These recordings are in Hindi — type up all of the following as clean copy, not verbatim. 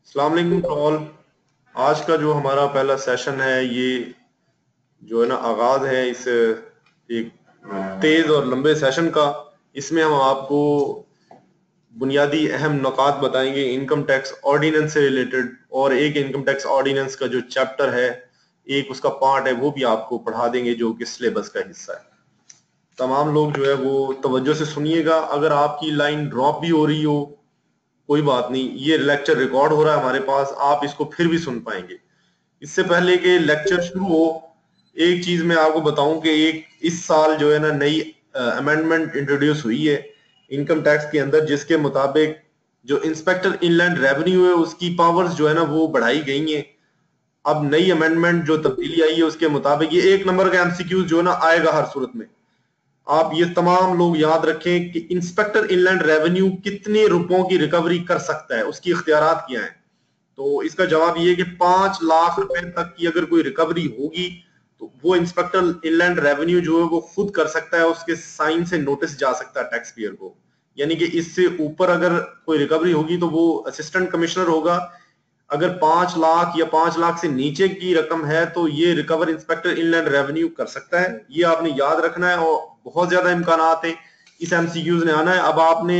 अस्सलाम वालेकुम टू ऑल। आज का जो हमारा पहला सेशन है ये जो है ना आगाज है इस एक तेज और लंबे सेशन का। इसमें हम आपको बुनियादी अहम नुकात बताएंगे इनकम टैक्स ऑर्डिनेंस से रिलेटेड, और एक इनकम टैक्स ऑर्डिनेंस का जो चैप्टर है, एक उसका पार्ट है, वो भी आपको पढ़ा देंगे जो कि सिलेबस का हिस्सा है। तमाम लोग जो है वो तवज्जो से सुनिएगा। अगर आपकी लाइन ड्रॉप भी हो रही हो कोई बात नहीं, ये लेक्चर रिकॉर्ड हो रहा है हमारे पास, आप इसको फिर भी सुन पाएंगे। इससे पहले कि लेक्चर शुरू हो, एक चीज मैं आपको बताऊं कि एक इस साल जो है ना नई अमेंडमेंट इंट्रोड्यूस हुई है इनकम टैक्स के अंदर, जिसके मुताबिक जो इंस्पेक्टर इनलैंड रेवेन्यू है उसकी पावर्स जो है ना वो बढ़ाई गई हैं। अब नई अमेंडमेंट जो तब्दीली आई है उसके मुताबिक ये एक नंबर का एमसीक्यू जो है ना आएगा हर सूरत में। आप ये तमाम लोग याद रखें कि इंस्पेक्टर इनलैंड रेवेन्यू कितने रुपयों की रिकवरी कर सकता है, उसकी इख्तियारात क्या है। तो इसका जवाब ये है कि 5 लाख रुपए तक की अगर कोई रिकवरी होगी तो वो इंस्पेक्टर इनलैंड रेवेन्यू जो है वो खुद कर सकता है, उसके साइन से नोटिस जा सकता है टैक्स पेयर को। यानी कि इससे ऊपर अगर कोई रिकवरी होगी तो वो असिस्टेंट कमिश्नर होगा। अगर 5 लाख या 5 लाख से नीचे की रकम है तो ये रिकवर इंस्पेक्टर इनलैंड रेवेन्यू कर सकता है। ये आपने याद रखना है और बहुत ज्यादा इम्कानात है इस एमसीक्यूज ने आना है। अब आपने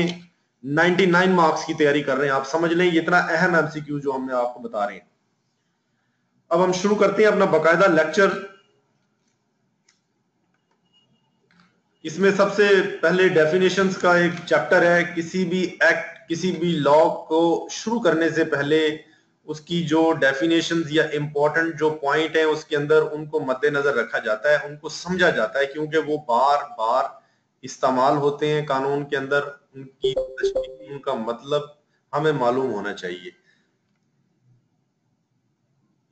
99 मार्क्स की तैयारी कर रहे हैं, आप समझ लें ये इतना अहम एमसीक्यू जो हमने आपको बता रहे हैं। अब हम शुरू करते हैं अपना बकायदा लेक्चर। इसमें सबसे पहले डेफिनेशंस का एक चैप्टर है। किसी भी एक्ट, किसी भी लॉ को शुरू करने से पहले उसकी जो डेफिनेशंस या इंपॉर्टेंट जो पॉइंट है उसके अंदर उनको मद्देनजर रखा जाता है, उनको समझा जाता है, क्योंकि वो बार बार इस्तेमाल होते हैं कानून के अंदर। उनकी तशरीह, उनका मतलब हमें मालूम होना चाहिए।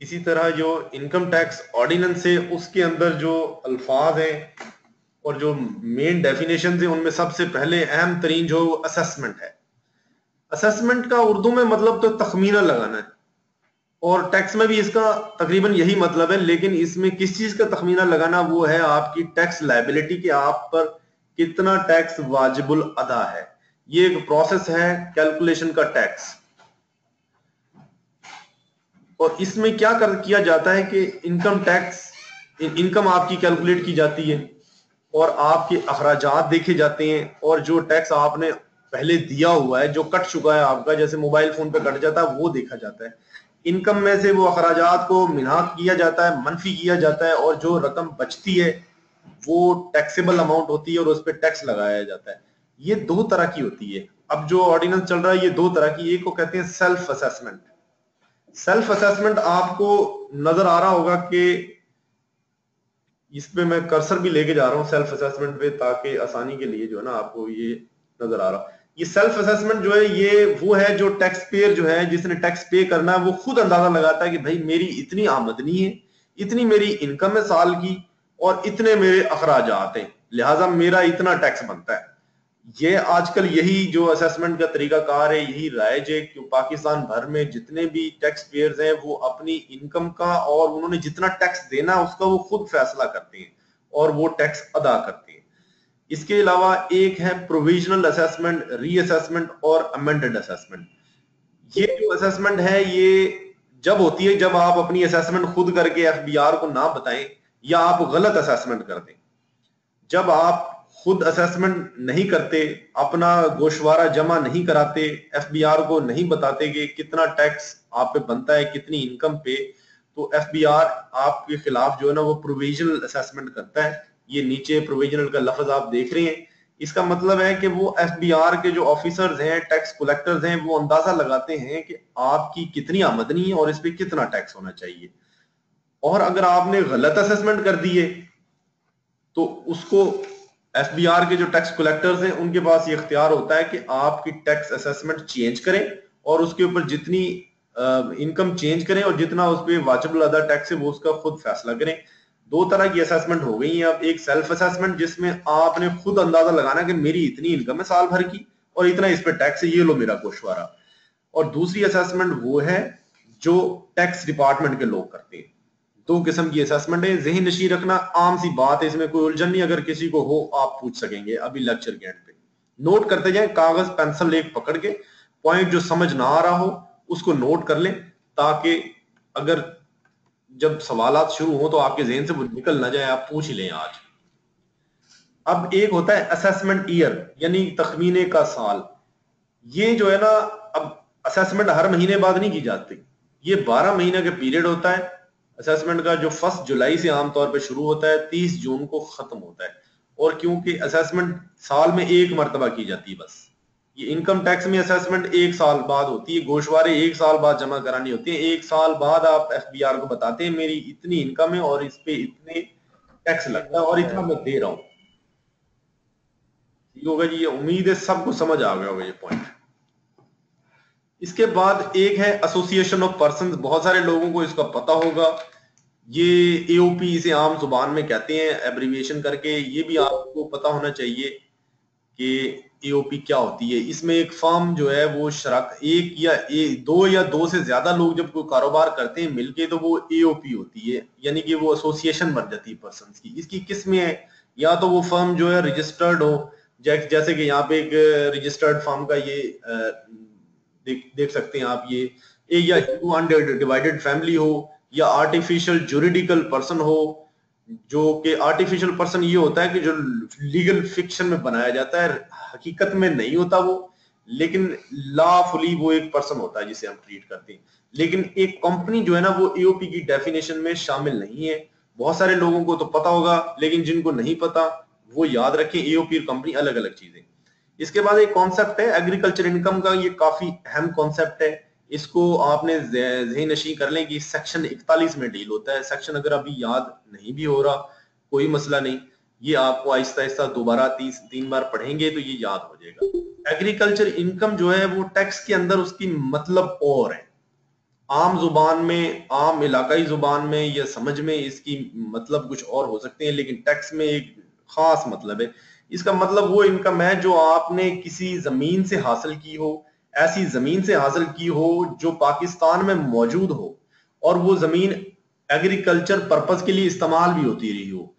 इसी तरह जो इनकम टैक्स ऑर्डिनेंस है उसके अंदर जो अल्फाज हैं और जो मेन डेफिनेशन है उनमें सबसे पहले अहम तरीन जो असेसमेंट है। असेसमेंट का उर्दू में मतलब तो तखमीना लगाना है, और टैक्स में भी इसका तकरीबन यही मतलब है, लेकिन इसमें किस चीज का तखमीना लगाना, वो है आपकी टैक्स लायबिलिटी कि आप पर कितना टैक्स वाजिबुल अदा है। ये एक प्रोसेस है कैलकुलेशन का टैक्स। और इसमें क्या किया जाता है कि इनकम टैक्स, इनकम आपकी कैलकुलेट की जाती है और आपके अखराजात देखे जाते हैं, और जो टैक्स आपने पहले दिया हुआ है जो कट चुका है आपका, जैसे मोबाइल फोन पे कट जाता है, वो देखा जाता है। इनकम में से वो अखराजात को मिन्हाज किया जाता है, मनफी किया जाता है, और जो रकम बचती है वो टैक्सेबल अमाउंट होती है और उस पर टैक्स लगाया जाता है। ये दो तरह की होती है। अब जो ऑर्डिनेंस चल रहा है ये दो तरह की, एक को कहते हैं सेल्फ असेसमेंट। सेल्फ असेसमेंट आपको नजर आ रहा होगा कि इस पे मैं कर्सर भी लेके जा रहा हूँ सेल्फ असेसमेंट पे, ताकि आसानी के लिए जो है ना आपको ये नजर आ रहा। ये सेल्फ असेसमेंट जो है ये वो है जो टैक्स पेयर जो है, जिसने टैक्स पे करना है, वो खुद अंदाजा लगाता है कि भाई मेरी इतनी आमदनी है, इतनी मेरी इनकम है साल की, और इतने मेरे अखराजात हैं, लिहाजा मेरा इतना टैक्स बनता है। ये आजकल यही जो असेसमेंट का तरीकाकार है, यही राइज है कि पाकिस्तान भर में जितने भी टैक्स पेयर्स हैं वो अपनी इनकम का और उन्होंने जितना टैक्स देना है उसका वो खुद फैसला करते हैं और वो टैक्स अदा करते हैं। इसके अलावा एक है प्रोविजनल असेसमेंट, रीअसेसमेंट और अमेंडेड असेसमेंट। ये जो असेसमेंट है ये जब होती है जब आप अपनी असेसमेंट खुद करके एफबीआर को ना बताएं या आप गलत असेसमेंट कर दें। जब आप खुद असेसमेंट नहीं करते, अपना गोशवारा जमा नहीं कराते, एफबीआर को नहीं बताते कि कितना टैक्स आप पे बनता है, कितनी इनकम पे, तो एफबीआर आपके खिलाफ जो है ना वो प्रोविजनल असेसमेंट करता है। ये नीचे प्रोविजनल का लफ्ज आप देख रहे हैं। इसका मतलब है कि वो एफबीआर के जो ऑफिसर्स हैं, टैक्स कलेक्टर्स हैं, वो अंदाजा लगाते हैं कि आपकी कितनी आमदनी है और इस पे कितना टैक्स होना चाहिए। और अगर आपने गलत असेसमेंट कर दिए तो उसको एफबीआर के जो टैक्स कलेक्टर्स हैं उनके पास ये इख्तियार होता है कि आपकी टैक्स असेसमेंट चेंज करें और उसके ऊपर जितनी इनकम चेंज करें और जितना उस पर वाजिबुल अदा टैक्स है वो उसका खुद फैसला करें। दो तरह की असेसमेंट हो गई है अब। एक सेल्फ असेसमेंट जिसमें आपने खुद अंदाजा लगाना कि मेरी इतनी इनकम है साल भर की और इतना इस पर टैक्स है, ये लो मेरा गोशवारा। और दूसरी असेसमेंट वो है जो टैक्स डिपार्टमेंट के लोग करते हैं। दो किस्म की असेसमेंट है, ज़हन नशीं रखना, आम सी बात है, इसमें कोई उलझन नहीं। अगर किसी को हो आप पूछ सकेंगे अभी लेक्चर के एंड पे। नोट करते जाएं, कागज पेंसिल एक पकड़ के, पॉइंट जो समझ ना आ रहा हो उसको नोट कर लें, ताकि अगर जब सवालात शुरू हो तो आपके जहन से वो निकल ना जाए, आप पूछ ही लें आज। अब एक होता है असेसमेंट ईयर, यानी तखमीने का साल। ये जो है ना, अब असेसमेंट हर महीने बाद नहीं की जाती, ये 12 महीने का पीरियड होता है असेसमेंट का, जो 1 जुलाई से आमतौर पर शुरू होता है, 30 जून को खत्म होता है। और क्योंकि असेसमेंट साल में एक मरतबा की जाती है बस, ये इनकम टैक्स में असेसमेंट 1 साल बाद होती है, गोशवारे 1 साल बाद जमा करानी होती है। 1 साल बाद आप एफबीआर को बताते हैं मेरी इतनी इनकम है और इस पे इतने टैक्स लगता है और इतना मैं दे रहा हूं। ठीक होगा जी, ये उम्मीद है सबको समझ आ गया होगा ये पॉइंट। इसके बाद एक है एसोसिएशन ऑफ पर्सन, बहुत सारे लोगों को इसका पता होगा, ये एओपी इसे आम जुबान में कहते हैं एब्रीविएशन करके। ये भी आपको पता होना चाहिए कि एओपी क्या होती है। इसमें एक फर्म जो है वो एक या दो से ज्यादा लोग जब कोई कारोबार करते हैं मिलके, तो वो एओपी होती है, यानी कि वो एसोसिएशन बन जाती है पर्सन की। इसकी किस्में है, या तो वो फर्म जो है रजिस्टर्ड हो, जैसे कि यहाँ पे एक रजिस्टर्ड फर्म का ये देख सकते हैं आप, ये या अनडिवाइडेड फैमिली हो, या आर्टिफिशियल जुरिडिकल पर्सन हो। जो कि आर्टिफिशियल पर्सन ये होता है कि जो लीगल फिक्शन में बनाया जाता है, हकीकत में नहीं होता वो, लेकिन लॉफुली वो एक पर्सन होता है जिसे हम ट्रीट करते हैं। लेकिन एक कंपनी जो है ना, वो एओपी की डेफिनेशन में शामिल नहीं है। बहुत सारे लोगों को तो पता होगा, लेकिन जिनको नहीं पता वो याद रखें, एओपी और कंपनी अलग अलग चीजें। इसके बाद एक कॉन्सेप्ट है एग्रीकल्चर इनकम का, ये काफी अहम कॉन्सेप्ट है। इसको आपने ज़हन नशी कर लें कि सेक्शन 41 में डील होता है। सेक्शन अगर अभी याद नहीं भी हो रहा, कोई मसला नहीं, ये आपको आहिस्ता आहिस्ता दोबारा 3 बार पढ़ेंगे तो ये याद हो जाएगा। एग्रीकल्चर इनकम जो है वो टैक्स के अंदर उसकी मतलब और है, आम जुबान में, आम इलाकाई जुबान में या समझ में इसकी मतलब कुछ और हो सकते हैं, लेकिन टैक्स में एक खास मतलब है। इसका मतलब वो इनकम है जो आपने किसी जमीन से हासिल की हो, ऐसी जमीन से हासिल की हो जो पाकिस्तान में मौजूद हो, और वो जमीन एग्रीकल्चर पर्पस के लिए इस्तेमाल भी होती रही हो।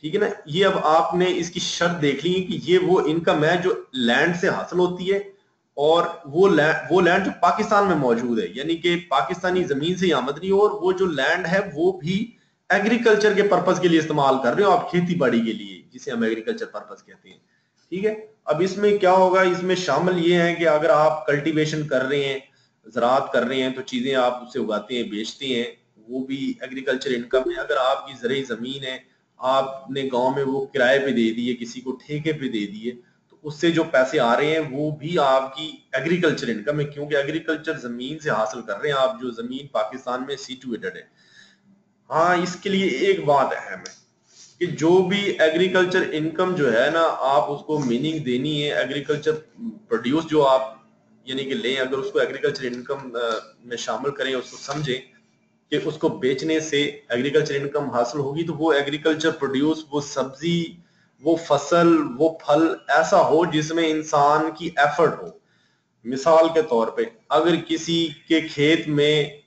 ठीक है ना, ये अब आपने इसकी शर्त देख ली कि ये वो इनकम है जो लैंड से हासिल होती है, और वो लैंड जो पाकिस्तान में मौजूद है, यानी कि पाकिस्तानी जमीन से आमदनी हो, और वो जो लैंड है वो भी एग्रीकल्चर के पर्पस के लिए इस्तेमाल कर रहे हो आप, खेती बाड़ी के लिए, जिसे हम एग्रीकल्चर पर्पस कहते हैं। ठीक है, अब इसमें क्या होगा, इसमें शामिल ये है कि अगर आप कल्टीवेशन कर रहे हैं, ज़राअत कर रहे हैं, तो चीजें आप उससे उगाते हैं, बेचते हैं, वो भी एग्रीकल्चर इनकम है। अगर आपकी ज़रूरी जमीन है, आपने गांव में वो किराए पे दे दी है, किसी को ठेके पे दे दी है, तो उससे जो पैसे आ रहे हैं वो भी आपकी एग्रीकल्चर इनकम है, क्योंकि एग्रीकल्चर जमीन से हासिल कर रहे हैं आप, जो जमीन पाकिस्तान में सिचुएटेड है। हाँ, इसके लिए एक बात अहम है कि जो भी एग्रीकल्चर इनकम जो है ना, आप उसको मीनिंग देनी है। एग्रीकल्चर प्रोड्यूस जो आप यानी कि लें, अगर उसको एग्रीकल्चर इनकम में शामिल करें, उसको समझें कि उसको बेचने से एग्रीकल्चर इनकम हासिल होगी, तो वो एग्रीकल्चर प्रोड्यूस, वो सब्जी, वो फसल, वो फल ऐसा हो जिसमें इंसान की एफर्ट हो। मिसाल के तौर पे, अगर किसी के खेत में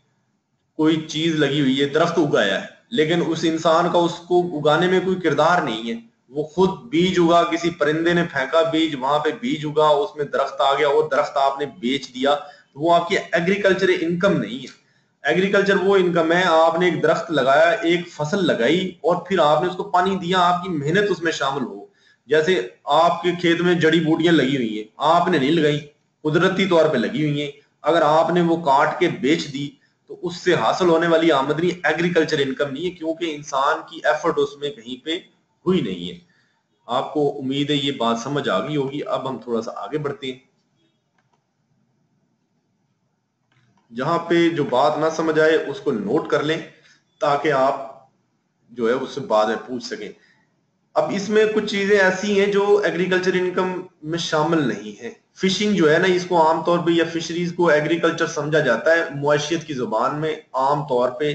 कोई चीज लगी हुई है, दरख्त उगाया है, लेकिन उस इंसान का उसको उगाने में कोई किरदार नहीं है, वो खुद बीज उगा, किसी परिंदे ने फेंका बीज, वहां पे बीज उगा, उसमें दरख्त आ गया, वो दरख्त आपने बेच दिया, तो वो आपकी एग्रीकल्चर इनकम नहीं है। एग्रीकल्चर वो इनकम है, आपने एक दरख्त लगाया, एक फसल लगाई, और फिर आपने उसको पानी दिया, आपकी मेहनत उसमें शामिल हो। जैसे आपके खेत में जड़ी बूटियां लगी हुई है, आपने नहीं लगाई, कुदरती तौर पर लगी हुई है, अगर आपने वो काट के बेच दी, तो उससे हासिल होने वाली आमदनी एग्रीकल्चर इनकम नहीं है, क्योंकि इंसान की एफर्ट उसमें कहीं पे हुई नहीं है। आपको उम्मीद है ये बात समझ आ गई होगी। अब हम थोड़ा सा आगे बढ़ते हैं, जहां पे जो बात ना समझ आए उसको नोट कर लें, ताकि आप जो है उससे बाद में पूछ सकें। अब इसमें कुछ चीजें ऐसी हैं जो एग्रीकल्चर इनकम में शामिल नहीं है। फिशिंग जो है ना, इसको आमतौर पे, या फिशरीज को एग्रीकल्चर समझा जाता है मुआशियत की जुबान में। आम तौर पे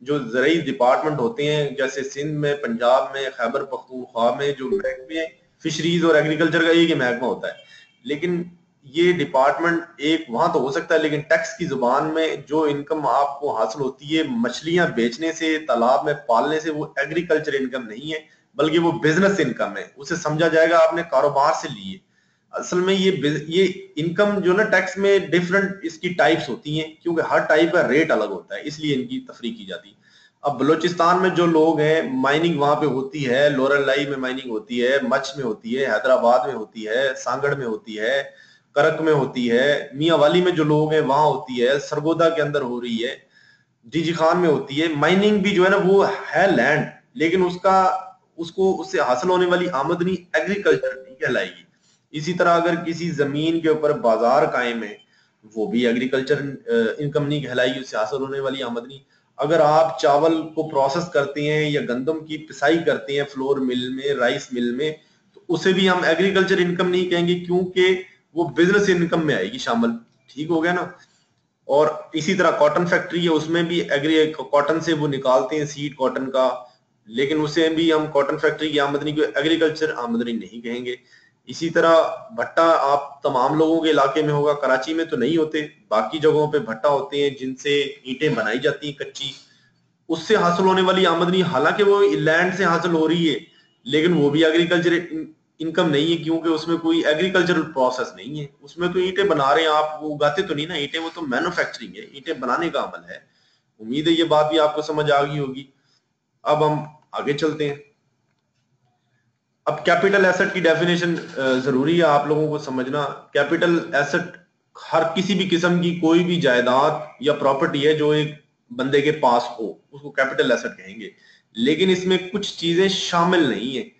जो ज़राई डिपार्टमेंट होते हैं, जैसे सिंध में, पंजाब में, खैबर पख्तूनख्वा में, जो महकमे फिशरीज और एग्रीकल्चर का एक ही महकमा होता है, लेकिन ये डिपार्टमेंट एक वहां तो हो सकता है, लेकिन टैक्स की जुबान में जो इनकम आपको हासिल होती है मछलियां बेचने से, तालाब में पालने से, वो एग्रीकल्चर इनकम नहीं है, बल्कि वो बिजनेस इनकम है। उसे समझा जाएगा आपने कारोबार से लिए। असल में ये इनकम जो ना टैक्स में डिफरेंट इसकी टाइप्स होती हैं, क्योंकि हर टाइप का रेट अलग होता है, इसलिए इनकी तफरीक की जाती है। अब बलूचिस्तान में जो लोग हैं, माइनिंग वहां पे होती है, लोरलाई में माइनिंग होती है, मच में होती है, हैदराबाद में होती है, सांगड़ में होती है, करक में होती है, मियाँ वाली में जो लोग हैं वहां होती है, सरगोदा के अंदर हो रही है, डीजी खान में होती है। माइनिंग भी जो है ना वो है लैंड, लेकिन उसका उसको उससे हासिल होने वाली आमदनी एग्रीकल्चर नहीं कहलाएगी। इसी तरह अगर किसी जमीन के ऊपर बाजार कायम है, वो भी एग्रीकल्चर इनकम नहीं कहलाएगी, उससे हासिल होने वाली आमदनी। अगर आप चावल को प्रोसेस करते हैं या गंदम की पिसाई करते हैं फ्लोर मिल में, राइस मिल में, तो उसे भी हम एग्रीकल्चर इनकम नहीं कहेंगे, क्योंकि वो बिजनेस इनकम में आएगी शामिल। ठीक हो गया ना। और इसी तरह कॉटन फैक्ट्री है, उसमें भी एग्री कॉटन से वो निकालते हैं सीड कॉटन का, लेकिन उसे भी हम कॉटन फैक्ट्री की आमदनी को एग्रीकल्चर आमदनी नहीं कहेंगे। इसी तरह भट्टा आप तमाम लोगों के इलाके में होगा, कराची में तो नहीं होते, बाकी जगहों पे भट्टा होते हैं जिनसे ईंटें बनाई जाती हैं कच्ची, उससे हासिल होने वाली आमदनी हालांकि वो लैंड से हासिल हो रही है, लेकिन वो भी एग्रीकल्चर इनकम नहीं है, क्योंकि उसमें कोई एग्रीकल्चरल प्रोसेस नहीं है। उसमें तो ईंटें बना रहे हैं आप, वो उगाते तो नहीं ना ईंटें, वो तो मैन्युफैक्चरिंग है, ईंटें बनाने का अमल है। उम्मीद है ये बात भी आपको समझ आ गई होगी। अब हम आगे चलते हैं। अब कैपिटल एसेट की डेफिनेशन जरूरी है आप लोगों को समझना। कैपिटल एसेट हर किसी भी किस्म की कोई भी जायदाद या प्रॉपर्टी है जो एक बंदे के पास हो, उसको कैपिटल एसेट कहेंगे। लेकिन इसमें कुछ चीजें शामिल नहीं है।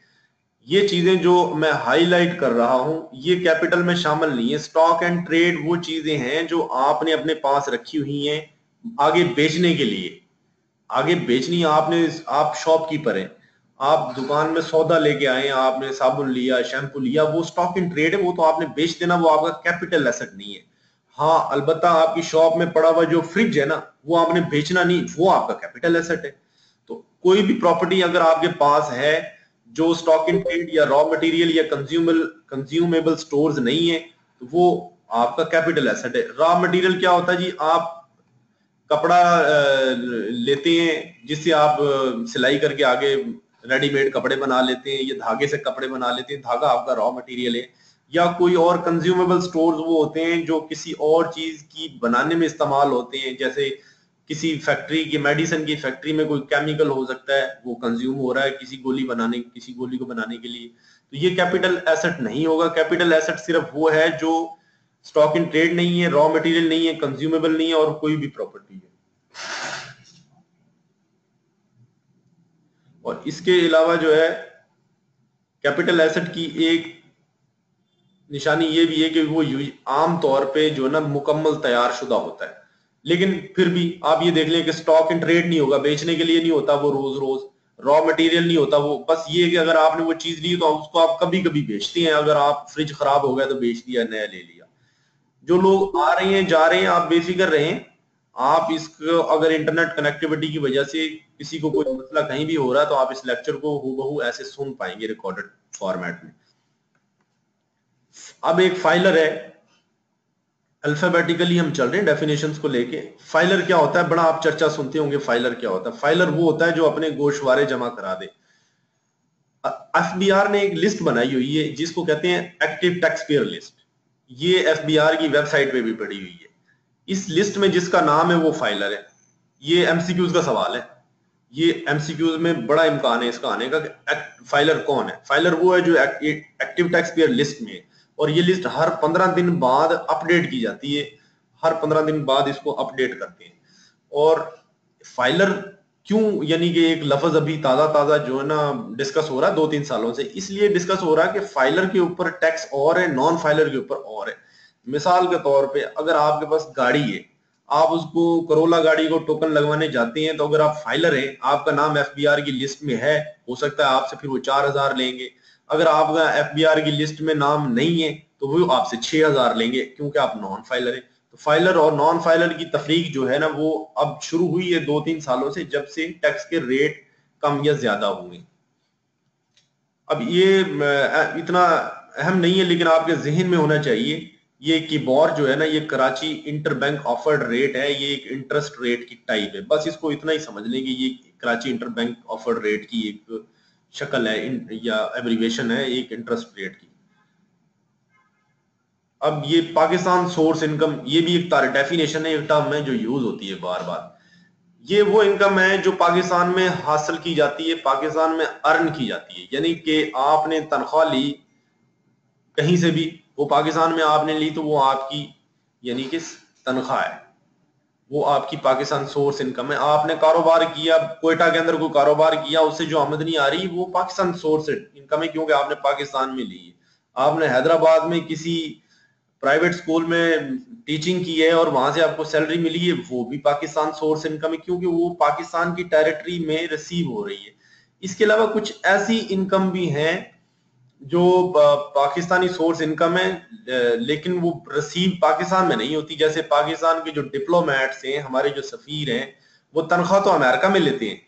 ये चीजें जो मैं हाईलाइट कर रहा हूं ये कैपिटल में शामिल नहीं है। स्टॉक एंड ट्रेड वो चीजें हैं जो आपने अपने पास रखी हुई हैं आगे बेचने के लिए। आगे बेचनी आपने, आप शॉपकीपर हैं, आप दुकान में सौदा लेके आए, आपने साबुन लिया, शैम्पू लिया, वो स्टॉक इन ट्रेड है, वो तो आपने बेच देना, वो आपका कैपिटल एसेट नहीं है। हाँ अलबत्ता आपकी शॉप में पड़ा हुआ जो फ्रिज है ना, वो आपने बेचना नहीं, वो आपका कैपिटल एसेट है। तो कोई भी प्रॉपर्टी अगर आपके पास है जो स्टॉक इन ट्रेड या रॉ मटेरियल या कंज्यूमेबल स्टोर्स नहीं है, तो वो आपका कैपिटल एसेट है। रॉ मटेरियल क्या होता है जी, आप कपड़ा लेते हैं जिससे आप सिलाई करके आगे रेडीमेड कपड़े बना लेते हैं, या धागे से कपड़े बना लेते हैं, धागा आपका रॉ मटेरियल है। या कोई और कंज्यूमेबल स्टोर्स वो होते हैं जो किसी और चीज की बनाने में इस्तेमाल होते हैं, जैसे किसी फैक्ट्री की, मेडिसिन की फैक्ट्री में कोई केमिकल हो सकता है, वो कंज्यूम हो रहा है किसी गोली को बनाने के लिए, तो ये कैपिटल एसेट नहीं होगा। कैपिटल एसेट सिर्फ वो है जो स्टॉक इन ट्रेड नहीं है, रॉ मटेरियल नहीं है, कंज्यूमेबल नहीं है, और कोई भी प्रॉपर्टी है। और इसके अलावा जो है कैपिटल एसेट की एक निशानी ये भी है कि वो आम तौर पे जो ना मुकम्मल तैयार शुदा होता है। लेकिन फिर भी आप ये देख लें कि स्टॉक इन ट्रेड नहीं होगा, बेचने के लिए नहीं होता वो रोज रोज। रॉ मटेरियल नहीं होता वो, बस ये कि अगर आपने वो चीज ली तो उसको आप कभी कभी बेचती हैं। अगर आप फ्रिज खराब हो गया तो बेच दिया, नया ले लिया। जो लोग आ रहे हैं जा रहे हैं, आप बेफिक्र रहें। आप इसको अगर इंटरनेट कनेक्टिविटी की वजह से किसी को कोई मसला कहीं भी हो रहा है तो आप इस लेक्चर को हूबहू ऐसे सुन पाएंगे रिकॉर्डेड फॉर्मेट में। अब एक फाइलर है, अल्फाबेटिकली हम चल रहे हैं डेफिनेशंस को लेके। फाइलर क्या होता है, बड़ा आप चर्चा सुनते होंगे फाइलर क्या होता है। फाइलर वो होता है जो अपने गोशवारे जमा करा दे। एफबीआर ने एक लिस्ट बनाई हुई है जिसको कहते हैं एक्टिव टैक्स पेयर लिस्ट। ये एफबीआर की वेबसाइट पे भी पड़ी हुई है। इस लिस्ट में जिसका नाम है वो फाइलर है। ये एमसीक्यूज का सवाल है, ये एमसीक्यूज में बड़ा इम्कान है इसका आने का। फाइलर कौन है? फाइलर वो है जो एक्टिव टैक्स पेयर लिस्ट में है, और ये लिस्ट हर 15 दिन बाद अपडेट की जाती है। हर 15 दिन बाद इसको अपडेट करते हैं। और फाइलर क्यों, यानी कि एक लफ्ज अभी ताजा ताजा जो है ना डिस्कस हो रहा है 2-3 सालों से, इसलिए डिस्कस हो रहा है कि फाइलर के ऊपर टैक्स और है, नॉन फाइलर के ऊपर और है। मिसाल के तौर पे अगर आपके पास गाड़ी है, आप उसको करोला गाड़ी को टोकन लगवाने जाते हैं, तो अगर आप फाइलर हैं, आपका नाम एफबीआर की लिस्ट में है, हो सकता है आपसे फिर वो 4000 लेंगे। अगर आपका एफबीआर की लिस्ट में नाम नहीं है तो वो आपसे 6000 लेंगे, क्योंकि आप नॉन फाइलर है। तो फाइलर और नॉन फाइलर की तफरीक जो है ना वो अब शुरू हुई है 2-3 सालों से, जब से टैक्स के रेट कम या ज्यादा हुए। अब ये इतना अहम नहीं है, लेकिन आपके जहन में होना चाहिए। ये कीबोर्ड जो है ना, ये Karachi inter bank offered rate है, ये एक इंटरेस्ट रेट की टाइप है। बस इसको इतना ही समझ लेंगे, ये Karachi inter bank offered rate की एक शक्ल है या एब्रीवेशन है एक इंटरेस्ट रेट की। अब ये पाकिस्तान सोर्स इनकम, ये भी एक डेफिनेशन है, एक टर्म है जो यूज होती है बार बार। ये वो इनकम है जो पाकिस्तान में हासिल की जाती है, पाकिस्तान में अर्न की जाती है, यानी कि आपने तनख्वाह ली कहीं से भी, वो पाकिस्तान में आपने ली तो वो आपकी यानी कि तनख्वाह है, वो आपकी पाकिस्तान सोर्स इनकम है। आपने कारोबार किया, कोयटा के अंदर कोई कारोबार किया, उससे जो आमदनी आ रही वो पाकिस्तान सोर्स इनकम है, क्योंकि आपने पाकिस्तान में ली है। आपने हैदराबाद में किसी प्राइवेट स्कूल में टीचिंग की है और वहां से आपको सैलरी मिली है, वो भी पाकिस्तान सोर्स इनकम है, क्योंकि वो पाकिस्तान की टेरिटरी में रिसीव हो रही है। इसके अलावा कुछ ऐसी इनकम भी हैं जो पाकिस्तानी सोर्स इनकम है, लेकिन वो रिसीव पाकिस्तान में नहीं होती। जैसे पाकिस्तान के जो डिप्लोमेट्स हैं, हमारे जो सफीर हैं, वो तनख्वाह तो अमेरिका में लेते हैं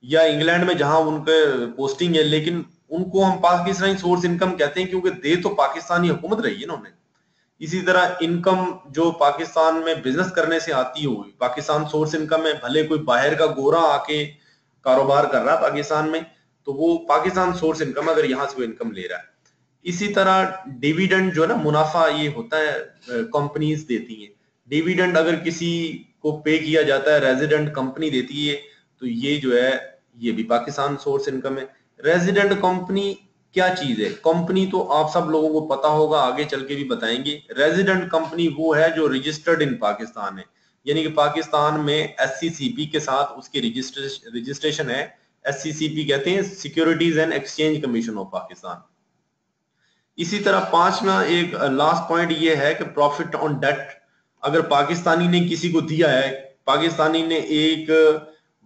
या इंग्लैंड में जहां उनके पोस्टिंग है, लेकिन उनको हम पाकिस्तानी सोर्स इनकम कहते हैं, क्योंकि दे तो पाकिस्तानी हुकूमत रही है ना उन्हें। इसी तरह इनकम जो पाकिस्तान में बिजनेस करने से आती हुई पाकिस्तान सोर्स इनकम है, भले कोई बाहर का गोरा आके कारोबार कर रहा है पाकिस्तान में, तो वो पाकिस्तान सोर्स इनकम, अगर यहां से वो इनकम ले रहा है। इसी तरह डिविडेंड जो है ना, मुनाफा ये होता है, कंपनीज देती हैं डिविडेंड। अगर किसी को पे किया जाता है, रेजिडेंट कंपनी देती है, तो ये जो है ये भी पाकिस्तान सोर्स इनकम है। रेजिडेंट कंपनी क्या चीज है? कंपनी तो आप सब लोगों को पता होगा, आगे चल के भी बताएंगे। रेजिडेंट कंपनी वो है जो रजिस्टर्ड इन पाकिस्तान है, यानी कि पाकिस्तान में एससीसीपी के साथ उसकी रजिस्ट्रेशन है। एससीसीपी कहते हैं securities and exchange commission of Pakistan. इसी तरह पांचवा एक लास्ट पॉइंट ये है कि प्रॉफिट ऑन डेट। अगर पाकिस्तानी ने किसी को दिया है, पाकिस्तानी ने एक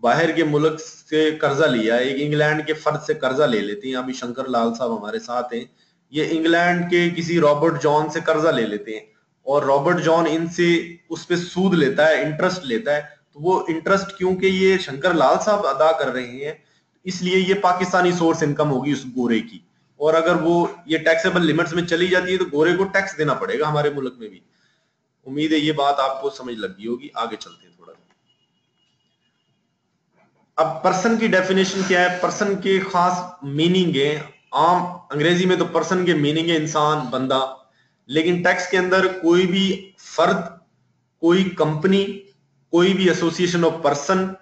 बाहर के मुल्क से कर्जा लिया है, एक इंग्लैंड के फर्द से कर्जा ले लेते हैं, अभी शंकर लाल साहब हमारे साथ हैं, ये इंग्लैंड के किसी रॉबर्ट जॉन से कर्जा ले लेते हैं, और रॉबर्ट जॉन इनसे उस पर सूद लेता है, इंटरेस्ट लेता है, तो वो इंटरेस्ट क्योंकि ये शंकर लाल साहब अदा कर रहे हैं, इसलिए ये पाकिस्तानी सोर्स इनकम होगी उस गोरे की। और अगर वो ये टैक्सेबल लिमिट्स में चली जाती है तो गोरे को टैक्स देना पड़ेगा हमारे मुल्क में भी। उम्मीद है ये बात आपको समझ लगी होगी। आगे चलते हैं थोड़ा। अब पर्सन की डेफिनेशन क्या है? पर्सन के खास मीनिंग है। आम अंग्रेजी में तो पर्सन के मीनिंग है इंसान, बंदा, लेकिन टैक्स के अंदर कोई भी फर्द, कोई कंपनी, कोई भी एसोसिएशन ऑफ पर्सन,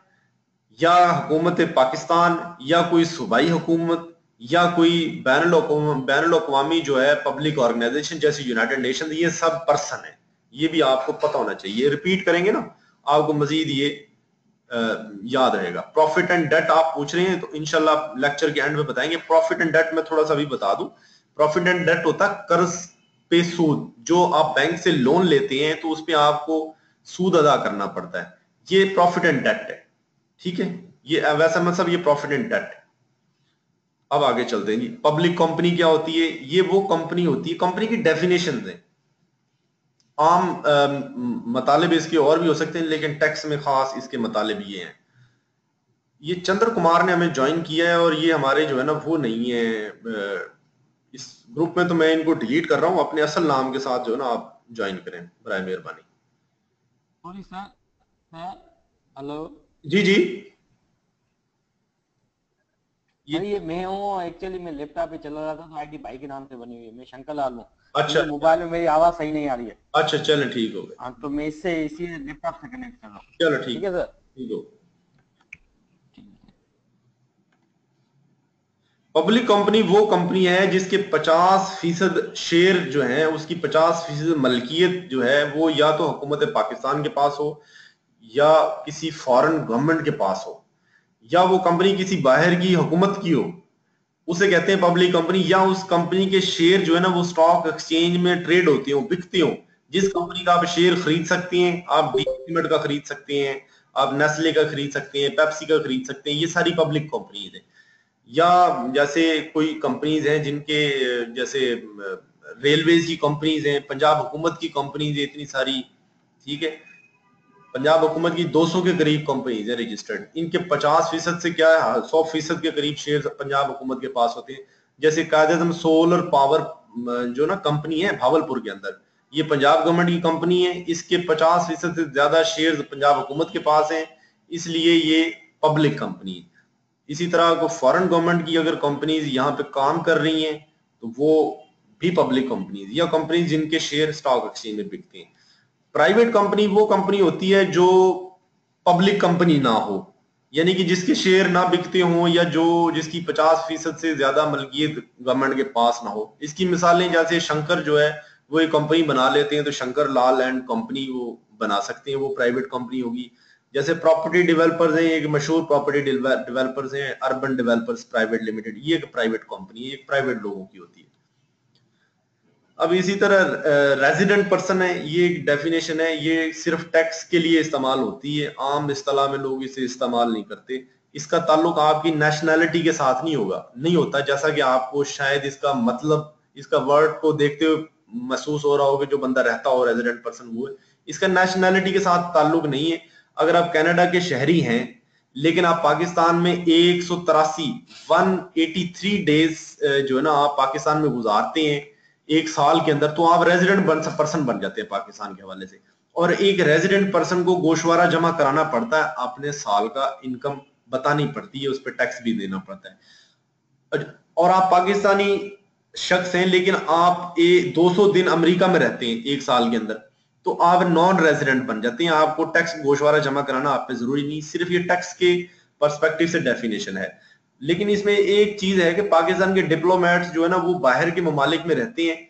या हुकूमत पाकिस्तान, या कोई सूबाई हुकूमत, या कोई बैनुल अक़वामी जो है पब्लिक ऑर्गेनाइजेशन जैसे यूनाइटेड नेशन, ये सब पर्सन है। ये भी आपको पता होना चाहिए, रिपीट करेंगे ना आपको मजीद ये याद रहेगा। प्रॉफिट एंड डेट आप पूछ रहे हैं तो इंशाल्लाह लेक्चर के एंड में बताएंगे। प्रॉफिट एंड डेट में थोड़ा सा भी बता दूं, प्रॉफिट एंड डेट होता है कर्ज पे सूद। जो आप बैंक से लोन लेते हैं तो उस पर आपको सूद अदा करना पड़ता है, ये प्रॉफिट एंड डेट है। ठीक है, ये वैसा मतलब ये प्रॉफिट एंड डेट है। अब आगे चलते हैं जी। पब्लिक कंपनी क्या होती है? ये वो कंपनी होती है, कंपनी की डेफिनेशन है, आम मतलब इसके और भी हो सकते हैं, लेकिन टैक्स में खास इसके मतलब ये हैं। ये चंद्र कुमार ने हमें ज्वाइन किया है और ये हमारे जो है ना वो नहीं है इस ग्रुप में, तो मैं इनको डिलीट कर रहा हूँ। अपने असल नाम के साथ जो है ना आप ज्वाइन करें बराए मेहरबानी। सॉरी सर, हेलो जी जी, सर, ये मैं हूँ एक्चुअली, मैं लैपटॉप पे चला रहा था तो आईडी भाई के नाम से बनी हुई है। मैं शंकर लाल हूँ। अच्छा मोबाइल में मेरी आवाज सही नहीं आ रही है। अच्छा, चलो ठीक हो गया। हाँ, तो मैं इससे इसी लैपटॉप से कनेक्ट कर रहा हूँ। चलो ठीक ठीक है सर। ठीक हो। पब्लिक कंपनी वो कंपनी है जिसके 50% शेयर जो है, उसकी 50% मलकियत जो है वो या तो हुकूमत पाकिस्तान के पास हो, या किसी फॉरेन गवर्नमेंट के पास हो, या वो कंपनी किसी बाहर की हुकूमत की हो, उसे कहते हैं पब्लिक कंपनी। या उस कंपनी के शेयर जो है ना वो स्टॉक एक्सचेंज में ट्रेड होते हो, बिकते हो। जिस कंपनी का आप शेयर खरीद सकते हैं, आप डी सीमेंट का खरीद सकते हैं, आप नेस्ले का खरीद सकते हैं, पेप्सी का खरीद सकते हैं, ये सारी पब्लिक कंपनीज है। या जैसे कोई कंपनीज हैं जिनके, जैसे रेलवेज की कंपनीज हैं, पंजाब हुकूमत की कंपनीज है इतनी सारी। ठीक है, पंजाब हुकूमत की 200 के करीब कंपनीज है रजिस्टर्ड, इनके 50% से क्या है 100% के करीब शेयर पंजाब हुकूमत के पास होते हैं। जैसे कायदे सोलर पावर जो ना कंपनी है भावलपुर के अंदर, ये पंजाब गवर्नमेंट की कंपनी है, इसके 50% से ज्यादा शेयर पंजाब हुकूमत के पास हैं, इसलिए ये पब्लिक कंपनी है। इसी तरह को फॉरेन गवर्नमेंट की अगर कंपनीज यहाँ पे काम कर रही हैं तो वो भी पब्लिक कंपनीज या कंपनीज जिनके शेयर स्टॉक एक्सचेंज में बिकते हैं। प्राइवेट कंपनी वो कंपनी होती है जो पब्लिक कंपनी ना हो, यानी कि जिसके शेयर ना बिकते हों या जो जिसकी 50% से ज्यादा मलकियत गवर्नमेंट के पास ना हो। इसकी मिसालें जैसे शंकर जो है वो एक कंपनी बना लेते हैं तो शंकर लाल एंड कंपनी वो बना सकते हैं, वो प्राइवेट कंपनी होगी। जैसे प्रॉपर्टी डेवलपर्स हैं, एक मशहूर प्रॉपर्टी डेवलपर्स हैं अर्बन डेवलपर्स प्राइवेट लिमिटेड, ये एक प्राइवेट कंपनी है, एक प्राइवेट लोगों की होती है। अब इसी तरह रेजिडेंट पर्सन है, ये एक डेफिनेशन है, ये सिर्फ टैक्स के लिए इस्तेमाल होती है, आम इस्तेलाह में लोग इसे इस्तेमाल नहीं करते। इसका ताल्लुक आपकी नेशनैलिटी के साथ नहीं होता, जैसा कि आपको शायद इसका मतलब, इसका वर्ड को देखते हुए महसूस हो रहा हो कि जो बंदा रहता हो रेजिडेंट पर्सन वो है। इसका नेशनैलिटी के साथ ताल्लुक नहीं है। अगर आप कनाडा के शहरी हैं लेकिन आप पाकिस्तान में 183 डेज जो है ना आप पाकिस्तान में गुजारते हैं एक साल के अंदर, तो आप रेजिडेंट पर्सन बन जाते हैं पाकिस्तान के हवाले से। और एक रेजिडेंट पर्सन को गोशवारा जमा कराना पड़ता है, अपने साल का इनकम बतानी पड़ती है, उस पर टैक्स भी देना पड़ता है। और आप पाकिस्तानी शख्स हैं लेकिन आप 200 दिन अमेरिका में रहते हैं एक साल के अंदर, तो आप नॉन रेजिडेंट बन जाते हैं, आपको टैक्स गोशवारा जमा कराना आप पे जरूरी नहीं। सिर्फ ये टैक्स के पर्सपेक्टिव से डेफिनेशन है। लेकिन इसमें एक चीज है कि पाकिस्तान के डिप्लोमेट्स जो है ना वो बाहर के ममालिक में रहते हैं,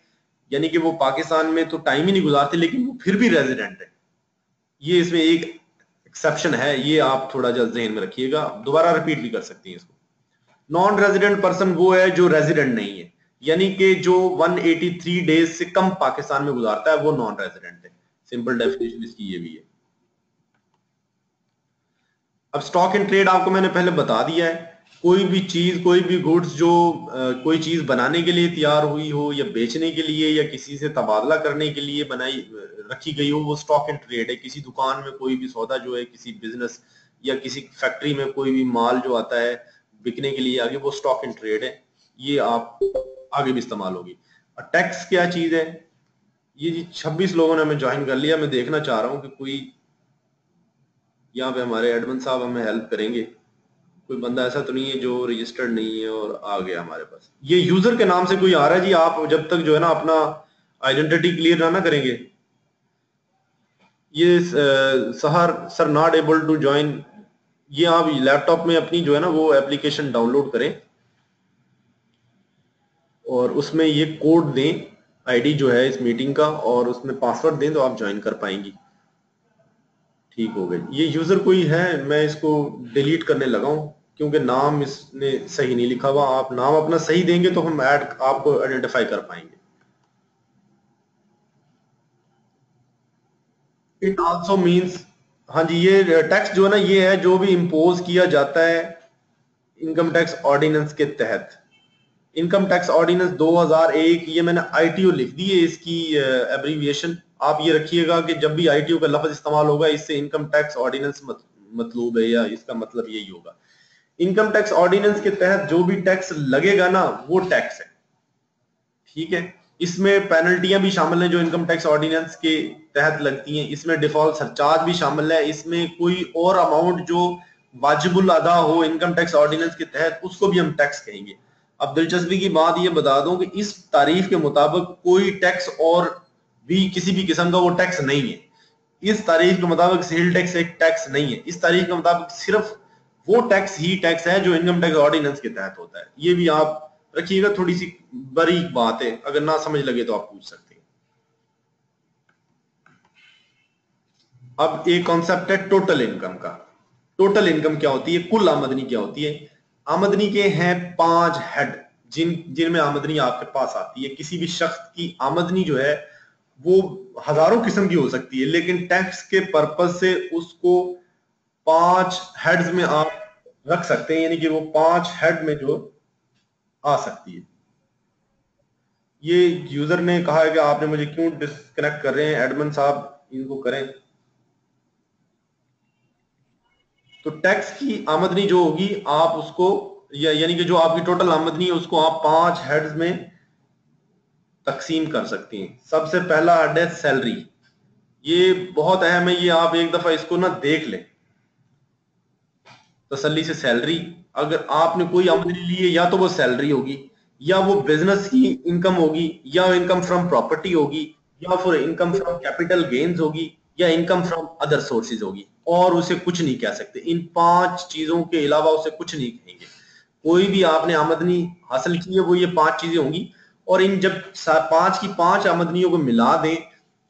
यानी कि वो पाकिस्तान में तो टाइम ही नहीं गुजारते लेकिन वो फिर भी रेजिडेंट है। ये इसमें एक एक्सेप्शन है, ये आप थोड़ा सा जहन में रखिएगा, दोबारा रिपीट भी कर सकती हैं इसको। नॉन रेजिडेंट पर्सन वो है जो रेजिडेंट नहीं है, यानी कि जो 183 डेज से कम पाकिस्तान में गुजारता है वो नॉन रेजिडेंट है। सिंपल डेफिनेशन इसकी ये भी है। अब स्टॉक इन ट्रेड आपको मैंने पहले बता दिया है, कोई भी चीज, कोई भी गुड्स जो कोई चीज बनाने के लिए तैयार हुई हो या बेचने के लिए या किसी से तबादला करने के लिए बनाई रखी गई हो, वो स्टॉक इन ट्रेड है। किसी दुकान में कोई भी सौदा जो है, किसी बिजनेस या किसी फैक्ट्री में कोई भी माल जो आता है बिकने के लिए आगे, वो स्टॉक इन ट्रेड है। ये आप आगे भी इस्तेमाल होगी। और टैक्स क्या चीज है, ये जी 26 लोगों ने हमें ज्वाइन कर लिया। मैं देखना चाह रहा हूँ कि कोई यहाँ पे हमारे एडमिन साहब हमें हेल्प करेंगे। कोई बंदा ऐसा तो नहीं है जो रजिस्टर्ड नहीं है और आ गया हमारे पास। ये यूजर के नाम से कोई आ रहा है जी, आप जब तक जो है ना अपना आइडेंटिटी क्लियर ना करेंगे। ये सहर sir not able to join, ये आप लैपटॉप में अपनी जो है ना वो एप्लीकेशन डाउनलोड करें और उसमें ये कोड दें, आईडी जो है इस मीटिंग का, और उसमें पासवर्ड दें तो आप ज्वाइन कर पाएंगी। ठीक हो गई। ये यूजर कोई है, मैं इसको डिलीट करने लगा हूं क्योंकि नाम इसने सही नहीं लिखा हुआ। आप नाम अपना सही देंगे तो हम ऐड आपको आइडेंटिफाई कर पाएंगे। इट आल्सो मींस, हाँ जी, ये टैक्स जो है ना ये है जो भी इंपोज किया जाता है इनकम टैक्स ऑर्डिनेंस के तहत। इनकम टैक्स ऑर्डिनेंस 2001, ये मैंने आईटीओ लिख दी है इसकी एब्रीविएशन। आप ये रखिएगा कि जब भी आईटीओ का लफ्ज इस्तेमाल होगा इससे इनकम टैक्स ऑर्डिनेंस मतलूब है, या इसका मतलब यही होगा। इनकम टैक्स ऑर्डिनेंस के तहत जो भी टैक्स लगेगा ना वो टैक्स है, ठीक है। इसमें पेनल्टियां भी शामिल हैं जो इनकम टैक्स ऑर्डिनेंस के तहत लगती हैं। इसमें डिफॉल्ट सरचार्ज भी शामिल है। इसमें कोई और अमाउंट जो वाजिबुल अदा हो इनकम टैक्स ऑर्डिनेंस के तहत उसको भी हम टैक्स कहेंगे। अब दिलचस्पी की बात ये बता दूं कि इस तारीफ के मुताबिक कोई टैक्स और भी किसी भी किस्म का वो टैक्स नहीं है। इस तारीफ के मुताबिक सेल टैक्स एक टैक्स नहीं है। इस तारीफ के मुताबिक सिर्फ वो टैक्स ही टैक्स है जो इनकम टैक्स ऑर्डिनेंस के तहत होता है। ये भी आप रखिएगा, थोड़ी सी बारीक बात है, अगर ना समझ लगे तो आप पूछ सकते हैं। अब एक कॉन्सेप्ट है टोटल इनकम का। टोटल इनकम क्या होती है, कुल आमदनी क्या होती है। आमदनी के हैं 5 हेड जिनमें आमदनी आपके पास आती है। किसी भी शख्स की आमदनी जो है वो हजारों किस्म की हो सकती है, लेकिन टैक्स के पर्पज से उसको 5 हेड्स में आप रख सकते हैं, यानी कि वो 5 हेड में जो आ सकती है। ये यूजर ने कहा है कि आपने मुझे क्यों डिस्कनेक्ट कर रहे हैं, एडमिन साहब इनको करें। तो टैक्स की आमदनी जो होगी आप उसको, यानी कि जो आपकी टोटल आमदनी है उसको आप 5 हेड्स में तकसीम कर सकती हैं। सबसे पहला हेड है सैलरी। ये बहुत अहम है, ये आप एक दफा इसको ना देख लें तसल्ली से। सैलरी, अगर आपने कोई आमदनी ली है या तो वो सैलरी होगी या वो बिजनेस की इनकम होगी, या इनकम फ्रॉम प्रॉपर्टी होगी, या फिर इनकम फ्रॉम कैपिटल गेन्स होगी, या इनकम फ्रॉम अदर सोर्सेज होगी, और उसे कुछ नहीं कह सकते। इन 5 चीजों के अलावा उसे कुछ नहीं कहेंगे। कोई भी आपने आमदनी हासिल की है वो ये 5 चीजें होंगी, और इन जब 5 की 5 आमदनियों को मिला दें,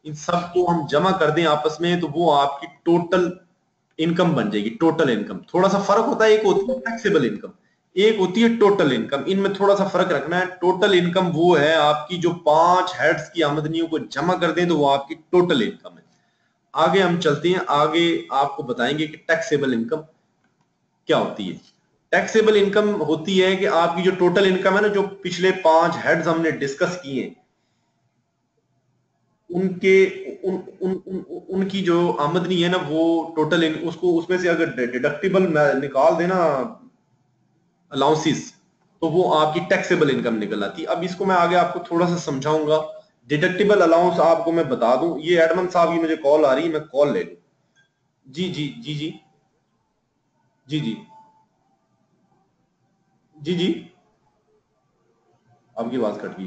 इन सबको हम जमा कर दें आपस में, तो वो आपकी टोटल इनकम बन जाएगी। टोटल इनकम, थोड़ा सा फर्क होता है, एक होती है टैक्सेबल इनकम, एक होती है टोटल इनकम। इनमें थोड़ा सा फर्क रखना है। टोटल इनकम वो है आपकी जो 5 हेड्स की आमदनियों को जमा कर दें तो वो आपकी टोटल इनकम है। आगे हम चलते हैं, आगे आपको बताएंगे कि टैक्सेबल इनकम क्या होती है। टैक्सेबल इनकम होती है कि आपकी जो टोटल इनकम है ना, जो पिछले 5 हेड्स हमने डिस्कस किए हैं, उनके उन, उन, उन, उनकी जो आमदनी है ना, वो टोटल उसको उसमें से अगर डिडक्टिबल निकाल देना अलाउंसेस, तो वो आपकी टैक्सेबल इनकम निकल आती है। अब इसको मैं आगे आपको थोड़ा सा समझाऊंगा। डिडक्टिबल अलाउंस आपको मैं बता दूं, ये एडमन साहब की मुझे कॉल आ रही है, मैं कॉल ले लूं। जी जी जी जी जी जी जी जी, आपकी आवाज कट गई।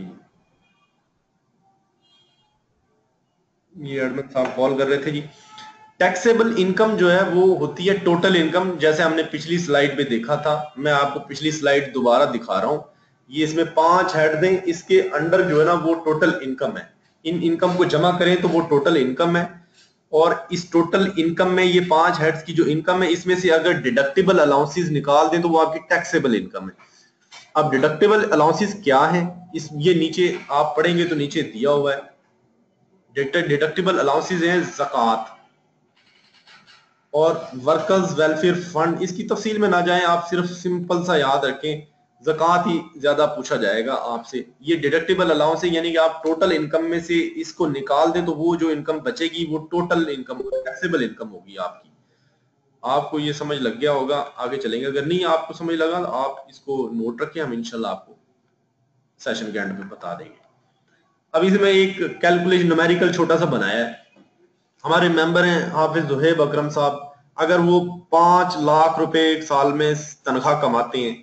ये एडमन साहब कॉल कर रहे थे जी। टैक्सेबल इनकम जो है वो होती है टोटल इनकम, जैसे हमने पिछली स्लाइड पे देखा था। मैं आपको पिछली स्लाइड दोबारा दिखा रहा हूं। ये इसमें 5 हेड दें, इसके अंडर जो है ना वो टोटल इनकम है। इन इनकम को जमा करें तो वो टोटल इनकम है। और इस टोटल इनकम में ये 5 हेड्स की जो इनकम है, इसमें से अगर डिडक्टिबल अलाउंसेस निकाल दें तो वो आपकी टैक्सेबल इनकम है। अब डिडक्टिबल अलाउंसेस क्या है, इस ये नीचे आप पढ़ेंगे तो नीचे दिया हुआ है। डिडक्टिबल अलाउंसेस हैं ज़कात और वर्कर्स वेलफेयर फंड। इसकी तफसील में ना जाएं, आप सिर्फ सिंपल सा याद रखें, ज़कात ही ज्यादा पूछा जाएगा आपसे। ये डिडक्टिबल अलाउंस है, यानी कि आप टोटल इनकम में से इसको निकाल दें तो वो जो इनकम बचेगी वो टोटल इनकम, टैक्सेबल इनकम होगी आपकी। आपको ये समझ लग गया होगा, आगे चलेंगे। अगर नहीं आपको समझ लगा तो आप इसको नोट रखें, हम इंशाल्लाह आपको सेशन के एंड में बता देंगे। अब इसमें एक कैलकुलेशन न्यूमेरिकल छोटा सा बनाया है। हमारे मेंबर हैं हाफिज जुहेब अकरम साहब। अगर वो 5 लाख रुपए एक साल में तनख्वाह कमाते हैं,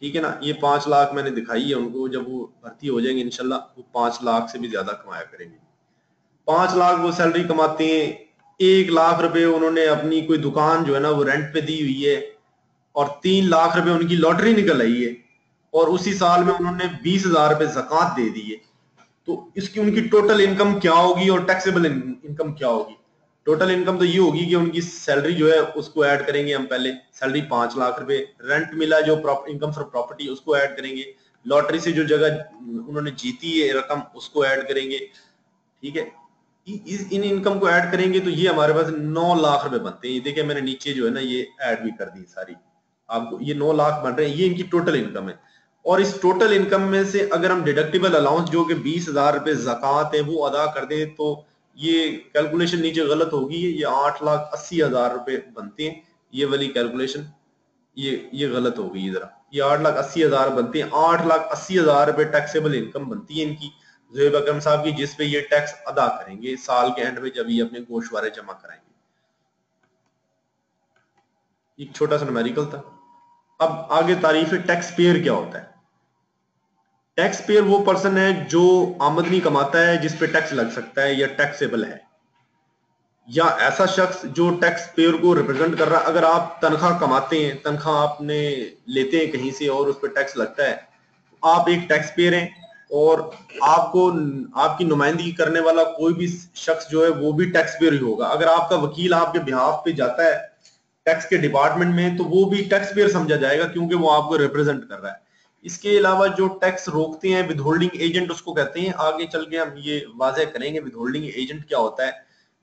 ठीक है ना, ये 5 लाख मैंने दिखाई है उनको, जब वो भर्ती हो जाएंगे इंशाल्लाह वो 5 लाख से भी ज्यादा कमाया करेंगे। 5 लाख वो सैलरी कमाते हैं। 1 लाख रुपए उन्होंने अपनी कोई दुकान जो है ना वो रेंट पे दी हुई है, और 3 लाख रुपए उनकी लॉटरी निकल आई है, और उसी साल में उन्होंने 20,000 रुपए जक़ात दे दी है। तो इसकी उनकी टोटल इनकम क्या होगी और टैक्सेबल इनकम क्या होगी? टोटल इनकम तो ये होगी कि उनकी सैलरी जो है उसको ऐड करेंगे हम पहले, सैलरी 5 लाख रुपए, रेंट मिला जो इनकम फ्रॉम प्रॉपर्टी उसको ऐड करेंगे, लॉटरी से जो जगह उन्होंने जीती है रकम उसको ऐड करेंगे, ठीक है। इन इनकम को ऐड करेंगे तो ये हमारे पास 9 लाख रुपए बनते हैं। ये देखिए मैंने नीचे जो है ना ये ऐड भी कर दी सारी आपको, ये 9 लाख बन रहे हैं, ये इनकी टोटल इनकम है। और इस टोटल इनकम में से अगर हम डिडक्टिबल अलाउंस जो कि 20,000 रुपए जक़ात है वो अदा कर दें तो ये कैलकुलेशन नीचे गलत होगी, ये 8,80,000 रुपए बनते हैं। ये वाली कैलकुलेशन ये गलत हो गई, जरा ये 8,80,000 बनते हैं। 8,80,000 रुपए टैक्सेबल इनकम बनती है इनकी, ज़ुहैब अकरम साहब की, जिस पे ये टैक्स अदा करेंगे साल के एंड में जब ये अपने गोशवारे जमा कराएंगे। एक छोटा सा न्यूमेरिकल था। अब आगे तारीफ है टैक्स पेयर क्या होता है। टैक्स पेयर वो पर्सन है जो आमदनी कमाता है जिस पे टैक्स लग सकता है या टैक्सेबल है, या ऐसा शख्स जो टैक्स पेयर को रिप्रेजेंट कर रहा है। अगर आप तनख्वाह कमाते हैं, तनख्वाह आपने लेते हैं कहीं से और उस पर टैक्स लगता है, आप एक टैक्स पेयर हैं, और आपको आपकी नुमाइंदगी करने वाला कोई भी शख्स जो है वो भी टैक्स पेयर ही होगा। अगर आपका वकील आपके बिहाफ पे जाता है टैक्स के डिपार्टमेंट में तो वो भी टैक्स पेयर समझा जाएगा, क्योंकि वो आपको रिप्रेजेंट कर रहा है। इसके अलावा जो टैक्स रोकते हैं विद होल्डिंग एजेंट उसको कहते हैं। आगे चल के हम ये वाज़ेह करेंगे विद होल्डिंग एजेंट क्या होता है।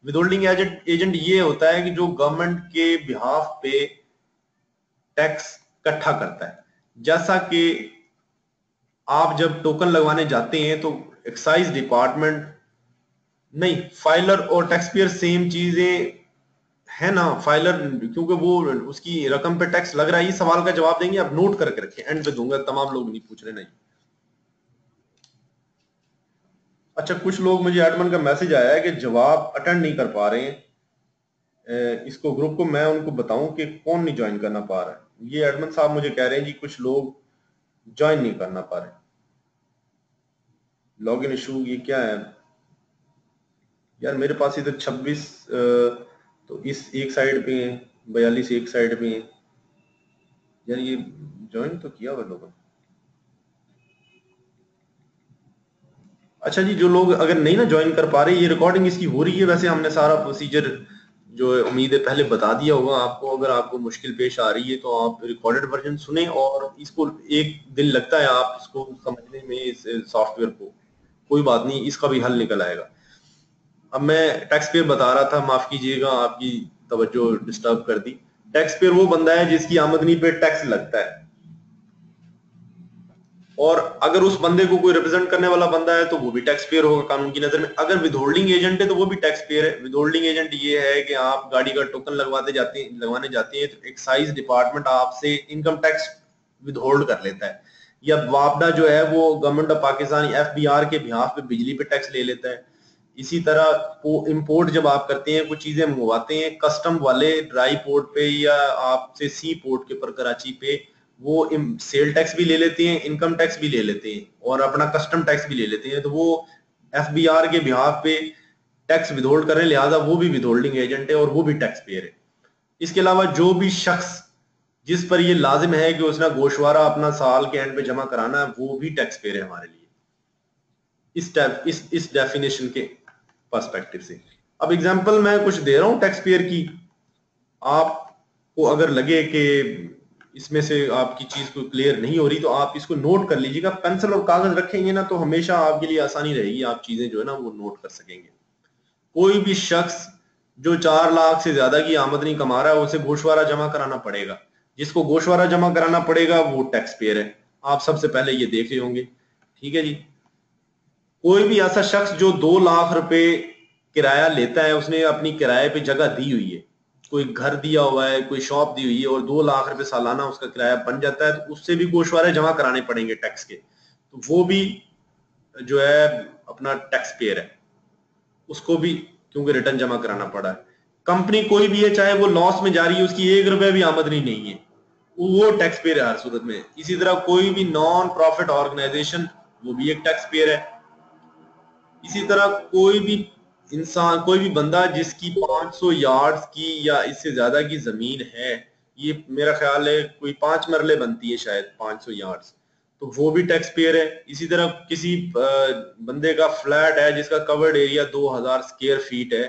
विद होल्डिंग एजेंट ये होता है कि जो गवर्नमेंट के बिहाफ पे टैक्स इकट्ठा करता है। जैसा कि आप जब टोकन लगवाने जाते हैं तो एक्साइज डिपार्टमेंट, नहीं, फाइलर और टैक्स पेयर सेम चीजें है ना। फाइलर क्योंकि वो उसकी रकम पे टैक्स लग रहा है। ये सवाल का जवाब देंगे, आप नोट करके रखें, एंड पे दूंगा, तमाम लोग नहीं पूछ रहे नहीं। अच्छा, कुछ लोग, मुझे एडमन का मैसेज आया है कि जवाब अटेंड नहीं कर पा रहे हैं। इसको ग्रुप को मैं उनको बताऊं कि कौन नहीं ज्वाइन करना पा रहा है। ये एडमन साहब मुझे कह रहे हैं जी कुछ लोग ज्वाइन नहीं करना पा रहे। लॉगिन इशू ये क्या है यार, मेरे पास इधर 26 तो इस एक साइड पे है, 42 एक साइड पे है यार। ये ज्वाइन तो किया हुआ लोगों। अच्छा जी, जो लोग अगर नहीं ना ज्वाइन कर पा रहे, ये रिकॉर्डिंग इसकी हो रही है, वैसे हमने सारा प्रोसीजर जो है उम्मीद है पहले बता दिया होगा आपको। अगर आपको मुश्किल पेश आ रही है तो आप रिकॉर्डेड वर्जन सुने, और इसको एक दिन लगता है आप इसको समझने में, इस सॉफ्टवेयर को, कोई बात नहीं, इसका भी हल निकल आएगा। अब मैं टैक्स पेयर बता रहा था, माफ कीजिएगा आपकी तवज्जो डिस्टर्ब कर दी। टैक्स पेयर वो बंदा है जिसकी आमदनी पे टैक्स लगता है, और अगर उस बंदे को कोई रिप्रेजेंट करने वाला बंदा है तो वो भी टैक्स पेयर होगा कानून की नजर में। अगर विदहोल्डिंग एजेंट है तो वो भी टैक्स पेयर है। विदहोल्डिंग एजेंट ये है कि आप गाड़ी का टोकन लगवाने जाते हैं तो एक्साइज डिपार्टमेंट आपसे इनकम टैक्स विदहोल्ड कर लेता है, या वापडा जो है वो गवर्नमेंट ऑफ पाकिस्तान FBR के बिहाफ पे बिजली पे टैक्स ले लेता है। इसी तरह इंपोर्ट जब आप करते हैं, कुछ चीजें मंगवाते हैं, कस्टम वाले ड्राई पोर्ट पे या आपसे सी पोर्ट के पर कराची पे, वो सेल टैक्स भी ले लेते हैं, इनकम टैक्स भी ले लेते हैं, और अपना कस्टम टैक्स भी ले लेते हैं। तो वो FBR के बिहाफ पे टैक्स विदहोल्ड कर रहे हैं, लिहाजा वो भी विदहोल्डिंग एजेंट है और वो भी टैक्स पेयर है। इसके अलावा जो भी शख्स जिस पर ये लाजिम है कि उसने गोशवारा अपना साल के एंड पे जमा कराना है, वो भी टैक्स पेयर है हमारे लिए, इस डेफिनेशन के पर्सपेक्टिव से। अब एग्जांपल मैं कुछ दे रहा हूं टैक्स पेयर की, आपको अगर लगे कि इसमें से आपकी चीज को क्लियर नहीं हो रही तो आप इसको नोट कर लीजिएगा। पेंसिल और कागज रखेंगे ना तो हमेशा आपके लिए आसानी रहेगी, आप चीजें जो है ना वो नोट कर सकेंगे। कोई भी शख्स जो 4 लाख से ज्यादा की आमदनी कमा रहा है उसे गोशवारा जमा कराना पड़ेगा। जिसको गोशवारा जमा कराना पड़ेगा वो टैक्स पेयर है, आप सबसे पहले ये देख रहे होंगे। ठीक है जी। कोई भी ऐसा शख्स जो 2 लाख रुपए किराया लेता है, उसने अपनी किराए पे जगह दी हुई है, कोई घर दिया हुआ है, कोई शॉप दी हुई है, और 2 लाख रुपए सालाना उसका किराया बन जाता है, तो उससे भी गोशवारे जमा कराने पड़ेंगे टैक्स के। तो वो भी जो है अपना टैक्स पेयर है, उसको भी क्योंकि रिटर्न जमा कराना पड़ा है। कंपनी कोई भी है, चाहे वो लॉस में जा रही है, उसकी 1 रुपए भी आमदनी नहीं है, वो टैक्स पेयर है हर सूरत में। इसी तरह कोई भी नॉन प्रॉफिट ऑर्गेनाइजेशन, वो भी एक टैक्स पेयर है। इसी तरह कोई भी इंसान, कोई भी बंदा जिसकी 500 यार्ड्स की या इससे ज्यादा की जमीन है, ये मेरा ख्याल है कोई 5 मरले बनती है शायद 500 यार्ड्स, तो वो भी टैक्स पेयर है। इसी तरह किसी बंदे का फ्लैट है जिसका कवर्ड एरिया 2000 स्क्वायर फीट है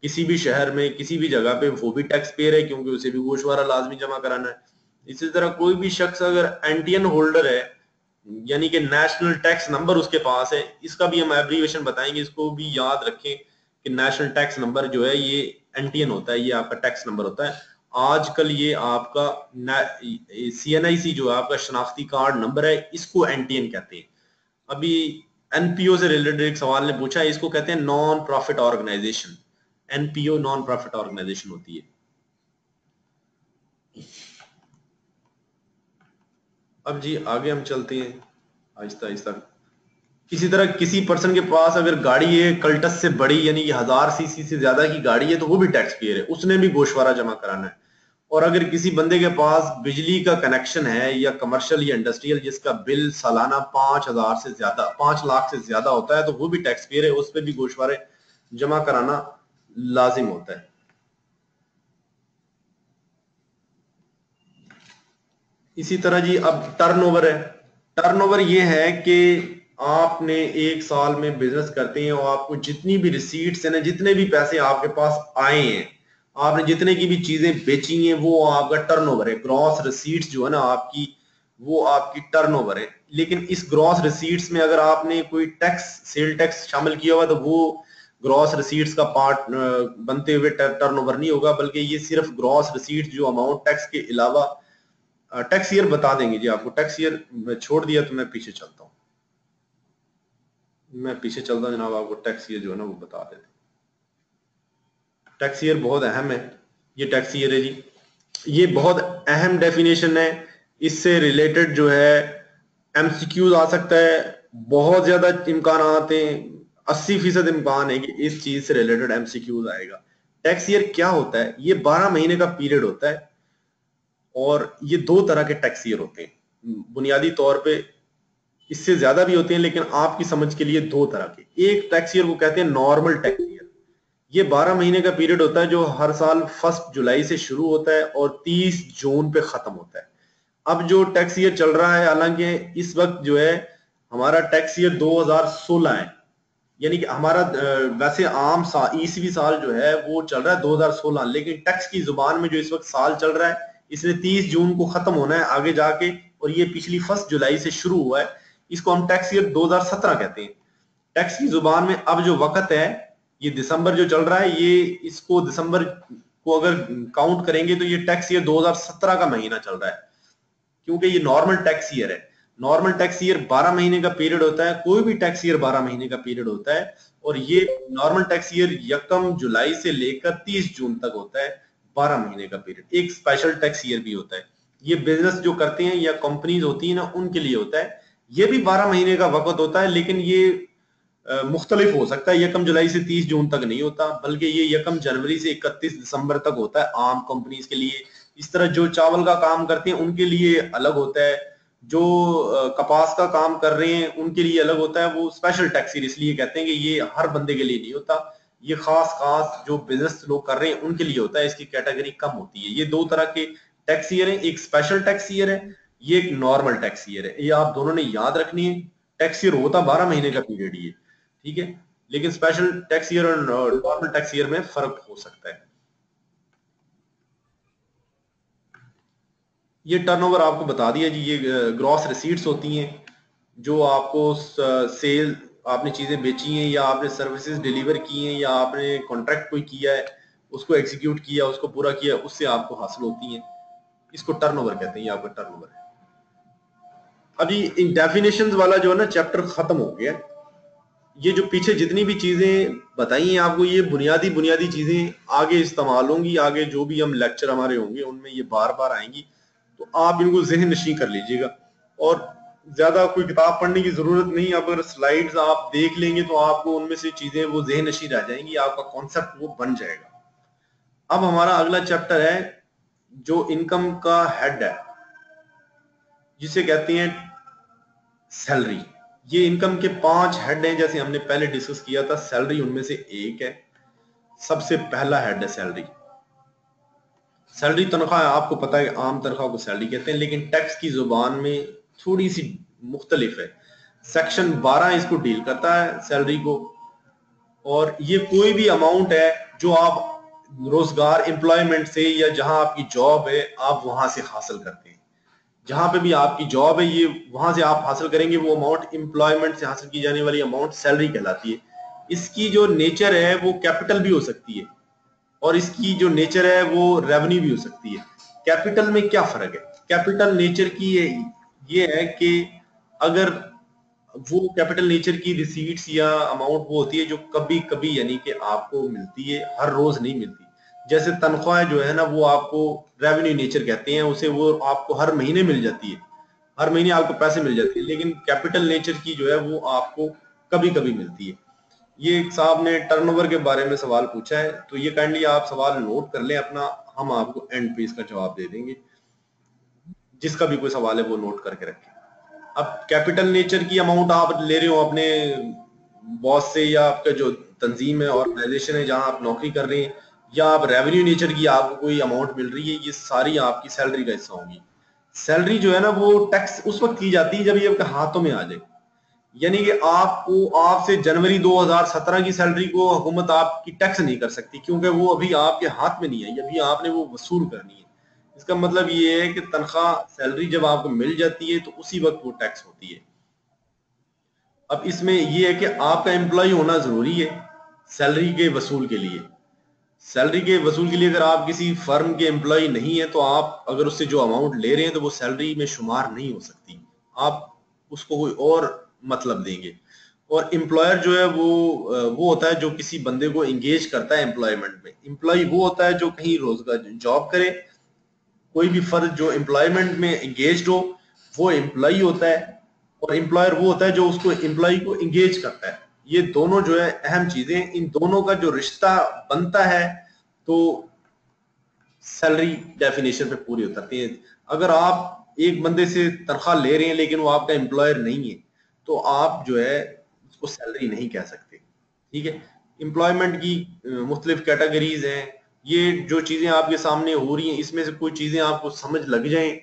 किसी भी शहर में किसी भी जगह पे, वो भी टैक्स पेयर है क्योंकि उसे भी गोशवारा लाजमी जमा कराना है। इसी तरह कोई भी शख्स अगर एनटीएन होल्डर है, यानी कि नेशनल टैक्स नंबर उसके पास है, इसका भी हम एब्रीविएशन बताएंगे, इसको भी याद रखें कि नेशनल टैक्स नंबर जो है ये एनटीएन होता है, ये आपका टैक्स नंबर होता है। आजकल ये आपका CNIC जो है आपका शनाख्ती कार्ड नंबर है, इसको एनटीएन कहते हैं। अभी एनपीओ से रिलेटेड एक सवाल ने पूछा है, इसको कहते हैं non profit organisation. NPO non profit organisation होती है। अब जी आगे हम चलते हैं आहिस्ता आहिस्ता। इसी तरह किसी पर्सन के पास अगर गाड़ी है कल्टस से बड़ी, यानी कि 1000 सीसी से ज्यादा की गाड़ी है, तो वो भी टैक्स पेयर है, उसने भी गोशवारा जमा कराना है। और अगर किसी बंदे के पास बिजली का कनेक्शन है या कमर्शियल या इंडस्ट्रियल जिसका बिल सालाना 5000 से ज्यादा 5 लाख से ज्यादा होता है, तो वो भी टैक्स पेयर है, उस पर भी गोशवारे जमा कराना लाजिम होता है। इसी तरह जी अब टर्नओवर है। टर्नओवर ये है कि आपने एक साल में बिजनेस करते हैं और आपको जितनी भी रिसीट्स है ना, जितने भी पैसे आपके पास आए हैं, आपने जितने की भी चीजें बेची हैं, वो आपका टर्नओवर है। ग्रॉस रिसीट्स जो है ना आपकी, वो आपकी टर्नओवर है। लेकिन इस ग्रॉस रिसीट्स में अगर आपने कोई टैक्स, सेल टैक्स शामिल किया हुआ, तो वो ग्रॉस रिसीट्स का पार्ट बनते हुए टर्नओवर नहीं होगा, बल्कि ये सिर्फ ग्रॉस रिसीट्स जो अमाउंट टैक्स के अलावा, टैक्स ईयर बता देंगे जी आपको। टैक्स ईयर छोड़ दिया तो मैं पीछे चलता हूँ, मैं पीछे चलता हूँ जनाब, आपको टैक्स ईयर जो है ना वो बता देते। टैक्स ईयर बहुत अहम है। ये टैक्स ईयर है जी, ये बहुत अहम डेफिनेशन है। इससे रिलेटेड जो है MCQs आ सकता है, बहुत ज्यादा इम्कान आते हैं, 80% इम्कान है कि इस चीज से रिलेटेड MCQs आएगा। टैक्स ईयर क्या होता है? ये 12 महीने का पीरियड होता है, और ये 2 तरह के टैक्स ईयर होते हैं बुनियादी तौर पे। इससे ज्यादा भी होते हैं, लेकिन आपकी समझ के लिए दो तरह के। एक टैक्स ईयर को कहते हैं नॉर्मल टैक्स ईयर। ये 12 महीने का पीरियड होता है जो हर साल 1 जुलाई से शुरू होता है और 30 जून पे खत्म होता है। अब जो टैक्स ईयर चल रहा है, हालांकि इस वक्त जो है हमारा टैक्स ईयर 2016 है, यानी कि हमारा वैसे आम ईसवी साल जो है वो चल रहा है 2016, लेकिन टैक्स की जुबान में जो इस वक्त साल चल रहा है इसने 30 जून को खत्म होना है आगे जाके, और ये पिछली 1 जुलाई से शुरू हुआ है। इसको हम टैक्स ईयर 2017 कहते हैं। टैक्स की जुबान में अब जो वक्त है, ये दिसंबर जो चल रहा है, ये इसको दिसंबर को अगर काउंट करेंगे तो ये टैक्स ईयर 2017 का महीना चल रहा है, क्योंकि ये नॉर्मल टैक्स ईयर है। नॉर्मल टैक्स ईयर 12 महीने का पीरियड होता है, कोई भी टैक्स ईयर 12 महीने का पीरियड होता है, और ये नॉर्मल टैक्स ईयर 1 जुलाई से लेकर 30 जून तक होता है, 12 महीने का पीरियड। एक स्पेशल टैक्स ईयर भी होता है, ये बिजनेस जो करते हैं या कंपनीज होती है ना, उनके लिए होता है। ये भी 12 महीने का वक्त होता है, लेकिन ये मुख्तलिफ हो सकता है, 1 जुलाई से 30 जून तक नहीं होता, बल्कि ये 1 जनवरी से 31 दिसंबर तक होता है आम कंपनीज के लिए। इस तरह जो चावल का काम करते हैं उनके लिए अलग होता है, जो कपास का काम कर रहे हैं उनके लिए अलग होता है। वो स्पेशल टैक्स ईयर इसलिए कहते हैं कि ये हर बंदे के लिए नहीं होता, ये खास खास जो बिजनेस लोग कर रहे हैं उनके लिए होता है, इसकी कैटेगरी कम होती है। ये दो तरह के टैक्स ईयर है, एक स्पेशल टैक्स ईयर है, ये एक नॉर्मल टैक्स ईयर है। ये आप दोनों ने याद रखनी है। टैक्स ईयर होता 12 महीने का पीरियड ही है, ठीक है, लेकिन स्पेशल टैक्स ईयर और नॉर्मल टैक्स ईयर में फर्क हो सकता है। ये टर्नओवर आपको बता दिया जी। ये ग्रॉस रिसीट्स होती हैं, जो आपको सेल, आपने चीजें बेची हैं या आपने सर्विसेज डिलीवर की हैं या आपने कॉन्ट्रैक्ट कोई किया है, उसको एग्जीक्यूट किया, उसको पूरा किया, उससे आपको हासिल होती हैं। इसको टर्नओवर कहते हैं, ये आपका टर्नओवर है। अभी इन डेफिनेशंस वाला जो है ना चैप्टर खत्म हो गया। ये जो पीछे जितनी भी चीजें बताई हैं आपको, ये बुनियादी बुनियादी चीजें आगे इस्तेमाल होंगी, आगे जो भी हम लेक्चर हमारे होंगे उनमें ये बार बार आएंगी, तो आप इनको जहन नशीं कर लीजिएगा। और ज्यादा कोई किताब पढ़ने की जरूरत नहीं, अगर स्लाइड्स आप देख लेंगे तो आपको उनमें से चीजें वो जहन नशीं रह जाएंगी, आपका कॉन्सेप्ट वो बन जाएगा। अब हमारा अगला चैप्टर है जो इनकम का हेड है, जिसे कहते हैं सैलरी। ये इनकम के 5 हेड हैं, जैसे हमने पहले डिस्कस किया था, सैलरी उनमें से एक है। सबसे पहला हेड है सैलरी। सैलरी तनख्वाह, आपको पता है आम तनख्वाह को सैलरी कहते हैं, लेकिन टैक्स की जुबान में थोड़ी सी मुख्तलिफ है। सेक्शन 12 इसको डील करता है सैलरी को, और ये कोई भी अमाउंट है जो आप रोजगार, एम्प्लॉयमेंट से या जहां आपकी जॉब है आप वहां से हासिल करते हैं। जहां पे भी आपकी जॉब है, ये वहां से आप हासिल करेंगे, वो अमाउंट एम्प्लॉयमेंट से हासिल की जाने वाली अमाउंट सैलरी कहलाती है। इसकी जो नेचर है वो कैपिटल भी हो सकती है, और इसकी जो नेचर है वो रेवेन्यू भी हो सकती है। कैपिटल में क्या फर्क है? कैपिटल नेचर की ये है कि अगर वो कैपिटल नेचर की रिसीट्स या अमाउंट वो होती है जो कभी कभी यानी कि आपको मिलती है, हर रोज नहीं मिलती। जैसे तनख्वाह जो है ना, वो आपको रेवेन्यू नेचर कहते हैं उसे, वो आपको हर महीने मिल जाती है, हर महीने आपको पैसे मिल जाते हैं। लेकिन कैपिटल नेचर की जो है वो आपको कभी कभी मिलती है। ये साहब ने टर्नओवर के बारे में सवाल पूछा है, तो ये काइंडली आप सवाल नोट कर लें अपना, हम आपको एंड पे इसका जवाब दे देंगे। जिसका भी कोई सवाल है वो नोट करके रखें। अब कैपिटल नेचर की अमाउंट आप ले रहे हो अपने बॉस से, या आपका जो तंजीम है, ऑर्गेनाइजेशन है जहां आप नौकरी कर रहे हैं, या आप रेवेन्यू नेचर की आपको कोई अमाउंट मिल रही है, ये सारी आपकी सैलरी का हिस्सा होगी। सैलरी जो है ना वो टैक्स उस वक्त की जाती है जब ये आपके हाथों में आ जाए, यानी कि आपको, आपसे जनवरी 2017 की सैलरी को हुकूमत आपकी टैक्स नहीं कर सकती, क्योंकि वो अभी आपके हाथ में नहीं है, अभी आपने वो वसूल करनी है। इसका मतलब ये है कि तनख्वाह, सैलरी जब आपको मिल जाती है तो उसी वक्त वो टैक्स होती है। अब इसमें ये है कि आपका एम्प्लॉय होना जरूरी है सैलरी के वसूल के लिए। सैलरी के वसूल के लिए अगर आप किसी फर्म के एम्प्लॉय नहीं है, तो आप अगर उससे जो अमाउंट ले रहे हैं तो वो सैलरी में शुमार नहीं हो सकती, आप उसको कोई और मतलब देंगे। और एम्प्लॉयर जो है वो होता है जो किसी बंदे को एंगेज करता है एम्प्लॉयमेंट में। एम्प्लॉय वो होता है जो कहीं रोजगार जॉब करे, कोई भी फर्द जो एम्प्लॉयमेंट में एंगेज हो वो एम्प्लॉय होता है, और एम्प्लॉयर वो होता है जो उसको एम्प्लॉय को एंगेज करता है। ये दोनों जो है अहम चीजें, इन दोनों का जो रिश्ता बनता है तो सैलरी डेफिनेशन पे पूरी उतरती है। अगर आप एक बंदे से तनख्वाह ले रहे हैं लेकिन वो आपका एम्प्लॉयर नहीं है, तो आप जो है उसको सैलरी नहीं कह सकते। ठीक है, एम्प्लॉयमेंट की मुख्तलिफ कैटेगरीज हैं। ये जो चीजें आपके सामने हो रही हैं, इसमें से कोई चीजें आपको समझ लग जाएं,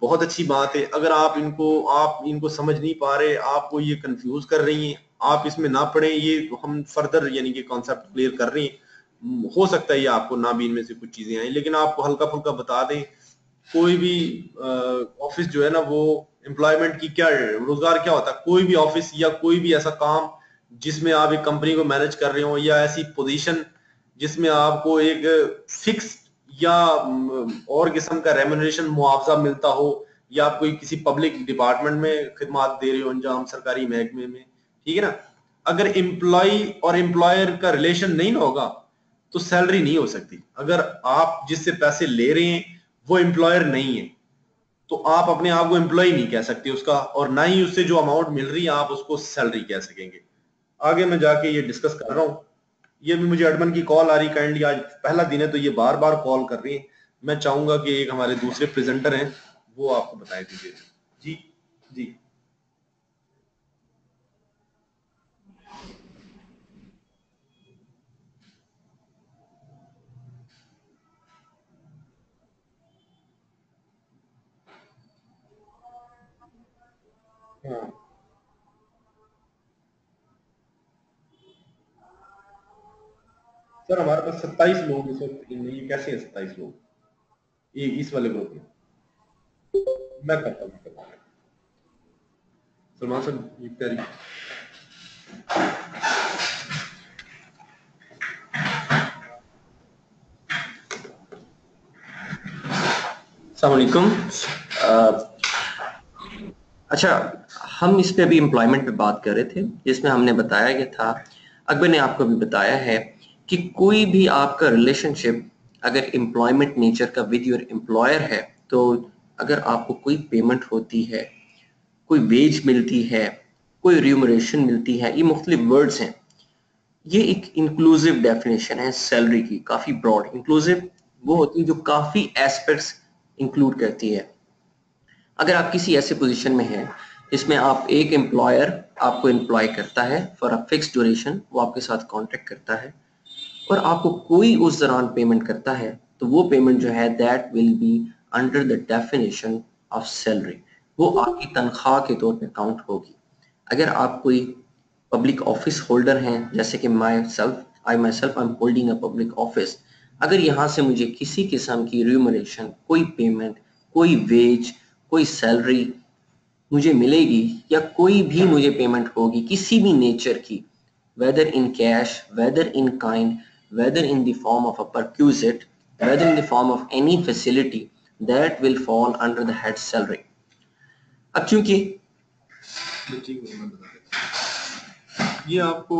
बहुत अच्छी बात है। अगर आप इनको समझ नहीं पा रहे, आपको ये कंफ्यूज कर रही हैं, आप इसमें ना पढ़ें, ये हम फर्दर यानी कि कॉन्सेप्ट क्लियर कर रहे हैं। हो सकता है ये आपको ना भी इनमें से कुछ चीजें आए, लेकिन आपको हल्का फुल्का बता दें। कोई भी ऑफिस जो है ना, वो एम्प्लॉयमेंट की क्या, रोजगार क्या होता है, कोई भी ऑफिस या कोई भी ऐसा काम जिसमें आप एक कंपनी को मैनेज कर रहे हो, या ऐसी पोजीशन जिसमें आपको एक फिक्स या और किस्म का रेम्यूनरेशन मुआवजा मिलता हो, या आप कोई किसी पब्लिक डिपार्टमेंट में खिदमात दे रहे हो अंजाम, सरकारी महकमे में, ठीक है ना। अगर एम्प्लॉय और एम्प्लॉयर का रिलेशन नहीं ना होगा तो सैलरी नहीं हो सकती। अगर आप जिससे पैसे ले रहे हैं वो एम्प्लॉयर नहीं है, तो आप अपने आप को एम्प्लॉय नहीं कह सकते उसका, और ना ही उससे जो अमाउंट मिल रही है आप उसको सैलरी कह सकेंगे। आगे मैं जाके ये डिस्कस कर रहा हूँ। ये भी मुझे एडमिन की कॉल आ रही, काइंडली आज पहला दिन है तो ये बार बार कॉल कर रही है। मैं चाहूंगा कि एक हमारे दूसरे प्रेजेंटर हैं वो आपको बताए दीजिए। जी जी हाँ सर, हमारे पास 27 लोग इस वक्त ये कैसे हैं 27 लोग ये इस वाले ग्रुप में। मैं करता हूँ सलमान सर, ये प्यारी। अस्सलाम वालेकुम। अच्छा, हम इस पे अभी एम्प्लॉयमेंट पे बात कर रहे थे, जिसमें हमने बताया गया था, अकबर ने आपको भी बताया है कि कोई भी आपका रिलेशनशिप अगर एम्प्लॉयमेंट नेचर का विद योर एम्प्लॉयर है, तो अगर आपको कोई पेमेंट होती है, कोई वेज मिलती है, कोई रिम्यूनरेशन मिलती है, ये मुख्तलिफ वर्ड्स हैं। ये एक इंक्लूसिव डेफिनेशन है सैलरी की, काफी ब्रॉड। इंक्लूसिव वो होती है जो काफी एस्पेक्ट्स इंक्लूड करती है। अगर आप किसी ऐसे पोजीशन में हैं जिसमें आप एक एम्प्लॉयर आपको एम्प्लॉय करता है फॉर अ फिक्स ड्यूरेशन, वो आपके साथ कॉन्ट्रैक्ट करता है और आपको कोई उस दौरान पेमेंट करता है, तो वो पेमेंट जो है that will be under the definition of salary. वो आपकी तनख्वाह के तौर पे काउंट होगी। अगर आप कोई पब्लिक ऑफिस होल्डर हैं, जैसे कि I am holding a public office, अगर यहाँ से मुझे किसी किस्म की रिम्यूनरेशन, कोई पेमेंट, कोई वेज, कोई सैलरी मुझे मिलेगी, या कोई भी मुझे पेमेंट होगी किसी भी नेचर की, whether in cash, whether in kind, whether in the form of a perquisite, whether in the form of any facility, that will fall under the head salary. अब चूंकि ये आपको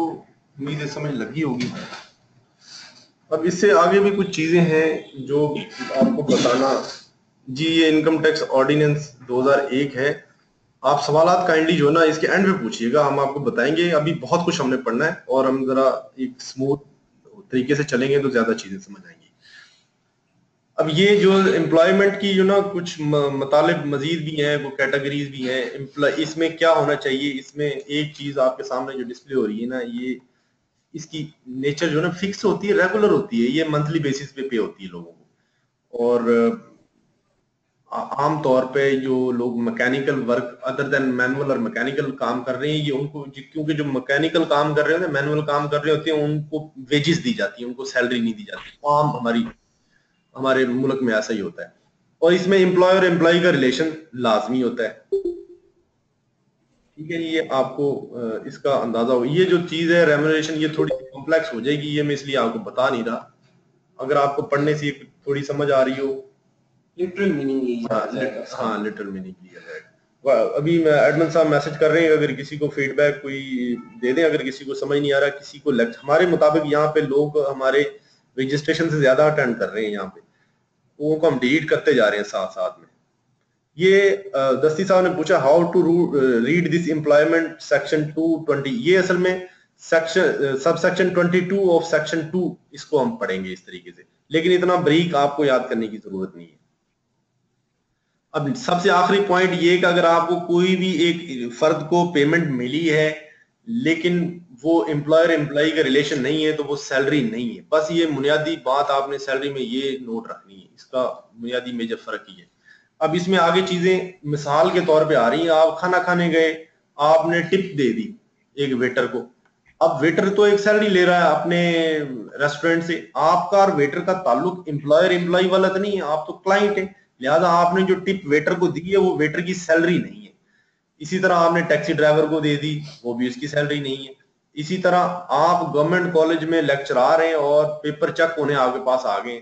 उम्मीद है समझ लगी होगी। अब इससे आगे भी कुछ चीजें हैं जो आपको बताना। जी, ये इनकम टैक्स ऑर्डिनेंस 2001 है। आप सवालात काइंडली जो है ना इसके एंड में पूछिएगा, हम आपको बताएंगे। अभी बहुत कुछ हमने पढ़ना है और हम जरा एक स्मूथ तरीके से चलेंगे तो ज्यादा चीजें समझ आएंगी। अब ये जो एम्प्लॉयमेंट की जो ना कुछ मतलब मजीद भी हैं, वो कैटेगरीज भी हैं। इसमें क्या होना चाहिए, इसमें एक चीज आपके सामने जो डिस्प्ले हो रही है ना, ये इसकी नेचर जो है ना फिक्स होती है, रेगुलर होती है। ये मंथली बेसिस पे होती है लोगों को। और आम तौर पे जो लोग mechanical work other than manual और मैकेनिकल काम कर रहे हैं, ये उनको क्योंकि जो मैकेनिकल काम कर रहे होते हैं, मैनुअल काम कर रहे होते हैं, उनको वेजेस दी जाती है, उनको सैलरी नहीं दी जाती। आम हमारे मुल्क में ऐसा ही होता है। और इसमें एम्प्लॉय और एम्प्लॉय का रिलेशन लाजमी होता है। ठीक है, ये आपको इसका अंदाजा हो। ये जो चीज है रेम्यूनरेशन, ये थोड़ी सी कॉम्प्लेक्स हो जाएगी, ये मैं इसलिए आपको बता नहीं रहा। अगर आपको पढ़ने से थोड़ी समझ आ रही हो, लिटरल मीनिंग यही है। हाँ लिटरल मीनिंग लिया जाएगा। अभी मैं एडमिन साहब मैसेज कर रहे हैं, अगर किसी को फीडबैक कोई दे दें, अगर किसी को समझ नहीं आ रहा, किसी को हमारे मुताबिक यहाँ पे लोग हमारे रजिस्ट्रेशन से ज्यादा अटेंड कर रहे हैं यहाँ पे, लोगों को हम डिलीट करते जा रहे हैं साथ साथ में। ये दस्ती साहब ने पूछा how to read this employment section 220। ये असल में section sub section 22 of section 2, इसको हम पढ़ेंगे इस तरीके से, लेकिन इतना ब्रीक आपको याद करने की जरूरत नहीं है। अब सबसे आखिरी पॉइंट ये कि अगर आपको कोई भी एक फर्द को पेमेंट मिली है लेकिन वो एम्प्लॉयर एम्प्लॉय का रिलेशन नहीं है तो वो सैलरी नहीं है। बस ये बुनियादी बात आपने सैलरी में ये नोट रखनी है, इसका बुनियादी मेजर फर्क ही है। अब इसमें आगे चीजें मिसाल के तौर पे आ रही हैं, आप खाना खाने गए, आपने टिप दे दी एक वेटर को। अब वेटर तो एक सैलरी ले रहा है अपने रेस्टोरेंट से, आपका और वेटर का ताल्लुक एम्प्लॉयर एम्प्लॉय वाला तो नहीं है, आप तो क्लाइंट है, लिहाजा आपने जो टिप वेटर को दी है वो वेटर की सैलरी नहीं है। इसी तरह आपने टैक्सी ड्राइवर को दे दी, वो भी उसकी सैलरी नहीं है। इसी तरह आप गवर्नमेंट कॉलेज में लेक्चरार हैं और पेपर चेक होने आपके पास आ गए।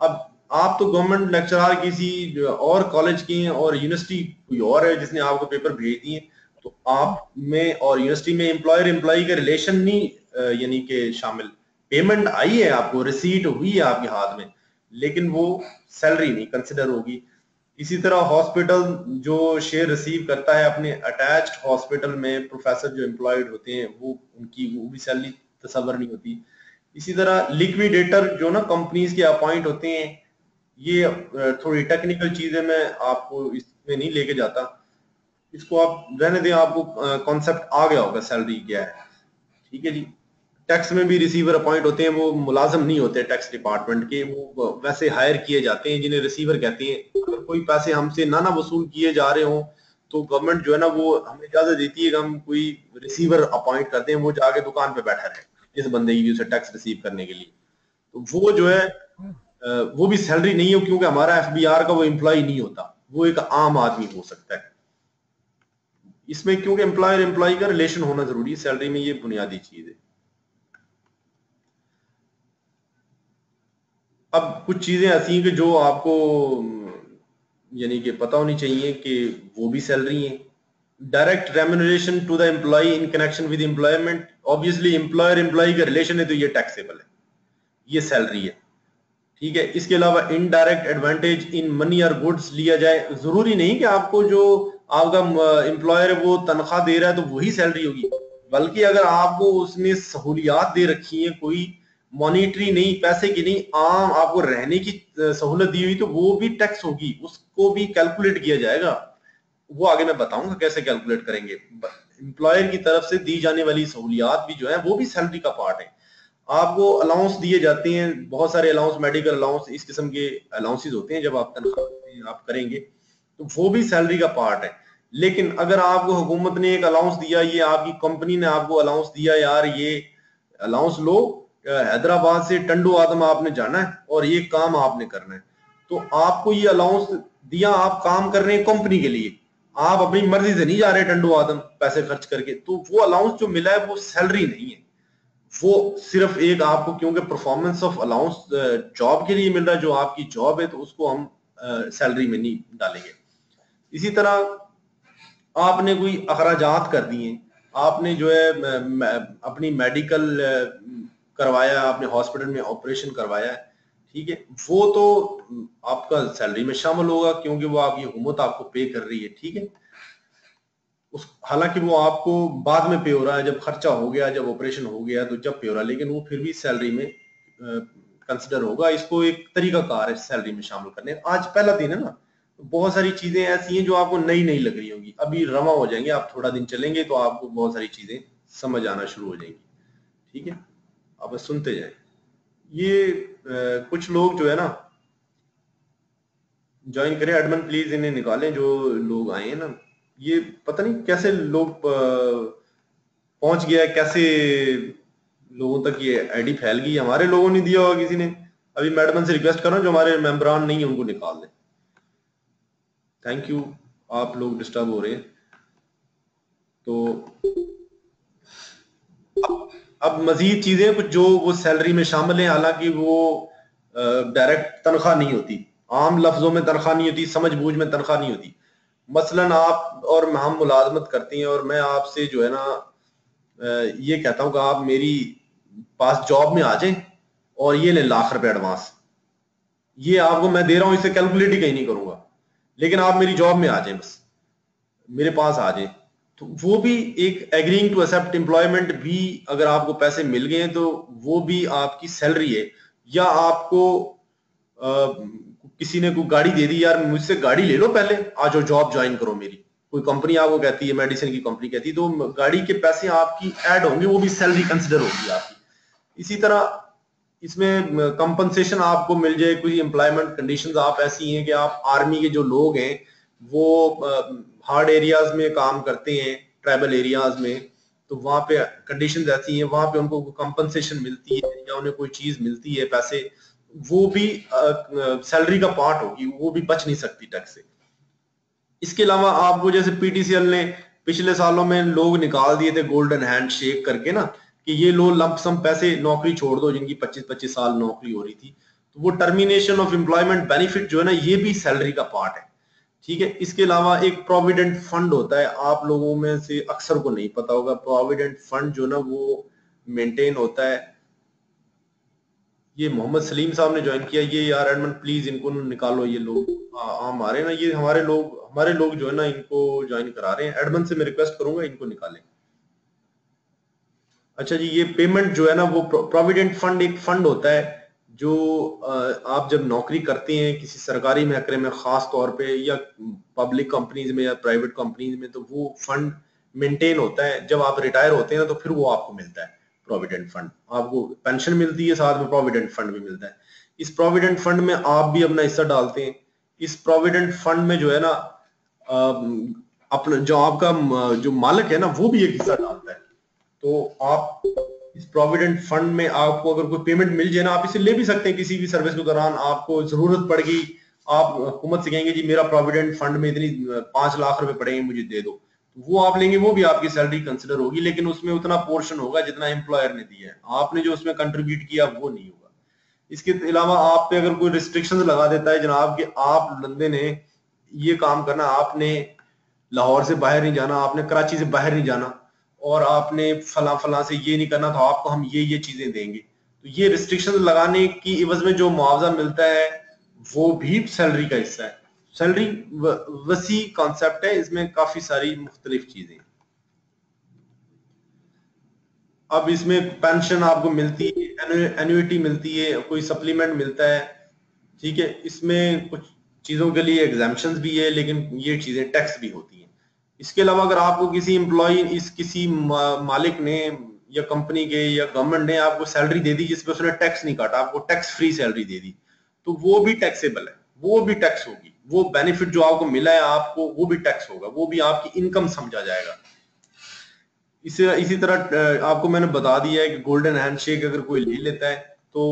अब आप तो गवर्नमेंट लेक्चरार किसी और कॉलेज के हैं और यूनिवर्सिटी कोई और है जिसने आपको पेपर भेज दिए, तो आप में और यूनिवर्सिटी में एम्प्लॉयर एम्प्लॉय का रिलेशन नहीं यानी कि शामिल। पेमेंट आई है आपको, रिसीट हुई है आपके हाथ में, लेकिन वो सैलरी नहीं कंसिडर होगी। इसी तरह हॉस्पिटल जो शेयर रिसीव करता है अपने अटैच्ड हॉस्पिटल में, प्रोफेसर जो एम्प्लॉयड होते हैं वो भी सैलरी तस्वर नहीं होती। इसी तरह लिक्विडेटर जो ना कंपनीज के अपॉइंट होते हैं, ये थोड़ी टेक्निकल चीजें मैं आपको इसमें नहीं लेके जाता, इसको आप रहने दें, आपको कॉन्सेप्ट आ गया होगा सैलरी क्या है। ठीक है जी। टैक्स में भी रिसीवर अपॉइंट होते हैं, वो मुलाजम नहीं होते टैक्स डिपार्टमेंट के, वो वैसे हायर किए जाते हैं जिन्हें रिसीवर कहते हैं। अगर कोई पैसे हमसे ना वसूल किए जा रहे हो तो गवर्नमेंट जो है ना वो हमें इजाजत देती है कि हम कोई रिसीवर अपॉइंट करते हैं, वो जाके दुकान पे बैठा रहे इस बंदे की उसे टैक्स रिसीव करने के लिए। तो वो जो है वो भी सैलरी नहीं है, क्योंकि हमारा एफबीआर का वो एम्प्लॉय नहीं होता, वो एक आम आदमी हो सकता है। इसमें क्योंकि एम्प्लॉयर एम्प्लॉय का रिलेशन होना जरूरी है सैलरी में, ये बुनियादी चीज है। अब कुछ चीजें ऐसी हैं कि जो आपको यानी कि पता होनी चाहिए कि वो भी सैलरी है। Direct remuneration to the employee in connection with employment, obviously employer employee का रिलेशन है तो ये टैक्सेबल है, ये सैलरी है। ठीक है। इसके अलावा इनडायरेक्ट एडवांटेज इन मनी और गुड्स लिया जाए, जरूरी नहीं कि आपको जो आपका एम्प्लॉयर है वो तनख्वाह दे रहा है तो वही सैलरी होगी, बल्कि अगर आपको उसने सहूलियात दे रखी है, कोई मॉनिटरी नहीं, पैसे की नहीं, आम आपको रहने की सहूलत दी हुई, तो वो भी टैक्स होगी, उसको भी कैलकुलेट किया जाएगा। वो आगे मैं बताऊंगा कैसे कैलकुलेट करेंगे। एम्प्लॉयर की तरफ से दी जाने वाली सहूलियात भी जो है वो भी सैलरी का पार्ट है। आपको अलाउंस दिए जाते हैं, बहुत सारे अलाउंस, मेडिकल अलाउंस, इस किस्म के अलाउंसेस होते हैं जब आप तनख्वाह आप करेंगे, तो वो भी सैलरी का पार्ट है। लेकिन अगर आपको हुकूमत ने एक अलाउंस दिया, ये आपकी कंपनी ने आपको अलाउंस दिया, यार ये अलाउंस लो, हैदराबाद से टंडू आदम आपने जाना है और ये काम आपने करना है, तो आपको ये अलाउंस दिया, आप काम कर रहे हैं कंपनी के लिए, आप अपनी मर्जी से नहीं जा रहे टंडू आदम पैसे खर्च करके, तो वो अलाउंस जो मिला है वो सैलरी नहीं है, वो सिर्फ एक आपको क्योंकि परफॉर्मेंस ऑफ अलाउंस जॉब के लिए मिल रहा है, जो आपकी जॉब है, तो उसको हम सैलरी में नहीं डालेंगे। इसी तरह आपने कोई अखराजात कर दिए, आपने जो है अपनी मेडिकल करवाया, आपने हॉस्पिटल में ऑपरेशन करवाया है, ठीक है, वो तो आपका सैलरी में शामिल होगा क्योंकि वो आपकी हुकूमत आपको पे कर रही है। ठीक है। हालांकि वो आपको बाद में पे हो रहा है, जब खर्चा हो गया, जब ऑपरेशन हो गया तो जब पे हो रहा है, लेकिन वो फिर भी सैलरी में कंसिडर होगा। इसको एक तरीका कार है सैलरी में शामिल करने। आज पहला दिन है ना, तो बहुत सारी चीजें ऐसी हैं जो आपको नई नई लग रही होंगी, अभी रमा हो जाएंगे, आप थोड़ा दिन चलेंगे तो आपको बहुत सारी चीजें समझ आना शुरू हो जाएंगी। ठीक है, आप बस सुनते जाए। ये कुछ लोग जो है ना ज्वाइन करें, एडमिन प्लीज इन्हें निकालें जो लोग आए हैं ना, ये पता नहीं कैसे लोग पहुंच गया, कैसे लोगों तक ये आईडी फैल गई, हमारे लोगों ने दिया होगा किसी ने। अभी मैडम से रिक्वेस्ट कर रहा हूं जो हमारे मेंबरान नहीं है उनको निकाल दें। थैंक यू, आप लोग डिस्टर्ब हो रहे हैं। तो अब मजीद चीजें कुछ जो वो सैलरी में शामिल है, हालांकि वो डायरेक्ट तनख्वाह नहीं होती, आम लफ्जों में तनख्वाह नहीं होती, समझ बूझ में तनख्वाह नहीं होती। मसलन आप और हम मुलाजमत करती हैं और मैं आपसे जो है ना ये कहता हूं कि आप मेरी पास जॉब में आ जाएं और ये ले ₹1,00,000 एडवांस, ये आपको मैं दे रहा हूं, इसे कैलकुलेट ही कहीं नहीं करूंगा, लेकिन आप मेरी जॉब में आ जाएं, बस मेरे पास आ जाएं, तो वो भी एक एग्रीइंग टू एक्सेप्ट एम्प्लॉयमेंट भी, अगर आपको पैसे मिल गए हैं तो वो भी आपकी सैलरी है। या आपको किसी ने कोई गाड़ी दे दी, यार मुझसे गाड़ी ले लो पहले, आ जाओ जॉब ज्वाइन करो मेरी, कोई कंपनी आपको कहती है, मेडिसिन की कंपनी कहती है, तो गाड़ी के पैसे आपकी ऐड होंगे, वो भी सैलरी कंसिडर होगी आपकी। इसी तरह इसमें कंपनसेशन आपको मिल जाए, कोई एम्प्लॉयमेंट कंडीशंस आप ऐसी हैं कि आप आर्मी के जो लोग हैं वो हार्ड एरियाज में काम करते हैं, ट्राइबल एरियाज में, तो वहां पे कंडीशंस ऐसी हैं, वहां पे उनको कंपनसेशन मिलती है या उन्हें कोई चीज मिलती है पैसे, वो भी सैलरी का पार्ट होगी, वो भी बच नहीं सकती टैक्स से। इसके अलावा आपको जैसे पीटीसीएल ने पिछले सालों में लोग निकाल दिए थे गोल्डन हैंड शेक करके ना, कि ये लो लंप सम पैसे नौकरी छोड़ दो, जिनकी 25-25 साल नौकरी हो रही थी, तो वो टर्मिनेशन ऑफ एम्प्लॉयमेंट बेनिफिट जो है ना, ये भी सैलरी का पार्ट है। ठीक है, इसके अलावा एक प्रोविडेंट फंड होता है, आप लोगों में से अक्सर को नहीं पता होगा, प्रोविडेंट फंड जो ना वो मेंटेन होता है, ये मोहम्मद सलीम साहब ने ज्वाइन किया, ये यार एडमंड प्लीज इनको निकालो, ये लोग हमारे ना, ये हमारे लोग जो है ना इनको ज्वाइन करा रहे हैं, एडमंड से मैं रिक्वेस्ट करूंगा इनको निकालें। अच्छा जी, ये पेमेंट जो है ना, वो प्रोविडेंट फंड एक फंड होता है जो आप जब नौकरी करते हैं किसी सरकारी महकमे में खास तौर पे, या पब्लिक कंपनीज में या प्राइवेट कंपनीज में, तो वो फंड मेंटेन होता है, जब आप रिटायर होते हैं ना तो फिर वो आपको मिलता है प्रोविडेंट फंड, आपको पेंशन मिलती है, साथ में प्रोविडेंट फंड भी मिलता है। इस प्रोविडेंट फंड में आप भी अपना हिस्सा डालते हैं। इस प्रोविडेंट फंड में जो है ना अपना जो आपका जो मालिक है ना, वो भी एक हिस्सा डालता है। तो आप इस प्रोविडेंट फंड में आपको अगर कोई पेमेंट मिल जाए ना, आप इसे ले भी सकते हैं किसी भी सर्विस के दौरान, आपको जरूरत पड़ गई, आप हुकूमत से कहेंगे जी मेरा प्रोविडेंट फंड में इतनी 5 लाख रुपए पड़ेंगे मुझे दे दो, वो आप लेंगे, वो भी आपकी सैलरी कंसिडर होगी, लेकिन उसमें उतना पोर्शन होगा जितना एम्प्लॉयर ने दिया है, आपने जो उसमें कंट्रीब्यूट किया वो नहीं होगा। इसके अलावा आप पे अगर कोई रिस्ट्रिक्शंस लगा देता है जनाब कि आप बंदे ने ये काम करना, आपने लाहौर से बाहर नहीं जाना, आपने कराची से बाहर नहीं जाना, और आपने फला फला से ये नहीं करना, तो आपको हम ये चीजें देंगे, तो ये रिस्ट्रिक्शंस लगाने की इवज में जो मुआवजा मिलता है वो भी सैलरी का हिस्सा है। सैलरी वसी कॉन्सेप्ट है, इसमें काफी सारी मुख्तलिफ चीजें। अब इसमें पेंशन आपको मिलती है, एन्युइटी मिलती है, कोई सप्लीमेंट मिलता है, ठीक है, इसमें कुछ चीजों के लिए एग्जाम्पशंस भी है, लेकिन ये चीजें टैक्स भी होती हैं। इसके अलावा अगर आपको किसी एम्प्लॉय किसी मालिक ने या कंपनी के या गवर्नमेंट ने आपको सैलरी दे दी जिसपे उसने टैक्स नहीं काटा, आपको टैक्स फ्री सैलरी दे दी, तो वो भी टैक्सेबल है, वो भी टैक्स होगी, वो बेनिफिट जो आपको मिला है आपको, वो भी टैक्स होगा, वो भी आपकी इनकम समझा जाएगा। इसी तरह आपको मैंने बता दिया है कि गोल्डन हैंडशेक अगर कोई ले लेता है तो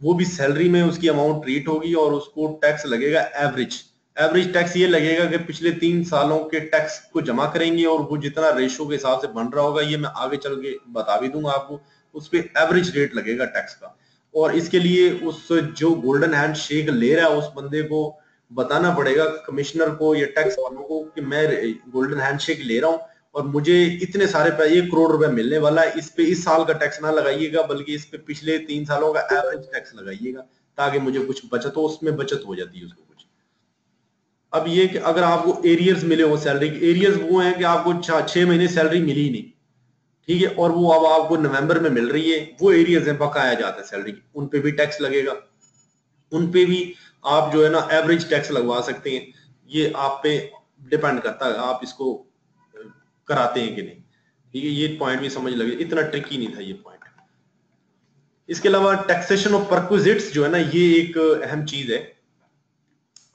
वो भी सैलरी में उसकी अमाउंट ट्रीट होगी, और उसको टैक्स लगेगा एवरेज टैक्स ये लगेगा कि पिछले 3 सालों के टैक्स को जमा करेंगे, और वो जितना रेशो के हिसाब से बन रहा होगा, ये मैं आगे चल के बता भी दूंगा आपको, उस पर एवरेज रेट लगेगा टैक्स का। और इसके लिए उस जो गोल्डन हैंड शेक ले रहा है उस बंदे को बताना पड़ेगा, कमिश्नर को या टैक्स वालों को, कि मैं गोल्डन हैंड शेक ले रहा हूँ और मुझे इतने सारे 1 करोड़ रुपए मिलने वाला है, इस पे इस साल का टैक्स ना लगाइएगा, बल्कि इस पे पिछले 3 सालों का एवरेज टैक्स लगाइएगा, ताकि मुझे कुछ बचत हो, उसमें बचत हो जाती है उसको कुछ। अब ये कि अगर आपको एरियर्स मिले हो सैलरी के, एरियर्स वो हैं कि आपको 6 महीने सैलरी मिली ही नहीं, ठीक है, और वो अब आपको नवंबर में मिल रही है, वो एरियर्स हैं, बकाया जाता है सैलरी, उन पे भी टैक्स लगेगा, उन पे भी आप जो है ना एवरेज टैक्स लगवा सकते हैं। ये आप पे डिपेंड करता है आप इसको कराते हैं कि नहीं, ठीक है, ये पॉइंट भी समझ लगे, इतना ट्रिकी नहीं था ये पॉइंट। इसके अलावा टैक्सेशन ऑफ परक्विजिट्स जो है ना, ये एक अहम चीज है।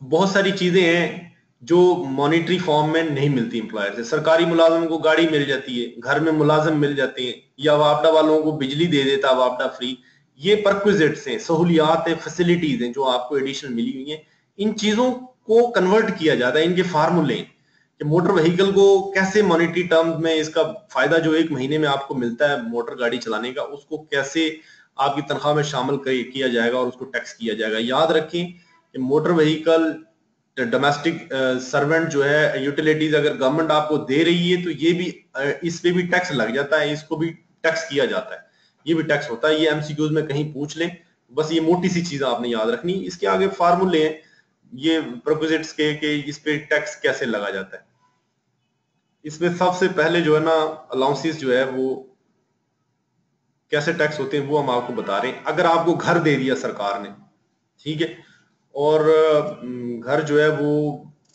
बहुत सारी चीजें हैं जो मॉनिटरी फॉर्म में नहीं मिलती एम्प्लॉयर से। सरकारी मुलाजिम को गाड़ी मिल जाती है, घर में मुलाजिम मिल जाते हैं, या वापडा वालों को बिजली दे देता वापडा फ्री, ये परक्विजिट्स हैं, सहूलियात है, फैसिलिटीज हैं जो आपको एडिशनल मिली हुई हैं। इन चीजों को कन्वर्ट किया जाता है, इनके फार्मूले कि मोटर व्हीकल को कैसे मॉनिटरी टर्म्स में इसका फायदा जो 1 महीने में आपको मिलता है मोटर गाड़ी चलाने का, उसको कैसे आपकी तनख्वाह में शामिल किया जाएगा और उसको टैक्स किया जाएगा। याद रखें कि मोटर व्हीकल डोमेस्टिक सर्वेंट जो है, यूटिलिटीज अगर गवर्नमेंट आपको दे रही है तो ये भी इस पे भी टैक्स लग जाता है, इसको भी टैक्स किया जाता है, ये भी टैक्स होता है। ये एमसीक्यूज में कहीं पूछ लें, बस ये मोटी सी चीज आपने याद रखनी। इसके आगे फार्मूले हैं ये प्रोपोजिट्स के इस पे टैक्स कैसे लगा जाता है। इसमें सबसे पहले जो है ना अलाउंसेस जो है वो कैसे टैक्स होते हैं वो हम आपको बता रहे हैं। अगर आपको घर दे दिया सरकार ने, ठीक है, और घर जो है वो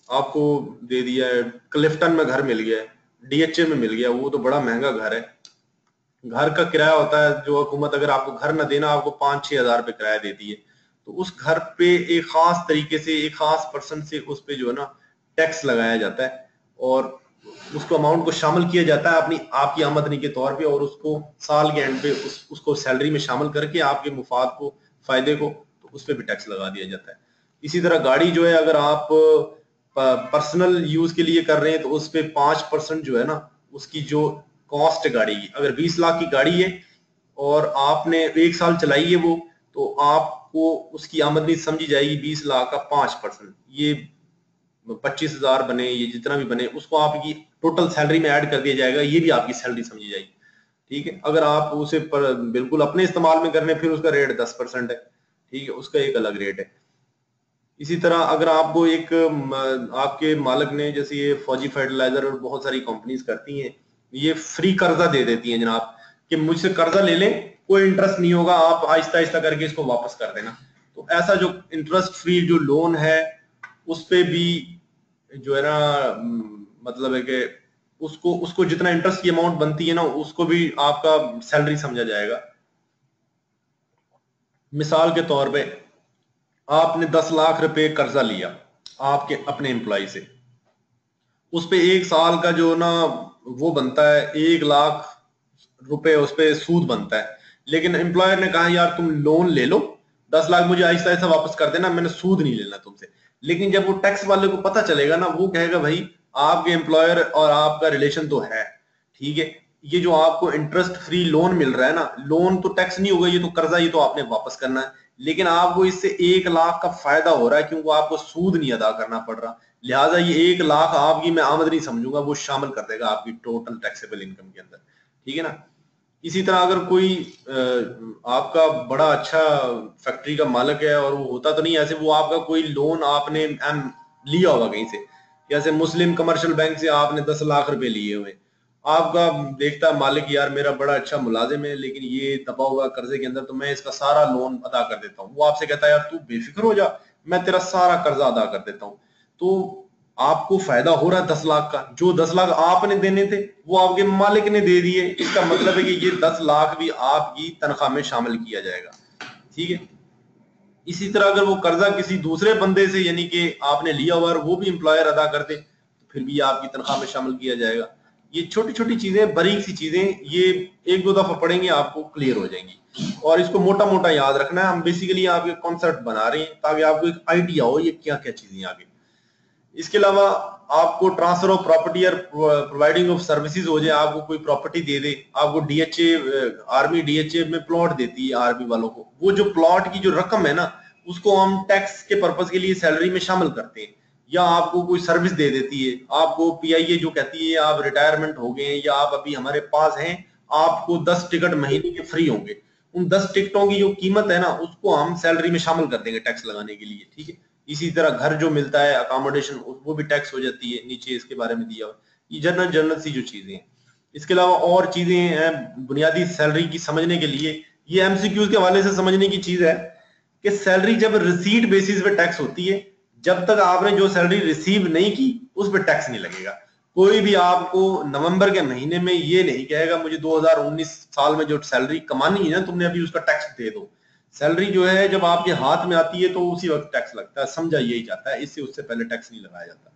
आपको दे दिया है, क्लिफ्टन में घर मिल गया है, डीएचए में मिल गया, वो तो बड़ा महंगा घर है। घर का किराया होता है जो हुकूमत अगर आपको घर न देना आपको 5-6 हजार रुपये किराया देती है, तो उस घर पे एक खास तरीके से एक खास परसेंट से उस पे जो है ना टैक्स लगाया जाता है और उसको अमाउंट को शामिल किया जाता है अपनी आपकी आमदनी के तौर पे, और उसको साल के एंड पे उसको सैलरी में शामिल करके आपके मुफाद को, फायदे को, तो उस पर भी टैक्स लगा दिया जाता है। इसी तरह गाड़ी जो है अगर आप पर्सनल यूज के लिए कर रहे हैं तो उस पर 5% जो है ना उसकी जो कॉस्ट है गाड़ी की, अगर 20 लाख की गाड़ी है और आपने 1 साल चलाई है वो, तो आपको उसकी आमदनी समझी जाएगी 20 लाख का 5%, ये 25,000 बने, ये जितना भी बने उसको आपकी टोटल सैलरी में ऐड कर दिया जाएगा, ये भी आपकी सैलरी समझी जाएगी। ठीक है, अगर आप उसे बिल्कुल अपने इस्तेमाल में कर रहे हैं फिर उसका रेट 10% है। ठीक है, उसका एक अलग रेट है। इसी तरह अगर आपको एक आपके मालिक ने, जैसे ये फौजी फर्टिलाइजर और बहुत सारी कंपनीज करती हैं, ये फ्री कर्जा दे देती हैं जनाब कि मुझसे कर्जा ले लें, कोई इंटरेस्ट नहीं होगा, आप आहिस्ता आहिस्ता करके इसको वापस कर देना। तो ऐसा जो इंटरेस्ट फ्री जो लोन है उस पे भी जो है ना मतलब है कि उसको उसको जितना इंटरेस्ट की अमाउंट बनती है ना उसको भी आपका सैलरी समझा जाएगा। मिसाल के तौर पे आपने 10 लाख रुपए कर्जा लिया आपके अपने एम्प्लॉय से, उस पे 1 साल का जो ना वो बनता है 1 लाख रुपए उस पे सूद बनता है, लेकिन एम्प्लॉयर ने कहा यार तुम लोन ले लो 10 लाख मुझे आहिस्ता आहिस्ता वापस कर देना, मैंने सूद नहीं लेना तुमसे। लेकिन जब वो टैक्स वाले को पता चलेगा ना, वो कहेगा भाई आपके एम्प्लॉयर और आपका रिलेशन तो है, ठीक है, ये जो आपको इंटरेस्ट फ्री लोन मिल रहा है ना, लोन तो टैक्स नहीं होगा, ये तो कर्जा, ये तो आपने वापस करना है, लेकिन आपको इससे 1 लाख का फायदा हो रहा है क्योंकि आपको सूद नहीं अदा करना पड़ रहा, लिहाजा ये 1 लाख आपकी मैं आमदनी समझूंगा, वो शामिल कर देगा आपकी टोटल टैक्सेबल इनकम के अंदर। ठीक है ना। इसी तरह अगर कोई आपका बड़ा अच्छा फैक्ट्री का मालिक है, और वो होता तो नहीं ऐसे, वो आपका कोई लोन आपने लिया होगा कहीं से, जैसे मुस्लिम कमर्शियल बैंक से आपने 10 लाख रुपए लिए हुए, आपका देखता है मालिक यार मेरा बड़ा अच्छा मुलाजिम है लेकिन ये दबा हुआ कर्जे के अंदर, तो मैं इसका सारा लोन अदा कर देता हूँ। वो आपसे कहता है यार तू बेफिक्र हो जा, मैं तेरा सारा कर्जा अदा कर देता हूँ। तो आपको फायदा हो रहा है 10 लाख का, जो 10 लाख आपने देने थे वो आपके मालिक ने दे दिए, इसका मतलब है कि ये 10 लाख भी आपकी तनख्वाह में शामिल किया जाएगा। ठीक है। इसी तरह अगर वो कर्जा किसी दूसरे बंदे से यानी कि आपने लिया हुआ और वो भी एम्प्लॉयर अदा कर दे तो फिर भी आपकी तनख्वाह में शामिल किया जाएगा। ये छोटी छोटी चीजें, बारीक सी चीजें, ये 1-2 दफा पढ़ेंगे आपको क्लियर हो जाएंगी, और इसको मोटा मोटा याद रखना है। हम बेसिकली आपके कॉन्सेप्ट बना रहे हैं ताकि आपको एक आइडिया हो ये क्या क्या चीजें आगे। इसके अलावा आपको ट्रांसफर ऑफ प्रॉपर्टी और प्रोवाइडिंग ऑफ सर्विसेज हो जाए, आपको कोई प्रॉपर्टी दे दे, आपको डीएचए, आर्मी डीएचए में प्लॉट देती है आर्मी वालों को, वो जो प्लॉट की जो रकम है ना उसको हम टैक्स के पर्पज के लिए सैलरी में शामिल करते हैं, या आपको कोई सर्विस दे देती है, आपको पीआईए जो कहती है आप रिटायरमेंट हो गए या आप अभी हमारे पास हैं, आपको 10 टिकट महीने के फ्री होंगे, उन 10 टिकटों की जो कीमत है ना उसको हम सैलरी में शामिल कर देंगे टैक्स लगाने के लिए। ठीक है। इसी तरह घर जो मिलता है अकोमोडेशन, वो भी टैक्स हो जाती है, नीचे इसके बारे में दिया हुआ। ये जनरल सी जो चीजें हैं। इसके अलावा और चीजें हैं बुनियादी सैलरी की समझने के लिए, ये एमसीक्यूज के हवाले से समझने की चीज है कि सैलरी जब रिसीट बेसिस पे टैक्स होती है, जब तक आपने जो सैलरी रिसीव नहीं की उस पर टैक्स नहीं लगेगा। कोई भी आपको नवंबर के महीने में ये नहीं कहेगा मुझे 2019 साल में जो सैलरी कमानी है ना तुमने अभी उसका टैक्स दे दो। सैलरी जो है जब आपके हाथ में आती है तो उसी वक्त टैक्स लगता है, समझा यही जाता है, इससे उससे पहले टैक्स नहीं लगाया जाता।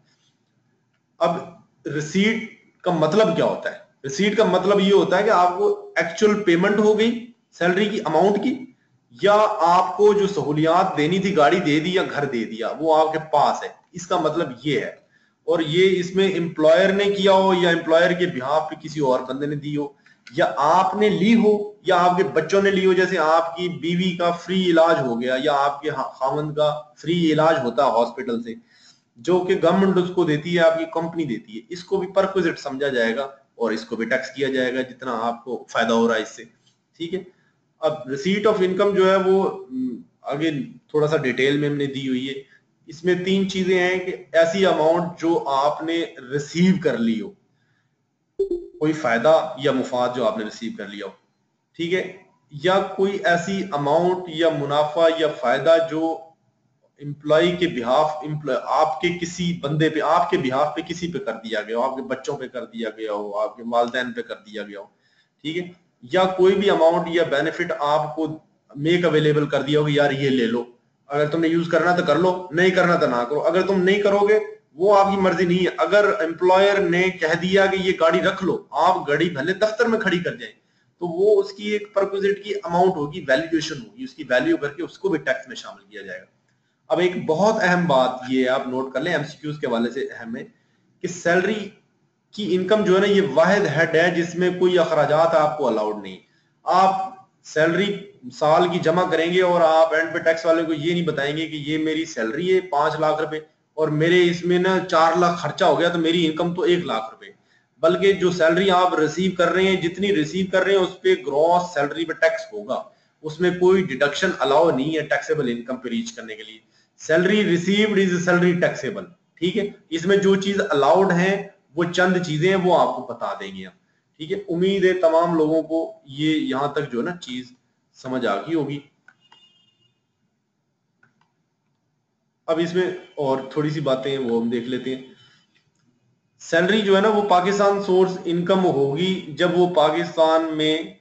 अब रिसीट का मतलब क्या होता है? रिसीट का मतलब ये होता है कि आपको एक्चुअल पेमेंट हो गई सैलरी की अमाउंट की, या आपको जो सहूलियात देनी थी, गाड़ी दे दी या घर दे दिया, वो आपके पास है, इसका मतलब ये है। और ये इसमें एम्प्लॉयर ने किया हो या एम्प्लॉयर के बिहाफ पे किसी और बंदे ने दी हो, या आपने ली हो या आपके बच्चों ने ली हो, जैसे आपकी बीवी का फ्री इलाज हो गया या आपके खामंद का फ्री इलाज होता है हॉस्पिटल से, जो कि गवर्नमेंट उसको देती है, आपकी कंपनी देती है, इसको भी परक्विजिट समझा जाएगा और इसको भी टैक्स किया जाएगा जितना आपको फायदा हो रहा है इससे। ठीक है। अब रिसीट ऑफ इनकम जो है वो आगे थोड़ा सा डिटेल में हमने दी हुई है। इसमें 3 चीजें हैं कि ऐसी अमाउंट जो आपने रिसीव कर ली हो, कोई फायदा या मुफाद जो आपने रिसीव कर लिया हो, ठीक है, या कोई ऐसी अमाउंट या मुनाफा या फायदा जो एम्प्लॉय के बिहाफ आपके किसी बंदे पे, आपके बिहाफ पे किसी पे कर दिया गया हो, आपके बच्चों पे कर दिया गया हो, आपके वालिदैन पे कर दिया गया हो, ठीक है, या कोई भी अमाउंट या बेनिफिट आपको मेक अवेलेबल कर दिया हो कि यार ये ले लो, अगर तुमने यूज करना तो कर लो, नहीं करना तो ना करो। अगर तुम नहीं करोगे वो आपकी मर्जी नहीं है। अगर एम्प्लॉयर ने कह दिया कि ये गाड़ी रख लो, आप गाड़ी भले दफ्तर में खड़ी कर जाए, तो वो उसकी एक परक्विजिट की अमाउंट होगी, वैल्यूएशन होगी, उसकी वैल्यू करके उसको भी टैक्स में शामिल किया जाएगा। अब एक बहुत अहम बात ये आप नोट कर लें, एमसीक्यूज के हवाले से अहम है कि सैलरी की इनकम जो है ना, ये वाहिद हेड है जिसमें कोई अखराजात आपको अलाउड नहीं। आप सैलरी साल की जमा करेंगे और आप एंड पे टैक्स वाले को ये नहीं बताएंगे कि ये मेरी सैलरी है 5 लाख रुपए और मेरे इसमें ना 4 लाख खर्चा हो गया तो मेरी इनकम तो 1 लाख रुपए। बल्कि जो सैलरी आप रिसीव कर रहे हैं, जितनी रिसीव कर रहे हैं उस पर ग्रॉस सैलरी पे टैक्स होगा, उसमें कोई डिडक्शन अलाउ नहीं है टैक्सेबल इनकम पे रीच करने के लिए। Salary received is salary taxable, ठीक है। इसमें जो चीज अलाउड है वो चंद चीजें हैं, वो आपको बता देंगे हम, ठीक है। उम्मीद है तमाम लोगों को ये यहां तक जो है ना चीज समझ आ गई होगी। अब इसमें और थोड़ी सी बातें हैं वो हम देख लेते हैं। सैलरी जो है ना वो पाकिस्तान सोर्स इनकम होगी जब वो पाकिस्तान में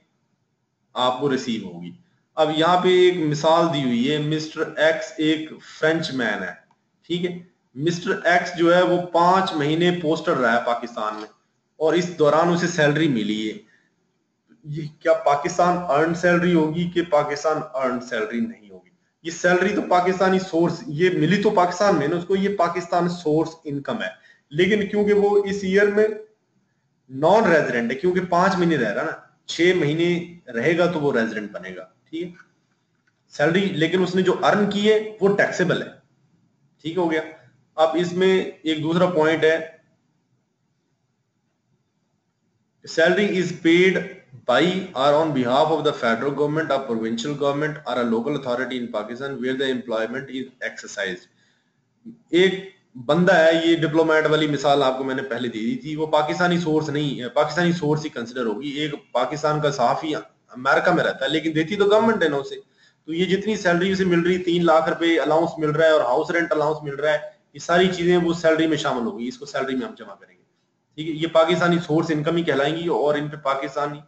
आपको रिसीव होगी। अब यहाँ पे एक मिसाल दी हुई है, मिस्टर एक्स एक फ्रेंच मैन है, ठीक है। मिस्टर एक्स जो है वो 5 महीने पोस्टर रहा है पाकिस्तान में और इस दौरान उसे सैलरी मिली है। ये क्या पाकिस्तान अर्न सैलरी होगी कि पाकिस्तान अर्न सैलरी नहीं होगी? ये सैलरी तो पाकिस्तानी सोर्स, ये मिली तो पाकिस्तान में ना उसको, ये पाकिस्तान सोर्स इनकम है। लेकिन क्योंकि वो इस ईयर में नॉन रेजिडेंट है, क्योंकि 5 महीने रह रहा ना, 6 महीने रहेगा तो वो रेजिडेंट बनेगा, ठीक है। सैलरी लेकिन उसने जो अर्न की है वो टैक्सेबल है, ठीक हो गया। अब इसमें एक दूसरा पॉइंट है, salary is paid by or on behalf of the federal government or provincial government or a local authority in Pakistan where the employment is exercised। एक बंदा है, ये डिप्लोमेट वाली मिसाल आपको मैंने पहले दे दी थी, वो पाकिस्तानी सोर्स नहीं है, पाकिस्तानी सोर्स ही कंसिडर होगी। एक पाकिस्तान का सहाफी अमेरिका में रहता है लेकिन देती तो गवर्नमेंट है ना उसे, तो ये जितनी सैलरी उसे मिल रही, 3 लाख रुपए अलाउंस मिल रहा है और हाउस रेंट अलाउंस मिल रहा है, ये सारी चीजें वो सैलरी में शामिल होगी, इसको सैलरी में हम जमा करेंगे, ठीक है। ये पाकिस्तानी सोर्स इनकम ही कहलाएंगी और इन पे पाकिस्तानी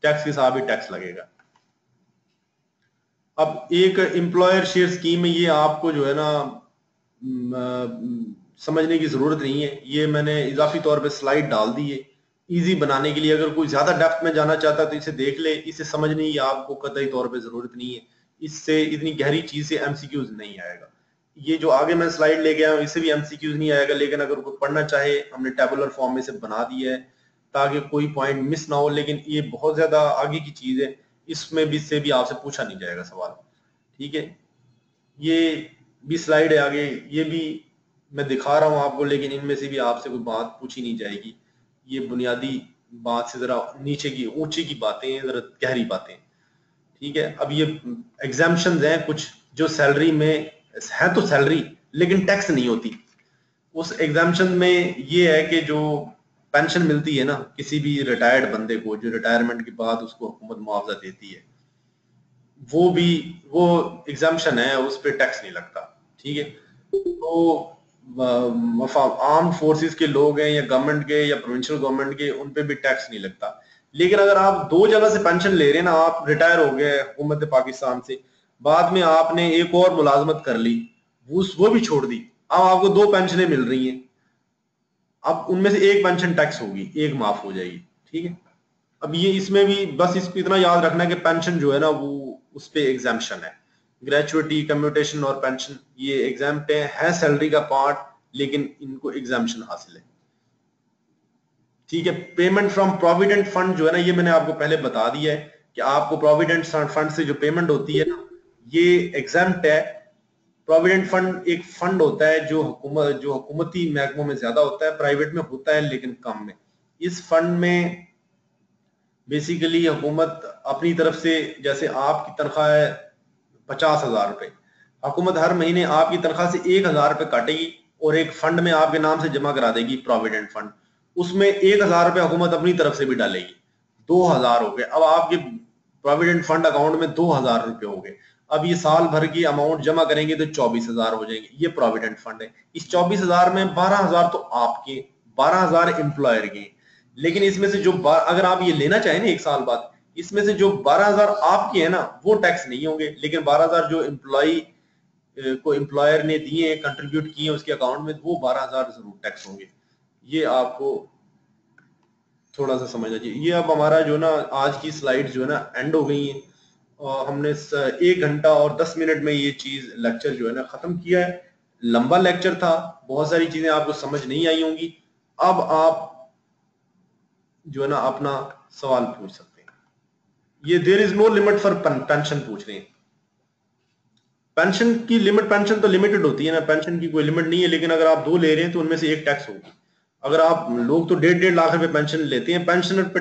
टैक्स के साथ भी टैक्स लगेगा। अब एक एम्प्लॉयर शेयर स्कीम में ये आपको जो है ना समझने की जरूरत नहीं है, ये मैंने इजाफी तौर पे स्लाइड डाल दी है इजी बनाने के लिए। अगर कोई ज्यादा डेप्थ में जाना चाहता है तो इसे देख ले, इसे समझने की आपको कतई तौर पे जरूरत नहीं है, इससे इतनी गहरी चीज से एमसीक्यूज नहीं आएगा। ये जो आगे मैं स्लाइड ले गया हूं इससे भी एमसीक्यूज नहीं आएगा, लेकिन अगर कोई पढ़ना चाहे हमने टेबुलर फॉर्म में से बना दिया है ताकि कोई पॉइंट मिस ना हो। लेकिन ये बहुत ज्यादा आगे की चीज है, इसमें भी से भी आपसे पूछा नहीं जाएगा सवाल, ठीक है। ये भी स्लाइड है आगे, ये भी मैं दिखा रहा हूं आपको, लेकिन इनमें से भी आपसे कोई बात पूछी नहीं जाएगी। ये बुनियादी बात से जरा नीचे की ऊंची की बातें हैं, जरा गहरी बातें, ठीक है। अब ये एग्जाम्पशंस हैं कुछ जो सैलरी में है तो सैलरी लेकिन टैक्स नहीं होती। उस एग्जाम्पशन में ये है कि जो पेंशन मिलती है ना किसी भी रिटायर्ड बंदे को, जो रिटायरमेंट के बाद उसको हुकूमत मुआवजा देती है, वो एग्जाम्पशन है, उस पर टैक्स नहीं लगता, ठीक है। तो आर्म्ड फोर्सेस के लोग हैं या गवर्नमेंट के या प्रोविंशियल गवर्नमेंट के, उन पे भी टैक्स नहीं लगता। लेकिन अगर आप 2 जगह से पेंशन ले रहे हैं ना, आप रिटायर हो गए हुकूमत पाकिस्तान से, बाद में आपने एक और मुलाजमत कर ली, वो भी छोड़ दी, अब आपको 2 पेंशनें मिल रही हैं, अब उनमें से एक पेंशन टैक्स होगी, एक माफ हो जाएगी, ठीक है। अब ये इसमें भी बस इसको इतना याद रखना है कि पेंशन जो है ना वो उस पे एग्जाम्पशन है, ग्रेचुइटी, कम्यूटेशन और पेंशन ये एग्जाम्प्ट है सैलरी का पार्ट, लेकिन इनको एग्जाम्पशन हासिल है, ठीक है। पेमेंट फ्रॉम प्रोविडेंट फंड जो है ना, ये मैंने आपको पहले बता दिया है कि आपको प्रोविडेंट फंड से जो पेमेंट होती है ना, ये एग्जाम्प्ट है। प्रोविडेंट फंड एक फंड होता है जो हुकूमती महकमों में ज्यादा होता है, प्राइवेट में होता है लेकिन कम में। इस फंड में बेसिकली हुकूमत अपनी तरफ से, जैसे आपकी तनख्वाह है 50,000 रुपए, हुकूमत हर महीने आपकी तनख्वाह से 1,000 रुपए काटेगी और एक फंड में आपके नाम से जमा करा देगी, प्रोविडेंट फंड। उसमें 1,000 रुपए हुकूमत अपनी तरफ से भी डालेगी, 2,000 हो गए। अब आपके प्रोविडेंट फंड अकाउंट में 2,000 रुपए हो गए। अब ये साल भर की अमाउंट जमा करेंगे तो 24,000 हो जाएंगे। ये प्रोविडेंट फंड है। इस 24,000 में 12,000 तो आपके, 12,000 एम्प्लॉयर के। लेकिन इसमें से जो अगर आप ये लेना चाहें ना एक साल बाद, इसमें से जो 12,000 आपके है ना वो टैक्स नहीं होंगे, लेकिन 12,000 जो एम्प्लॉय को एम्प्लॉयर ने दिए, कंट्रीब्यूट किए उसके अकाउंट में, वो 12,000 जरूर टैक्स होंगे। ये आपको थोड़ा सा समझना चाहिए। ये अब हमारा जो ना आज की स्लाइड जो है ना एंड हो गई है, और हमने 1 घंटा और 10 मिनट में ये चीज लेक्चर जो है ना खत्म किया है। लंबा लेक्चर था, बहुत सारी चीजें आपको समझ नहीं आई होंगी। अब आप जो है ना अपना सवाल पूछ सकते हैं। ये there is no limit for pension पूछ रहे हैं। पेंशन की लिमिट, पेंशन तो लिमिटेड होती है ना, पेंशन की कोई लिमिट नहीं है, लेकिन अगर आप 2 ले रहे हैं तो उनमें से एक टैक्स होगी। अगर आप लोग तो 1.5 लाख रुपए पेंशन लेते हैं, पेंशन पे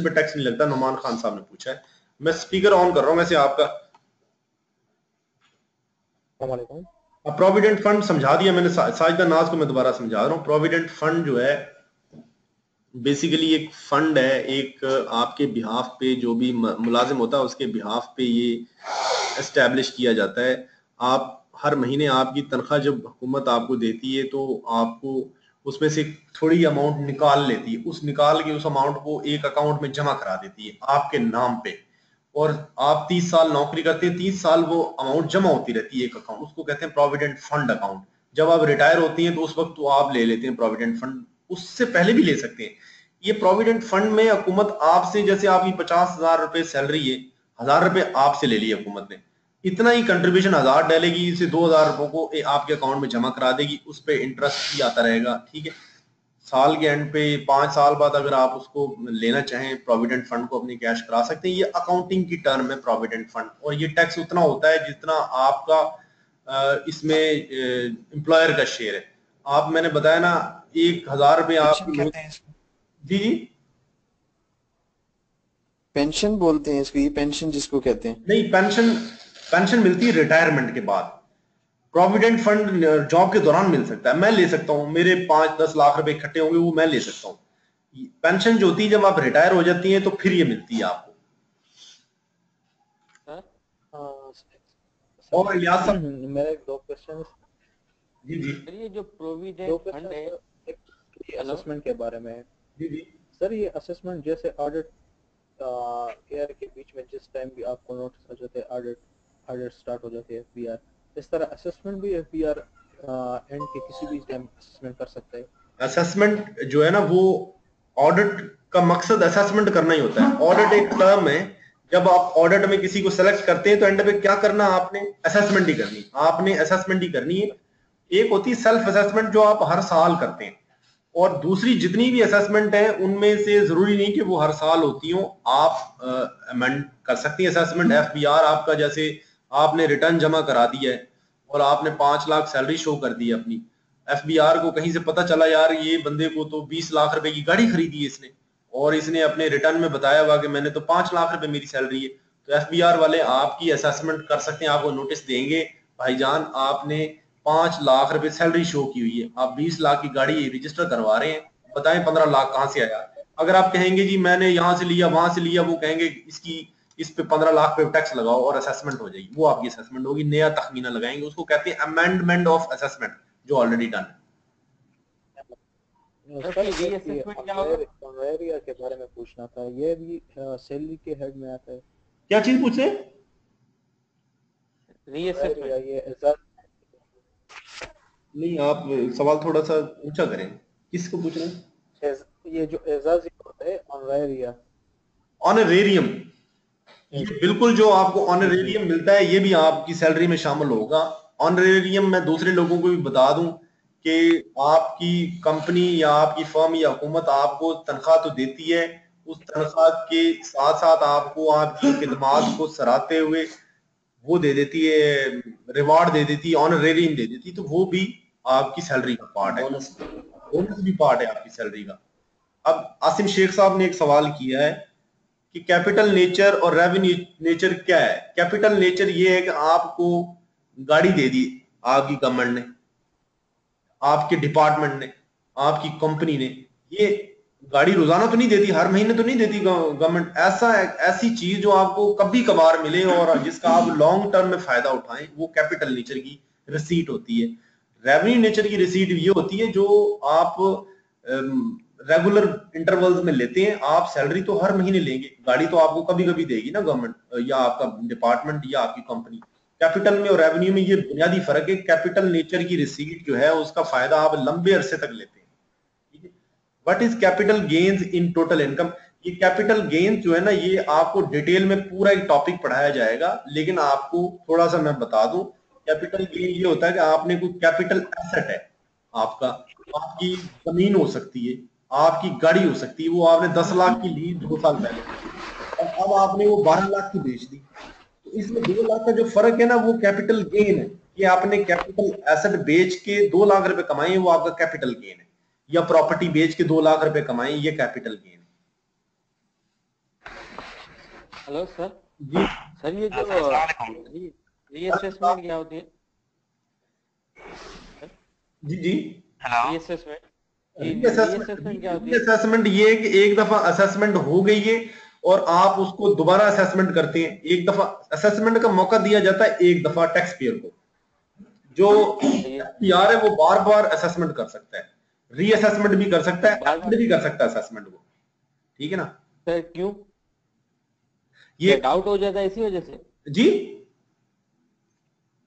टैक्स नहीं लगता। नुमान खान साहब ने पूछा है। मैं स्पीकर ऑन कर रहा हूं वैसे आपका। प्रोविडेंट फंड समझा दिया मैंने साजिदा नाज को, मैं दोबारा समझा रहा हूँ। प्रोविडेंट फंड जो है बेसिकली एक फंड है, एक आपके बिहाफ पे जो भी मुलाजिम होता है उसके बिहाफ पे ये एस्टेब्लिश किया जाता है। आप हर महीने आपकी तनख्वाह जब हुकूमत आपको देती है तो आपको उसमें से थोड़ी अमाउंट निकाल लेती है, उस निकाल के उस अमाउंट को एक अकाउंट में जमा करा देती है आपके नाम पे। और आप 30 साल नौकरी करते हैं, 30 साल वो अमाउंट जमा होती रहती है एक अकाउंट, उसको कहते हैं प्रोविडेंट फंड अकाउंट। जब आप रिटायर होती हैं तो उस वक्त तो आप ले लेते हैं प्रोविडेंट फंड, उससे पहले भी ले सकते हैं। ये प्रोविडेंट फंड में हुकूमत आपसे, जैसे आपकी 50,000 रुपए सैलरी है, 1,000 रुपए आपसे ले लिए हुकूमत ने, इतना ही कंट्रीब्यूशन 1,000 डालेगी, इसे 2,000 रुपए को आपके अकाउंट में जमा करा देगी, उस पर इंटरेस्ट भी आता रहेगा। ठीक है, साल के एंड पे 5 साल बाद अगर आप उसको लेना चाहें प्रोविडेंट फंड को अपनी कैश करा सकते हैं। ये अकाउंटिंग की टर्म है प्रोविडेंट फंड, और ये टैक्स उतना होता है जितना आपका इसमें एम्प्लॉयर का शेयर है। आप, मैंने बताया ना 1,000 रुपए आप, जी जी पेंशन बोलते हैं इसको, ये पेंशन जिसको कहते हैं। नहीं, पेंशन, पेंशन मिलती है रिटायरमेंट के बाद। प्रोविडेंट फंड जॉब के दौरान मिल सकता है, मैं ले सकता हूँ, मेरे 5-10 लाख रुपए इकट्ठे होंगे वो मैं ले सकता हूँ। पेंशन जो होती है जब आप रिटायर हो जाती है तो फिर ये मिलती है आपको। और इलियास साहब, मेरे 2 क्वेश्चन। जी जी ये जो प्रोविडेंट फंड है, असेसमेंट के बारे में। जी जी सर ये असेसमेंट जैसे ऑडिट ईयर के बीच में जिस टाइम भी आपको नोटिस आ जाते हैं, ऑडिट स्टार्ट हो जाती है एफबीआर, इस तरह असेसमेंट भी एफबीआर एंड के किसी भी टाइम असेसमेंट कर सकता है। असेसमेंट जो है ना वो, ऑडिट का मकसद असेसमेंट करना ही होता है। ऑडिट एक टर्म है, जब आप ऑडिट में किसी को सेलेक्ट करते हैं तो एंड पे क्या करना, आपने असेसमेंट ही करनी, आपने असेसमेंट ही करनी है। एक होती है सेल्फ असेसमेंट जो आप हर साल करते हैं, और दूसरी जितनी भी असेसमेंट है उनमें से जरूरी नहीं कि वो हर साल होती हो, आप अमेंड कर सकती हैं असेसमेंट। एफबीआर आपका, जैसे आपने रिटर्न जमा करा दिया है और आपने 5 लाख सैलरी शो कर दी है अपनी, एफबीआर को कहीं से पता चला यार ये बंदे को तो 20 लाख रुपए की गाड़ी खरीदी है इसने, और इसने अपने रिटर्न में बताया हुआ कि मैंने तो 5 लाख रुपए मेरी सैलरी है, तो एफबीआर वाले आपकी असेसमेंट कर सकते हैं। आपको नोटिस देंगे, भाईजान आपने 5 लाख रुपए सैलरी शो की हुई है, आप 20 लाख की गाड़ी रजिस्टर करवा रहे हैं, बताएं 15 लाख कहां से आया। अगर आप कहेंगे जी मैंने यहां से लिया वहां से लिया, वो कहेंगे इस पे 15 लाख पे टैक्स लगाओ और असेसमेंट हो जाएगी, वो आपकी असेसमेंट होगी, नया तखमीना लगाएंगे, उसको कहते हैं अमेंडमेंट ऑफ असेसमेंट जो ऑलरेडी डन है। कन्वेयर के बारे में पूछना था, ये भी सैलरी के हेड में आता है। क्या चीज पूछ रहे हैं? रीअसेसमेंट नहीं, आप सवाल थोड़ा सा ऊंचा करें, किसको पूछ रहे हैं? ये जो एजाज होता है ऑनरेरिया, ऑनरेरियम, ये बिल्कुल जो आपको ऑनरेरियम मिलता है ये भी आपकी सैलरी में शामिल होगा। ऑनरेरियम मैं दूसरे लोगों को भी बता दूं कि आपकी कंपनी या आपकी फर्म या हुकूमत आपको तनख्वाह तो देती है, उस तनख्वाह के साथ साथ आपको आपकी खिदमात को सराहते हुए वो दे देती है, रिवार्ड दे देती है, ऑनरेरियम दे देती है, तो वो भी आपकी सैलरी का पार्ट है, बोनस भी पार्ट है आपकी सैलरी का। अब आसिम शेख साहब ने एक सवाल किया है कि कैपिटल नेचर और रेवेन्यू नेचर क्या है। कैपिटल नेचर ये है कि आपको गाड़ी दे दी आपकी गवर्नमेंट ने, आपके डिपार्टमेंट ने, आपकी कंपनी ने, ये गाड़ी रोजाना तो नहीं देती, हर महीने तो नहीं देती गवर्नमेंट। ऐसी चीज जो आपको कभी कभार मिले और जिसका आप लॉन्ग टर्म में फायदा उठाएं, वो कैपिटल नेचर की रिसीट होती है। रेवेन्यू नेचर की रिसीट ये होती है जो आप रेगुलर इंटरवल्स में लेते हैं। आप सैलरी तो हर महीने लेंगे, गाड़ी तो आपको कभी कभी देगी ना गवर्नमेंट या आपका डिपार्टमेंट या आपकी कंपनी। कैपिटल में और रेवेन्यू में ये बुनियादी फर्क है। कैपिटल नेचर की रिसीट जो है उसका फायदा आप लंबे अरसे तक लेते हैं। ठीक है, what is capital gains in total income? ये कैपिटल गेन्स जो है ना, ये आपको डिटेल में पूरा एक टॉपिक पढ़ाया जाएगा, लेकिन आपको थोड़ा सा मैं बता दूं। कैपिटल गेन ये होता है कि आपने कोई कैपिटल एसेट है आपका, आपकी जमीन हो सकती है, आपकी गाड़ी हो सकती है, वो आपने 10 लाख की ली 2 साल पहले और अब आपने वो 12 लाख की बेच दी, तो इसमें 2 लाख का जो फर्क है ना, वो कैपिटल गेन है। कि आपने कैपिटल एसेट बेच के 2 लाख रुपए कमाए, वो आपका कैपिटल गेन है, या प्रॉपर्टी बेच के 2 लाख रुपए कमाए, ये कैपिटल गेन है। Hello sir. जी सर ये जो रीअसेसमेंट क्या होती है? जी जी रीअसेसमेंट क्या होती है? असेसमेंट ये है कि एक दफा असेसमेंट हो गई है और आप उसको दोबारा असेसमेंट करते हैं। एक दफा असेसमेंट का मौका दिया जाता है, एक दफा टैक्स पेयर को। जो पीआर है वो बार बार असेसमेंट कर सकता है, रीअसेसमेंट भी कर सकता है, असेसमेंट भी कर सकता है असेसमेंट को। ठीक है ना सर? क्यों? ये डाउट हो जाता है इसी वजह से? जी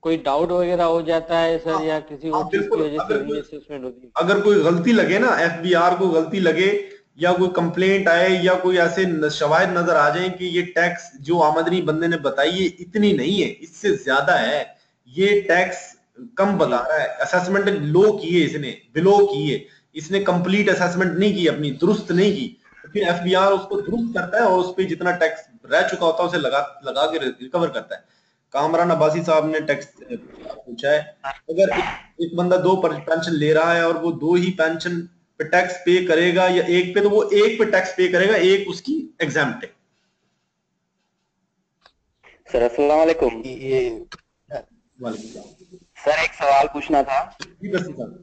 कोई डाउट वगैरह हो जाता है सर, या किसी और चीज की वजह से रीअसेसमेंट होती है? अगर कोई गलती लगे ना, एफबीआर को गलती लगे या कोई कंप्लेंट आए या कोई ऐसे शवाहिद नजर आ जाए कि ये टैक्स जो आमदनी बंदे ने बताई है इतनी नहीं है, इससे ज्यादा है, ये टैक्स कम बता रहा है, असेसमेंट लो की है, इसने बिलो की है, इसने कंप्लीट असेसमेंट नहीं की, अपनी दुरुस्त नहीं की, तो फिर एफबीआर उसको दुरुस्त करता है और उस पर जितना टैक्स रह चुका होता है उसे लगा के रिकवर करता है। कामरान अब्बासी साहब ने टैक्स पूछा है, अगर एक बंदा 2 पेंशन ले रहा है और वो 2 ही पेंशन पे टैक्स पे करेगा या एक पे, तो वो एक पे टैक्स पे करेगा, एक उसकी एग्जाम्प्ट है। सर अस्सलाम वालेकुम। सर एक सवाल पूछना था। जी बस सर,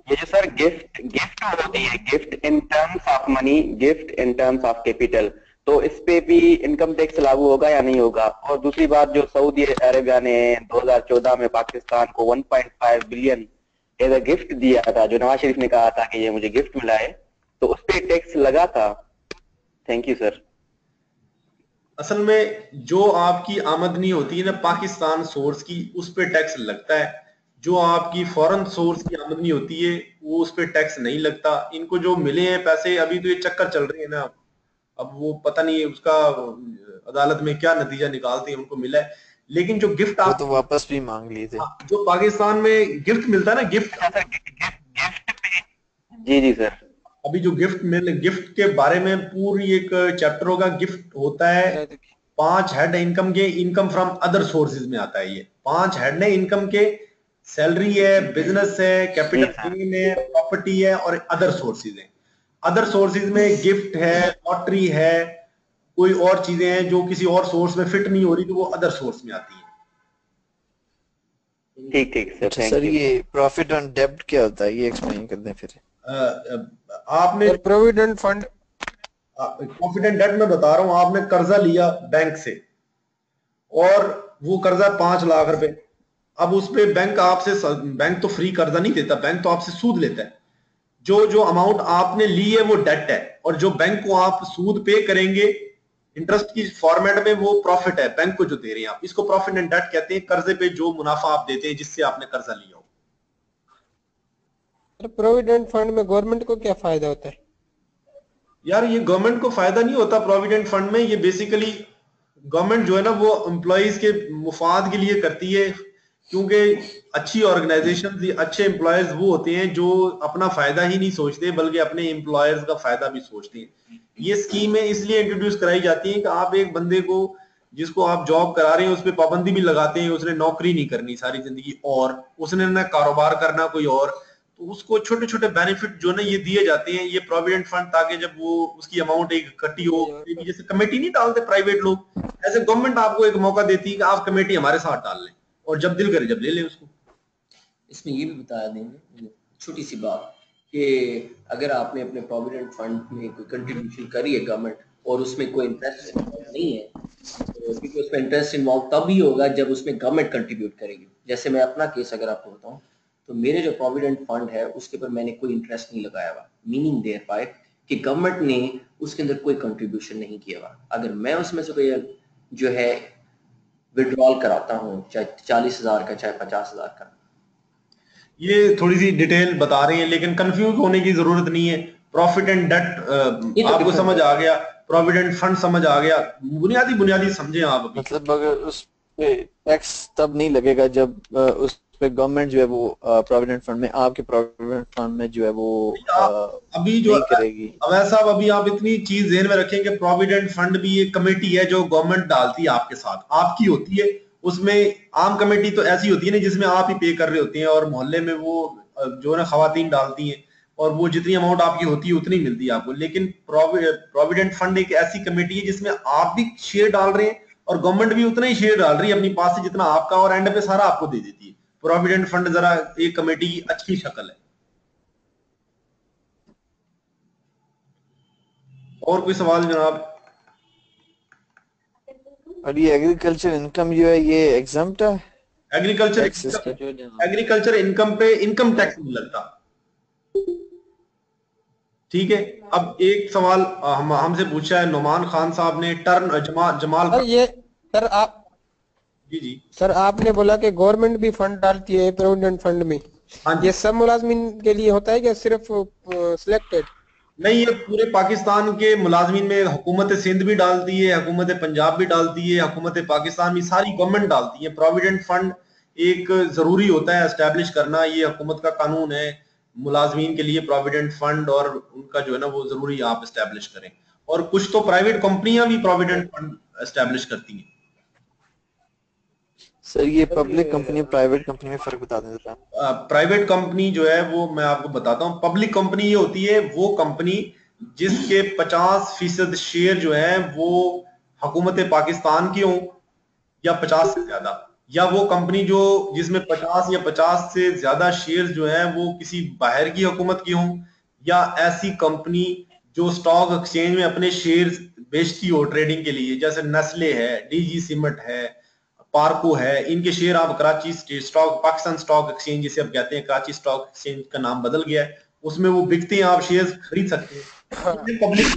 ये जो सर गिफ्ट होती है, gift in terms of money, gift in terms of capital, तो इस पे भी इनकम टैक्स लागू होगा या नहीं होगा? और दूसरी बात, जो सऊदी अरेबिया ने 2014 में पाकिस्तान को 1.5 बिलियन एज अ गिफ्ट दिया था, जो नवाज शरीफ ने कहा था कि ये मुझे गिफ्ट मिला है, तो उस पे टैक्स लगा था? Thank you sir. असल में जो आपकी आमदनी होती है ना पाकिस्तान सोर्स की, उस पे टैक्स लगता है। जो आपकी फॉरेन सोर्स की आमदनी होती है वो उस पे टैक्स नहीं लगता। इनको जो मिले हैं पैसे, अभी तो ये चक्कर चल रहे हैं ना, अब वो पता नहीं उसका अदालत में क्या नतीजा निकालते हैं, उनको मिला है। लेकिन जो गिफ्ट आप तो वापस भी मांग लिए थे, जो पाकिस्तान में गिफ्ट मिलता है ना, गिफ्ट जी जी सर। अभी जो गिफ्ट के बारे में पूरी एक चैप्टर होगा। गिफ्ट होता है 5 हेड इनकम के, इनकम फ्रॉम अदर सोर्सेज में आता है। ये 5 हेड है इनकम के, सैलरी है, बिजनेस है, कैपिटल गेन है, प्रॉपर्टी है और अदर सोर्सेज है। अदर सोर्सेज में गिफ्ट है, लॉटरी है, कोई और चीजें हैं जो किसी और सोर्स में फिट नहीं हो रही, तो वो अदर सोर्स में आती है। ठीक ठीक सर। अच्छा सर, ये प्रॉफिट ऑन डेब्ट क्या होता है, ये एक्सप्लेन कर दें फिर। आपने प्रोविडेंट फंड, प्रॉफिट डेट में बता रहा हूं, आपने कर्जा लिया बैंक से और वो कर्जा 5 लाख रुपए। अब उस पे बैंक तो फ्री कर्जा नहीं देता, बैंक तो आपसे सूद लेता है। जो अमाउंट आपने ली है वो डेट है, और जो बैंक को आप सूद पे करेंगे इंटरेस्ट की फॉर्मेट में, वो प्रॉफिट है बैंक को जो दे रहे हैं आप। इसको प्रॉफिट एंड डेट कहते हैं, कर्जे पे जो मुनाफा आप देते हैं जिससे आपने कर्जा लिया हो। प्रोविडेंट फंड में गवर्नमेंट को क्या फायदा होता है? यार ये गवर्नमेंट को फायदा नहीं होता प्रोविडेंट फंड में। ये बेसिकली गवर्नमेंट जो है ना वो एम्प्लॉइज के मुफाद के लिए करती है, क्योंकि अच्छी ऑर्गेनाइजेशन, अच्छे एम्प्लॉयर्स वो होते हैं जो अपना फायदा ही नहीं सोचते बल्कि अपने एम्प्लॉयर्स का फायदा भी सोचते हैं। ये स्कीमें इसलिए इंट्रोड्यूस कराई जाती हैं कि आप एक बंदे को जिसको आप जॉब करा रहे हैं उस पर पाबंदी भी लगाते हैं, उसने नौकरी नहीं करनी सारी जिंदगी और उसने ना कारोबार करना कोई और, तो उसको छोटे छोटे बेनिफिट जो ना ये दिए जाते हैं, ये प्रोविडेंट फंड, ताकि जब वो उसकी अमाउंट एक इकट्ठी हो, जैसे कमेटी नहीं डालते प्राइवेट लोग, ऐसे गवर्नमेंट आपको एक मौका देती है कि आप कमेटी हमारे साथ डाल लें और जब दिल करे जब ले लें उसको। इसमें ये भी बता देंगे छोटी सी बात कि अगर आपने अपने प्रोविडेंट फंड में कोई कंट्रीब्यूशन करी है गवर्नमेंट और उसमें कोई इंटरेस्ट नहीं है, तो क्योंकि उसमें इंटरेस्ट इन्वॉल्व तब ही होगा जब उसमें गवर्नमेंट कंट्रीब्यूट करेगी। जैसे मैं अपना केस अगर आपको बताऊं, तो मेरे जो प्रोविडेंट फंड है उसके ऊपर मैंने कोई इंटरेस्ट नहीं लगाया हुआ, मीनिंग देयर बाय कि गवर्नमेंट ने उसके अंदर कोई कंट्रीब्यूशन नहीं किया हुआ। अगर मैं उसमें से कोई जो है विड्रॉल कराता हूँ, चाहे 40,000 का चाहे 50,000 का, ये थोड़ी सी डिटेल बता रही है, लेकिन कंफ्यूज होने की जरूरत नहीं है। प्रॉफिट एंड डेट आपको समझ आ गया, प्रोविडेंट फंड समझ आ गया, बुनियादी समझे आप अभी। मतलब अगर उस पे टैक्स तब नहीं लगेगा जब उस पे गवर्नमेंट जो है वो प्रोविडेंट फंड में, आपके प्रोविडेंट फंड में जो है वो अभी जो नहीं करेगी। अवैध साहब, अभी आप इतनी चीज ध्यान में रखें कि प्रोविडेंट फंड भी एक कमेटी है जो गवर्नमेंट डालती है आपके साथ, आपकी होती है। उसमें आम कमेटी तो ऐसी होती है ना जिसमें आप ही पे कर रहे होते हैं, और मोहल्ले में वो जो है ना खवातीन डालती हैं, और वो जितनी अमाउंट आपकी होती है उतनी मिलती है आपको। लेकिन प्रोविडेंट फंड एक ऐसी कमेटी है जिसमें आप भी शेयर डाल रहे हैं और गवर्नमेंट भी उतना ही शेयर डाल रही है अपनी पास से जितना आपका, और एंड पे सारा आपको दे देती है। प्रोविडेंट फंड जरा एक कमेटी की अच्छी शक्ल है। और कोई सवाल जनाब? और ये एग्रीकल्चर इनकम जो है ये एग्जम्प्ट है? एग्रीकल्चर इनकम पे इनकम टैक्स नहीं लगता। ठीक है। अब एक सवाल हमसे पूछा है नुमान खान साहब ने, टर्न जमाल सर ये सर आप जी सर आपने बोला कि गवर्नमेंट भी फंड डालती है प्रोविडेंट फंड में, हाँ ये सब मुलाजमीन के लिए होता है क्या सिर्फ सिलेक्टेड? नहीं, ये पूरे पाकिस्तान के मुलाजमीन में हुकूमत सिंध भी डालती है, हुकूमत पंजाब भी डालती है, हुकूमत पाकिस्तान भी, सारी गवर्नमेंट डालती है। प्रोविडेंट फंड एक जरूरी होता है एस्टेब्लिश करना, ये हुकूमत का कानून है मुलाजमीन के लिए प्रोविडेंट फंड, और उनका जो है ना वो जरूरी आप एस्टेब्लिश करें। और कुछ तो प्राइवेट कंपनियां भी प्रोविडेंट फंड एस्टेब्लिश करती हैं। सर ये पब्लिक कंपनी प्राइवेट कंपनी में फर्क बता दें जरा। प्राइवेट कंपनी जो है वो मैं आपको बताता हूँ। पब्लिक कंपनी ये होती है वो कंपनी जिसके 50% शेयर जो है वो हुकूमत पाकिस्तान की हो, या 50 से ज्यादा, या वो कंपनी जो जिसमें 50 या 50 से ज्यादा शेयर जो है वो किसी बाहर की हुकूमत की हो, या ऐसी कंपनी जो स्टॉक एक्सचेंज में अपने शेयर बेचती हो ट्रेडिंग के लिए, जैसे नेस्ले है, डीजी सीमेंट है, पार्को है, इनके शेयर आप Karachi stock, Pakistan stock exchange जिसे आप कहते हैं, कराची स्टॉक एक्सचेंज का नाम बदल गया है, उसमें वो बिकते हैं, आप शेयर खरीद सकते हैं। पब्लिक,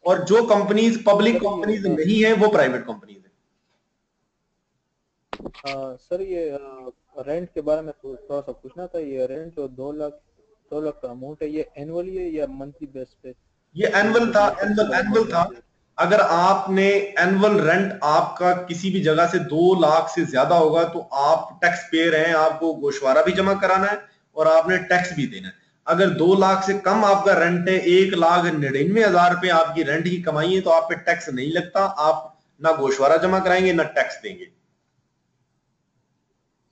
और जो कंपनीज पब्लिक कंपनीज नहीं है वो प्राइवेट कंपनीज है। सर ये रेंट के बारे में थोड़ा सा पूछना था। ये रेंट जो 2 लाख का अमाउंट है, ये एनुअली है या मंथली बेस पे? ये एनुअल था। अगर आपने एनुअल रेंट आपका किसी भी जगह से 2 लाख से ज्यादा होगा तो आप टैक्स पेयर हैं, आपको गोशवारा भी जमा कराना है और आपने टैक्स भी देना है। अगर 2 लाख से कम आपका रेंट है, 1,99,000 रुपए आपकी रेंट की कमाई है, तो आप पे टैक्स नहीं लगता, आप ना गोशवारा जमा कराएंगे ना टैक्स देंगे।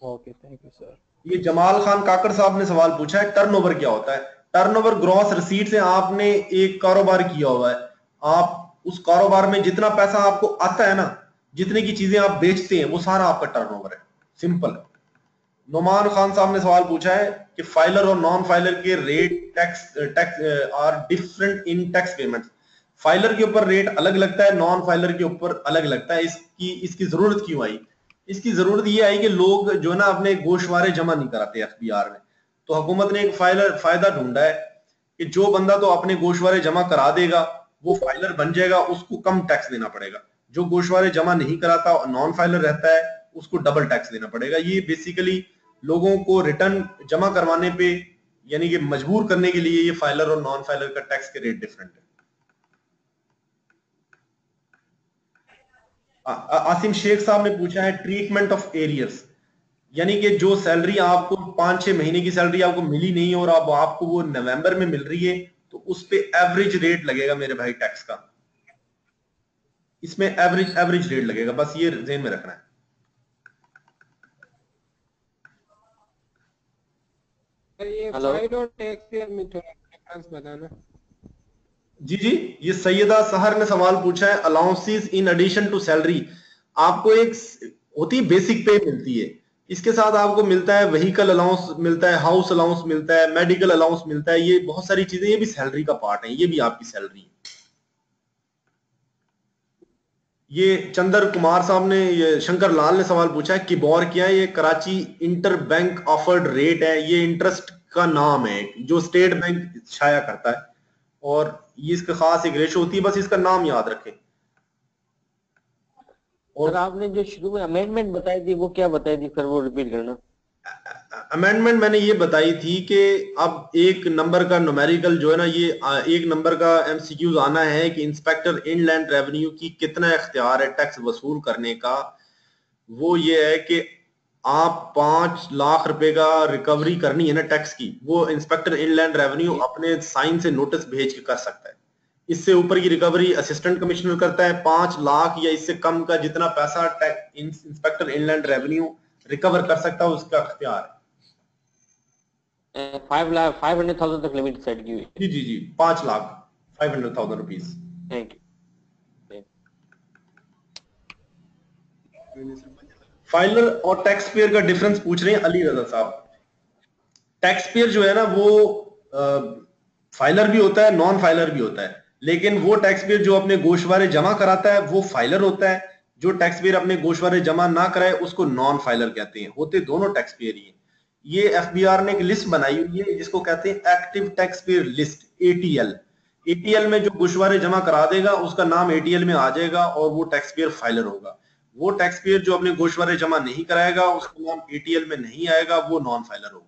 Okay, thank you sir. ये जमाल खान काकड़ साहब ने सवाल पूछा है टर्नओवर क्या होता है। टर्नओवर ग्रॉस रिसीट से आपने एक कारोबार किया हुआ है, आप उस कारोबार में जितना पैसा आपको आता है ना, जितने की चीजें आप बेचते हैं, वो सारा आपका टर्नओवर है। सिंपल है। नुमान खान साहब ने सवाल पूछा है कि फाइलर और नॉन फाइलर के rate tax are different in tax payment. Filer के ऊपर रेट अलग लगता है, नॉन फाइलर के ऊपर अलग लगता है। इसकी जरूरत क्यों आई? इसकी जरूरत ये आई कि लोग जो है ना अपने गोशवारे जमा नहीं कराते एफबीआर में, तो हुकूमत ने एक फायदा ढूंढा है कि जो बंदा तो अपने गोशवारे जमा करा देगा वो फाइलर बन जाएगा, उसको कम टैक्स देना पड़ेगा। जो गोशवारे जमा नहीं कराता, नॉन फाइलर रहता है, उसको डबल टैक्स देना पड़ेगा। ये बेसिकली लोगों को रिटर्न जमा करवाने पे, यानी कि मजबूर करने के लिए, ये फाइलर और नॉन फाइलर का टैक्स के रेट डिफरेंट है। आसिम शेख साहब ने पूछा है ट्रीटमेंट ऑफ एरियर्स, यानी कि जो सैलरी आपको 5-6 महीने की सैलरी आपको मिली नहीं और अब आपको वो नवंबर में मिल रही है, तो उस पे एवरेज रेट लगेगा मेरे भाई टैक्स का। इसमें एवरेज रेट लगेगा, बस ये ध्यान में रखना है। ये फाइल और टैक्स ईयर में थोड़ा डिफरेंस बताना। जी, ये सैयदा सहर ने सवाल पूछा है allowances in addition to salary. आपको एक होती बेसिक पे मिलती है, इसके साथ आपको मिलता है व्हीकल अलाउंस मिलता है, हाउस अलाउंस मिलता है, मेडिकल अलाउंस मिलता है, ये बहुत सारी चीजें, ये भी सैलरी का पार्ट है, ये भी आपकी सैलरी है। ये चंदर कुमार साहब ने, ये शंकर लाल ने सवाल पूछा है किबोर क्या है? ये Karachi inter bank offered rate है, ये इंटरेस्ट का नाम है जो स्टेट बैंक छाया करता है, और ये इसका खास एक रेशो होती है, बस इसका नाम याद रखें। और आपने जो शुरू में अमेंडमेंट बताई थी वो क्या बताई थी, फिर वो रिपीट करना। अमेंडमेंट मैंने ये बताई थी कि अब एक नंबर का न्यूमेरिकल जो है ना, ये एक नंबर का एमसीक्यूज आना है कि इंस्पेक्टर इनलैंड रेवेन्यू की कितना इख्तियार है टैक्स वसूल करने का। वो ये है कि आप 5 लाख रुपए का रिकवरी करनी है ना टैक्स की, वो इंस्पेक्टर इनलैंड रेवेन्यू अपने साइन से नोटिस भेज के कर सकता है। इससे ऊपर की रिकवरी असिस्टेंट कमिश्नर करता है। 5 लाख या इससे कम का जितना पैसा इंस्पेक्टर इनलैंड रेवेन्यू रिकवर कर सकता है उसका इख्तियार है। 500,000 तक लिमिट सेट की हुई है। जी 5 lakh 500,000 rupees. Thank you. Filer और टैक्स पेयर का डिफरेंस पूछ रहे हैं अली रजा साहब। टैक्स पेयर जो है ना वो फाइलर भी होता है, नॉन फाइलर भी होता है, लेकिन वो टैक्स पेयर जो अपने गोशवारे जमा कराता है वो फाइलर होता है। जो टैक्स पेयर अपने गोशवारे जमा ना कराए उसको नॉन फाइलर कहते हैं। होते दोनों टैक्स पेयर ही हैं। ये एफबीआर ने एक लिस्ट बनाई हुई है जिसको कहते हैं active tax payer list, ATL. ATL में जो गोशवारे जमा करा देगा उसका नाम एटीएल में आ जाएगा और वो टैक्स पेयर फाइलर होगा। वो टैक्स पेयर जो अपने गोशवारे जमा नहीं कराएगा उसका नाम एटीएल में नहीं आएगा, वो नॉन फाइलर होगा।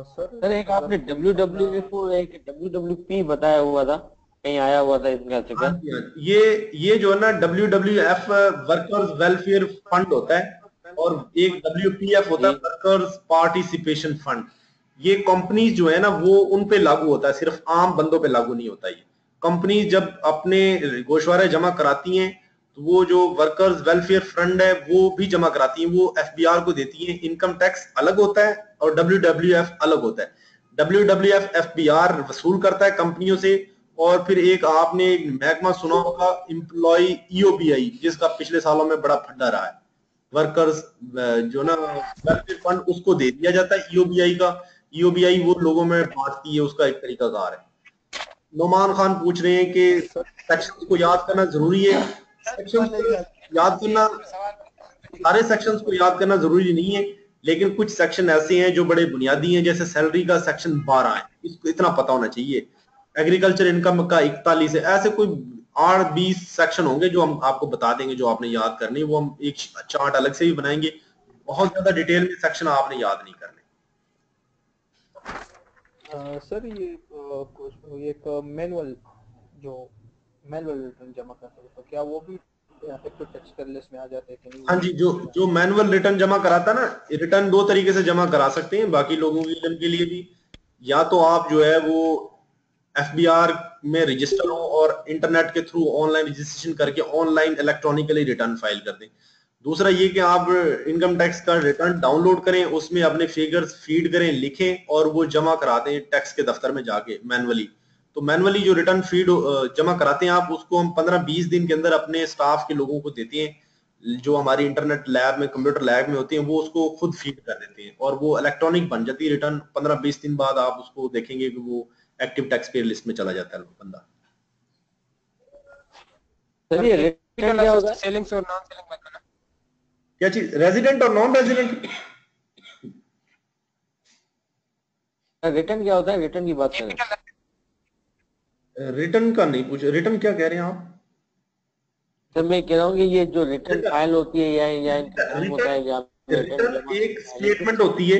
सर एक आपने WWF और एक WWP बताया हुआ था, कहीं आया हुआ था इसका जिक्र। ये जो है ना WWF वर्कर्स वेलफेयर फंड होता है और एक WPF होता है वर्कर्स पार्टिसिपेशन फंड। ये कंपनीज जो है ना वो उन पे लागू होता है, सिर्फ आम बंदों पे लागू नहीं होता। ये कंपनीज जब अपने गोशवारे जमा कराती हैं तो वो जो वर्कर्स वेलफेयर फंड है वो भी जमा कराती हैं, वो एफबीआर को देती हैं। इनकम टैक्स अलग होता है और WWF अलग होता है। WWF एफबीआर वसूल करता है कंपनियों से, और फिर एक आपने एक महकमा सुना होगा एम्प्लॉय EOPI, जिसका पिछले सालों में बड़ा फंडा रहा है। वर्कर्स जो ना वेलफेयर फंड उसको दे दिया जाता है EOPI का। EOPI वो लोगों में बांटती है, उसका एक तरीकाकार है। नोमान खान पूछ रहे हैं कि सेक्शंस को याद करना जरूरी है। सेक्शंस को याद करना, सारे सेक्शंस को याद करना जरूरी नहीं है, लेकिन कुछ सेक्शन ऐसे हैं जो बड़े बुनियादी हैं, जैसे सैलरी का सेक्शन 12 है, इसको इतना पता होना चाहिए। एग्रीकल्चर इनकम का 41 है। ऐसे कोई 8-20 सेक्शन होंगे जो हम आपको बता देंगे, जो आपने याद करने, वो हम एक चार्ट अलग से भी बनाएंगे। बहुत ज्यादा डिटेल में सेक्शन आपने याद नहीं करने। सर ये एक मैनुअल रिटर्न जमा करते हैं तो क्या वो भी एक्टिव टैक्स पेयर लिस्ट में आ जाते हैं कि नहीं? हाँ जी, जो मैनुअल रिटर्न जमा कराता ना, रिटर्न 2 तरीके से जमा करा सकते हैं बाकी लोगों के लिए भी। या तो आप जो है वो एफबीआर में रजिस्टर हो और इंटरनेट के थ्रू ऑनलाइन रजिस्ट्रेशन करके ऑनलाइन इलेक्ट्रॉनिकली रिटर्न फाइल कर दें। दूसरा ये कि आप इनकम टैक्स का रिटर्न डाउनलोड करें, उसमें अपने फिगर्स फीड करें, लिखें और वो जमा करा दें टैक्स के दफ्तर में जाके मैनुअली। तो मैनुअली जो रिटर्न फीड जमा कराते हैं आप, उसको हम 15-20 दिन के अंदर अपने स्टाफ के लोगों को देते हैं जो हमारी इंटरनेट लैब में, कंप्यूटर लैब में होते हैं, वो उसको खुद फीड कर देते हैं और वो इलेक्ट्रॉनिक बन जाती है रिटर्न। 15-20 दिन बाद आप उसको देखेंगे कि वो एक्टिव टैक्स पेयर लिस्ट में चला जाता है बंदा। चलिए रिटर्न क्या होगा? सेलिंग्स और नॉन सेलिंग बताना। क्या चीज? रेजिडेंट और नॉन रेजिडेंट? रिटर्न क्या होता है? रिटर्न की बात करें। रिटर्न का नहीं पूछ, रिटर्न क्या कह रहे हैं आप? सर मैं कह रहा हूँ कि ये जो रिटर्न फाइल होती है या होता है, या रिटर्न एक स्टेटमेंट होती है।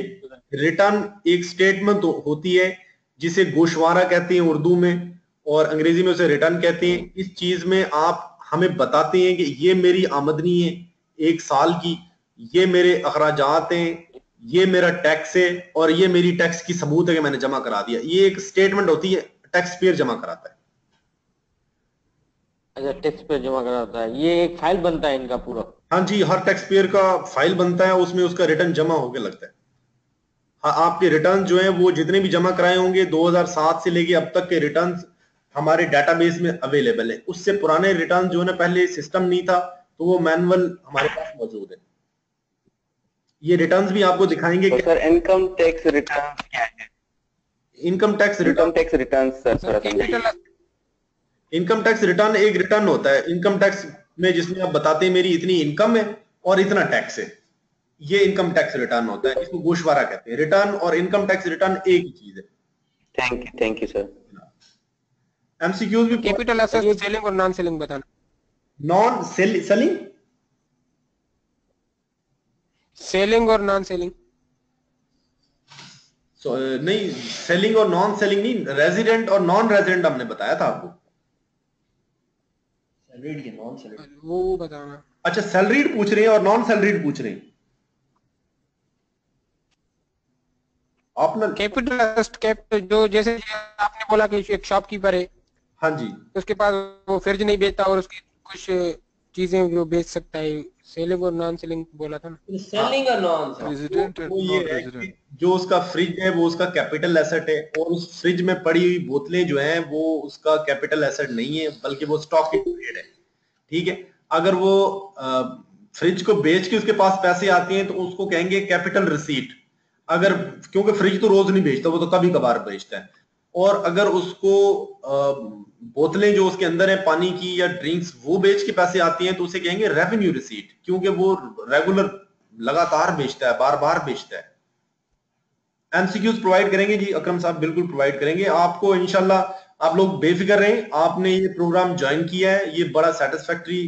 रिटर्न एक स्टेटमेंट होती है जिसे गोशवारा कहते हैं उर्दू में, और अंग्रेजी में उसे रिटर्न कहते हैं। इस चीज में आप हमें बताते हैं कि ये मेरी आमदनी है 1 साल की, ये मेरे अखराजात हैं, ये मेरा टैक्स है और ये मेरी टैक्स की सबूत है कि मैंने जमा करा दिया। ये एक स्टेटमेंट होती है, टैक्स पेयर जमा कराता है। अच्छा, टैक्स पेयर जमा कराता है, ये एक फाइल बनता है इनका पूरा? हाँ जी, हर टैक्स पेयर का फाइल बनता है, उसमें उसका रिटर्न जमा होकर लगता है। हाँ, आपके रिटर्न जो है वो जितने भी जमा कराए होंगे 2007 से लेके अब तक के रिटर्न हमारे डेटाबेस में अवेलेबल है। उससे पुराने रिटर्न जो है ना, पहले सिस्टम नहीं था तो वो मैनुअल हमारे पास मौजूद है। ये रिटर्न्स भी आपको दिखाएंगे। तो सर इनकम टैक्स रिटर्न क्या है? Income tax return sir income tax return एक रिटर्न होता है इनकम टैक्स में, जिसमें आप बताते हैं मेरी इतनी इनकम है और इतना टैक्स है। ये इनकम टैक्स रिटर्न होता है, इसको गोशवारा कहते हैं। रिटर्न और इनकम टैक्स रिटर्न एक ही चीज है। Thank you sir. एमसीक्यूज भी कैपिटल एसेट सेलिंग और नॉन सेलिंग बताना। नॉन सेलिंग, सेलिंग और नॉन सेलिंग नहीं, सेलिंग और नॉन सेलिंग नहीं, रेजिडेंट और नॉन रेजिडेंट हमने बताया था आपको। सैलरीड के नॉन सैलरीड वो बताना। अच्छा, सैलरीड पूछ रहे हैं और नॉन सैलरीड पूछ रहे हैं आप ना। कैपिटल जो जैसे आपने बोला कि एक शॉपकीपर है, हाँ जी, उसके पास वो फ्रिज नहीं बेचता और उसकी कुछ चीजें जो बेच सकता है। सेलिंग और नॉन सेलिंग बोला था ना। सेलिंग और नॉन रेजिडेंट एंड वो नॉन ये है रेजिडेंट। कि जो उसका फ्रिज है वो उसका कैपिटल एसेट है, और उस फ्रिज में पड़ी हुई बोतलें जो हैं वो उसका कैपिटल एसेट नहीं है, बल्कि वो स्टॉक इन ट्रेड है। ठीक है, अगर वो फ्रिज को बेच के उसके पास पैसे आते हैं तो उसको कहेंगे कैपिटल रिसीट। अगर, क्योंकि फ्रिज तो रोज नहीं बेचता, वो तो कभी कभार बेचता है। और अगर उसको बोतलें जो उसके अंदर है पानी की या ड्रिंक्स वो बेच के पैसे आती हैं तो उसे कहेंगे रेवेन्यू रिसीट, क्योंकि वो रेगुलर लगातार बेचता है, बार बार बेचता है। एमसीक्यूज प्रोवाइड करेंगे जी अकरम साहब, बिल्कुल प्रोवाइड करेंगे आपको इंशाल्लाह। आप लोग बेफिक्र रहें, आपने ये प्रोग्राम ज्वाइन किया है, ये बड़ा सेटिस्फैक्टरी,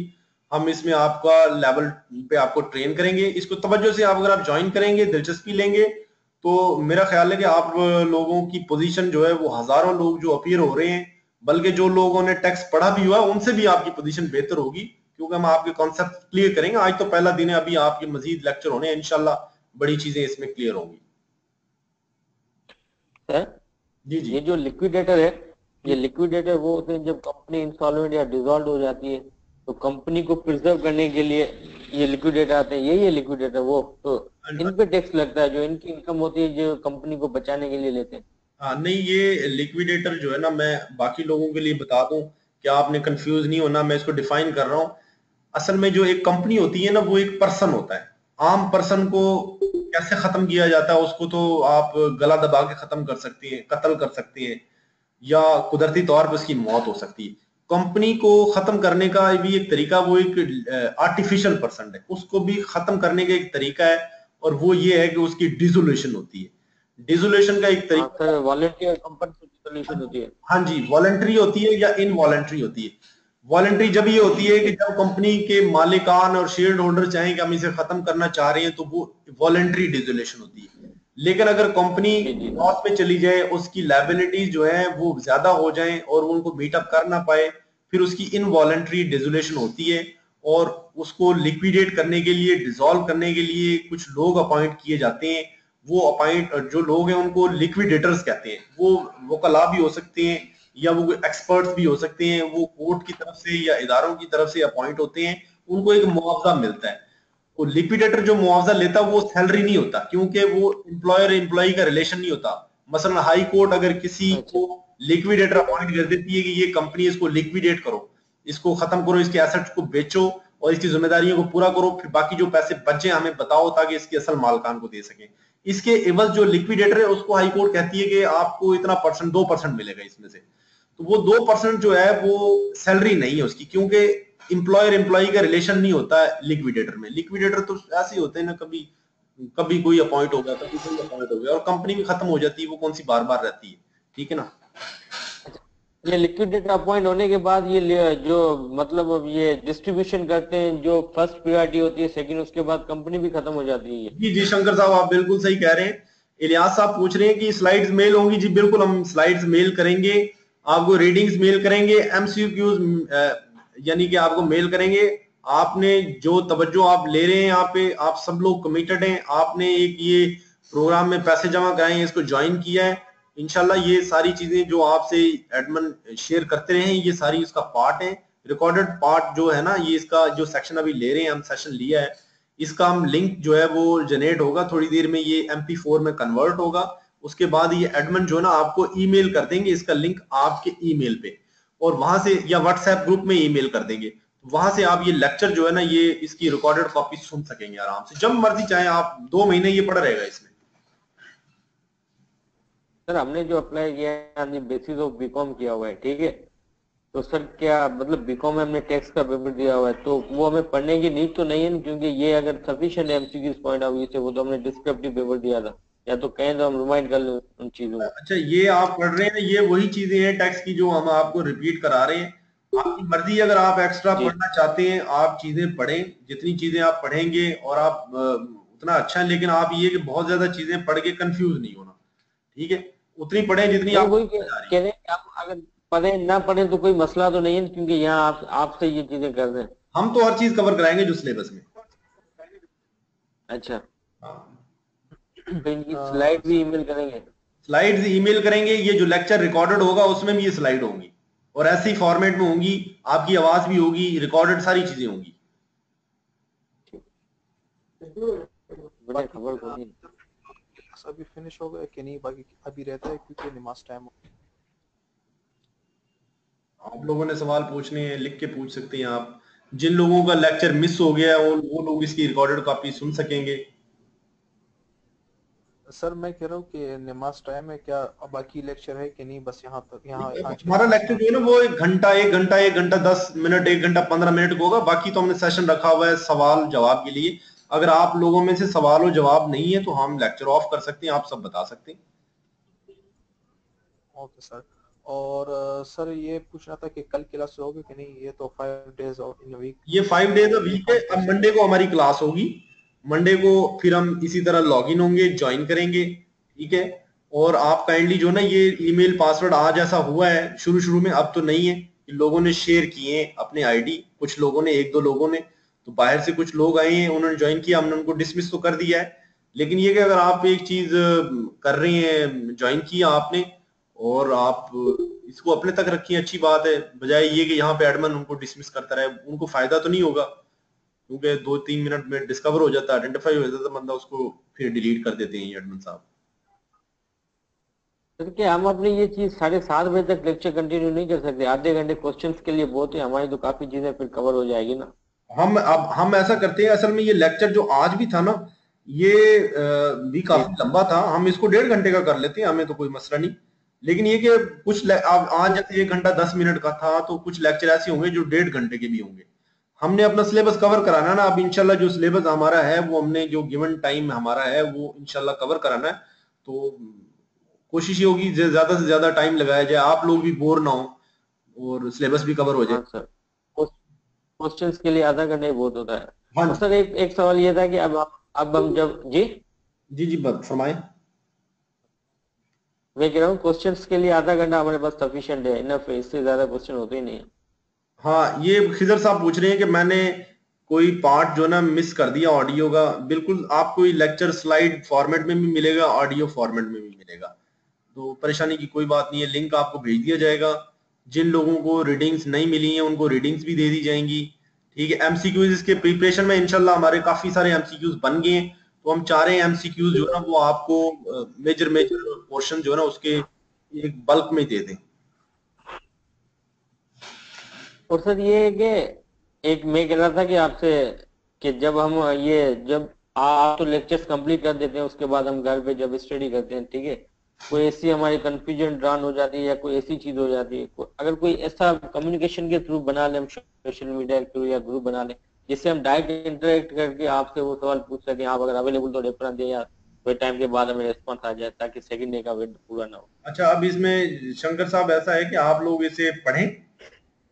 हम इसमें आपका लेवल पे आपको ट्रेन करेंगे। इसको तवज्जो से आप अगर आप ज्वाइन करेंगे, दिलचस्पी लेंगे, तो मेरा ख्याल है कि आप लोगों की पोजीशन जो है वो हजारों लोग जो अपीयर हो रहे हैं, बल्कि जो लोगों ने टैक्स पढ़ा भी हुआ उनसे भी आपकी पोजीशन बेहतर होगी, क्योंकि हम आपके कॉन्सेप्ट क्लियर करेंगे। आज तो पहला दिन है, अभी आपके मजीद लेक्चर होने हैं, इंशाल्लाह बड़ी चीजें इसमें क्लियर होंगी। सर जी जी, ये जो लिक्विडेटर है, ये लिक्विडेटर वो होते हैं जब कंपनी इंसॉल्वेंट या डिसॉल्व हो जाती है तो कंपनी को प्रिजर्व करने के लिए ये लिक्विडेटर आते हैं। यही है लिक्विडेटर वो, तो इन पे टैक्स लगता है जो इनकी इनकम होती है जो कंपनी को बचाने के लिए लेते हैं। हाँ नहीं, ये लिक्विडेटर जो है ना, मैं बाकी लोगों के लिए बता दूं कि आपने कंफ्यूज नहीं होना, मैं इसको डिफाइन कर रहा हूँ। असल में जो एक कंपनी होती है ना, वो एक पर्सन होता है। आम पर्सन को कैसे खत्म किया जाता है, उसको तो आप गला दबा के खत्म कर सकते हैं, कत्ल कर सकते हैं, या कुदरती तौर पर उसकी मौत हो सकती है। कंपनी को खत्म करने का भी एक तरीका, वो एक आर्टिफिशियल पर्सन है, उसको भी खत्म करने का एक तरीका है, और वो ये है कि उसकी डिसोल्यूशन होती है। डिसोल्यूशन का एक तरीका वॉलंटरी कंपनी होती है। हाँ जी, वॉलंटरी होती है या इनवॉलंटरी होती है। वॉलंटरी जब ये होती है कि जब कंपनी के मालिकान और शेयर होल्डर चाहें कि हम इसे खत्म करना चाह रहे हैं, तो वो वॉलंटरी डिसोल्यूशन होती है। लेकिन अगर कंपनी लॉस में चली जाए, उसकी लायबिलिटीज जो है वो ज्यादा हो जाएं और वो उनको मीट अप कर ना पाए, फिर उसकी इनवॉलंटरी डिसोल्यूशन होती है, और उसको लिक्विडेट करने के लिए, डिसॉल्व करने के लिए कुछ लोग अपॉइंट किए जाते हैं। वो अपॉइंट जो लोग हैं उनको लिक्विडेटर्स कहते हैं। वो वकला भी हो सकते हैं या वो एक्सपर्ट्स भी हो सकते हैं। वो कोर्ट की तरफ से या इदारों की तरफ से अपॉइंट होते हैं, उनको एक मुआवजा मिलता है। वो लिक्विडेटर जो मुआवजा लेता है वो सैलरी नहीं होता, क्योंकि वो एम्प्लॉयर एम्प्लॉय का रिलेशन नहीं होता। मसलन हाई कोर्ट अगर किसी को लिक्विडेटर अपॉइंट कर देती है कि ये कंपनी, इसको लिक्विडेट करो, इसको खत्म करो, इसके एसेट्स को बेचो और इसकी जिम्मेदारियों को पूरा करो, फिर बाकी जो पैसे बचे हमें बताओ ताकि इसके असल मालकान को दे सके। इसके एवज जो लिक्विडेटर है उसको हाई कोर्ट कहती है कि आपको इतना परसेंट, 2% मिलेगा इसमें से। तो वो 2% जो है वो सैलरी नहीं है उसकी, क्योंकि एम्प्लॉयर एम्प्लॉय का रिलेशन नहीं होता है लिक्विडेटर में। लिक्विडेटर तो ऐसे ही होते हैं ना, कभी कोई अपॉइंट होगा, कभी कोई अपॉइंट हो गया, और कंपनी भी खत्म हो जाती है, वो कौन सी बार बार रहती है। ठीक है ना। ये लिक्विडेटर अपॉइंट होने के बाद ये जो मतलब अब ये डिस्ट्रीब्यूशन करते हैं, जो फर्स्ट प्रायोरिटी होती है, सेकंड, उसके बाद कंपनी भी खत्म हो जाती है। जी जी शंकर साहब, आप बिल्कुल सही कह रहे हैं। इलियास साहब पूछ रहे हैं कि स्लाइड्स मेल होंगी। जी बिल्कुल, हम स्लाइड्स मेल करेंगे आपको, रीडिंग्स मेल करेंगे, एमसीक्यूज यानी कि आपको मेल करेंगे। आपने जो तवज्जो आप ले रहे हैं यहाँ पे, आप सब लोग कमिटेड हैं, आपने एक ये प्रोग्राम में पैसे जमा कराए हैं, इसको ज्वाइन किया है। इंशाल्लाह ये सारी चीजें जो आपसे एडमिन शेयर करते रहे हैं, ये सारी इसका पार्ट है। रिकॉर्डेड पार्ट जो है ना, ये इसका जो सेक्शन अभी ले रहे हैं, हम सेशन लिया है, इसका हम लिंक जो है वो जनरेट होगा थोड़ी देर में, ये MP4 में कन्वर्ट होगा। उसके बाद ये एडमिन जो है ना आपको ईमेल कर देंगे इसका लिंक आपके ईमेल पे। और वहां से या व्हाट्सएप ग्रुप में ईमेल कर देंगे, वहां से आप ये लेक्चर जो है ना, ये इसकी रिकॉर्डेड कॉपी सुन सकेंगे आराम से, जब मर्जी चाहे आप। 2 महीने ये पड़ा रहेगा इसमें। सर हमने जो अप्लाई किया है बेसिस ऑफ बीकॉम किया हुआ है, ठीक है, तो सर क्या मतलब बीकॉम में हमने टैक्स का पेपर दिया हुआ है, तो वो हमें पढ़ने की नीड तो नहीं है, क्योंकि ये अगर sufficient MCQs point of view से, वो तो हमने डिस्क्रिप्टिव पेपर दिया था, या तो कहें तो हम रिमाइंड कर लें उन चीजों को। अच्छा, ये आप पढ़ रहे हैं, ये वही चीजें हैं टैक्स की जो हम आपको रिपीट करा रहे हैं। आपकी मर्जी, अगर आप एक्स्ट्रा पढ़ना चाहते हैं आप चीजें पढ़ें, जितनी चीजें आप पढ़ेंगे और आप उतना अच्छा है, लेकिन आप ये कि बहुत ज्यादा चीजें पढ़ के कंफ्यूज नहीं होना, ठीक है, उतनी पढ़ें जितनी आप वही कह रहे हैं, आप अगर पढ़े ना पढ़े तो कोई मसला तो नहीं है, क्योंकि यहाँ आप आपसे ये चीजें कर रहे हैं। हम तो हर चीज कवर कराएंगे जो सिलेबस में। अच्छा, हाँ, तो इनकी स्लाइड भी ईमेल करेंगे? स्लाइड्स ईमेल करेंगे, ये जो लेक्चर रिकॉर्डेड होगा उसमें भी ये स्लाइड होंगी, और ऐसे ही फॉर्मेट में होंगी, आपकी आवाज भी होगी, रिकॉर्डेड सारी चीजें होंगी। मुझे खबर को नहीं। अभी फिनिश हो गया कि नहीं, बाकी अभी रहता है क्योंकि नमाज टाइम। आप लोगों ने सवाल पूछने हैं, लिख के पूछ सकते हैं आप। जिन लोगों का लेक्चर मिस हो गया है वो लोग इसकी रिकॉर्डेड कॉपी सुन सकेंगे। सर मैं कह रहा हूँ कि नमाज टाइम है, क्या बाकी लेक्चर है कि नहीं, बस यहाँ तक यहाँ आज हमारा लेक्चर जो है ना वो 1 घंटा 1 घंटा 10 मिनट 1 घंटा 15 मिनट का होगा। बाकी तो हमने सेशन रखा हुआ है सवाल जवाब के लिए। अगर आप लोगों में से सवाल और जवाब नहीं है तो हम लेक्चर ऑफ कर सकते हैं, आप सब बता सकते हैं। Okay sir. और सर ये पूछना था कि कल क्लास होगी कि नहीं, ये तो 5 डेज इन वीक। ये 5 डेज अ वीक है। अब मंडे को हमारी क्लास होगी, मंडे को फिर हम इसी तरह लॉगिन होंगे, ज्वाइन करेंगे, ठीक है। और आप काइंडली जो ना ये ईमेल पासवर्ड आज ऐसा हुआ है शुरू शुरू में, अब तो नहीं है, लोगों ने शेयर किए हैं अपने आईडी, कुछ लोगों ने, 1-2 लोगों ने, तो बाहर से कुछ लोग आए हैं, उन्होंने ज्वाइन किया, हमने उनको डिसमिस तो कर दिया है। लेकिन ये कि अगर आप एक चीज कर रहे हैं, ज्वाइन किया आपने और आप इसको अपने तक रखिए, अच्छी बात है, बजाय ये कि यहाँ पे एडमिन उनको डिसमिस करता रहे, उनको फायदा तो नहीं होगा, क्योंकि 2-3 मिनट में डिस्कवर हो जाता है, आइडेंटिफाई हो जाता है बंदा, उसको फिर डिलीट कर देते हैं एडमिन साहब। सर क्या हम अपनी ये चीज 7:30 बजे तक लेक्चर कंटिन्यू नहीं कर सकते? आधे घंटे क्वेश्चंस के लिए बहुत है, हमारी तो काफी चीजें फिर कवर हो जाएगी ना। हम ऐसा करते हैं, असल में ये लेक्चर जो आज भी था ना, ये भी काफी लंबा था, हम इसको 1.5 घंटे का कर लेते हैं, हमें तो कोई मसला नहीं। लेकिन ये कि कुछ आज जैसे 1 घंटा 10 मिनट का था, तो कुछ लेक्चर ऐसे होंगे जो 1.5 घंटे के भी होंगे। हमने अपना सिलेबस कवर कराना ना, अब इंशाल्लाह जो सिलेबस हमारा है वो हमने जो गिवन टाइम हमारा है वो इंशाल्लाह कवर कराना है। तो कोशिश ये होगी ज्यादा से ज्यादा टाइम लगाया जाए, आप लोग भी बोर ना हो और सिलेबस भी कवर हो जाए। हाँ सर, क्वेश्चंस के लिए आधा घंटा ही बहुत होता है। हाँ और सर एक सवाल ये था कि अब हम जब जी जी फरमाएं। मैं कह रहा हूँ क्वेश्चंस के लिए आधा घंटा हमारे पास सफिशिएंट है, इनफ है, इससे ज्यादा क्वेश्चन होते ही नहीं है। हाँ, ये खिजर साहब पूछ रहे हैं कि मैंने कोई पार्ट जो ना मिस कर दिया ऑडियो का। बिल्कुल, आपको ये लेक्चर स्लाइड फॉर्मेट में भी मिलेगा, ऑडियो फॉर्मेट में भी मिलेगा, तो परेशानी की कोई बात नहीं है। लिंक आपको भेज दिया जाएगा। जिन लोगों को रीडिंग्स नहीं मिली हैं उनको रीडिंग्स भी दे दी जाएंगी, ठीक है। एमसीक्यूज इसके प्रिपरेशन में इंशाल्लाह हमारे काफी सारे एमसीक्यूज बन गए हैं, तो हम चाह रहे हैं एमसीक्यूज जो है ना वो आपको मेजर पोर्शन जो है ना उसके एक बल्क में दे दें। और सर ये है कि एक मैं कह रहा था कि आपसे कि जब हम जब आप तो लेक्चर्स कंप्लीट कर देते हैं, उसके बाद हम घर पे जब स्टडी करते हैं, ठीक है, कोई ऐसी हमारी कंफ्यूजन ड्रान हो जाती है या कोई ऐसी चीज हो जाती है, अगर कोई ऐसा कम्युनिकेशन के थ्रू बना ले, हम सोशल मीडिया के थ्रू या ग्रुप बना ले, जिससे हम डायरेक्ट इंटरेक्ट करके आपसे वो सवाल पूछ सकें, आप अगर अवेलेबल तो रेफरेंस दें या कोई टाइम के बाद हमें रिस्पॉन्स आ जाए, ताकि सेकंड डे का वेट पूरा ना हो। अच्छा, अब इसमें शंकर साहब ऐसा है कि आप लोग इसे पढ़ें,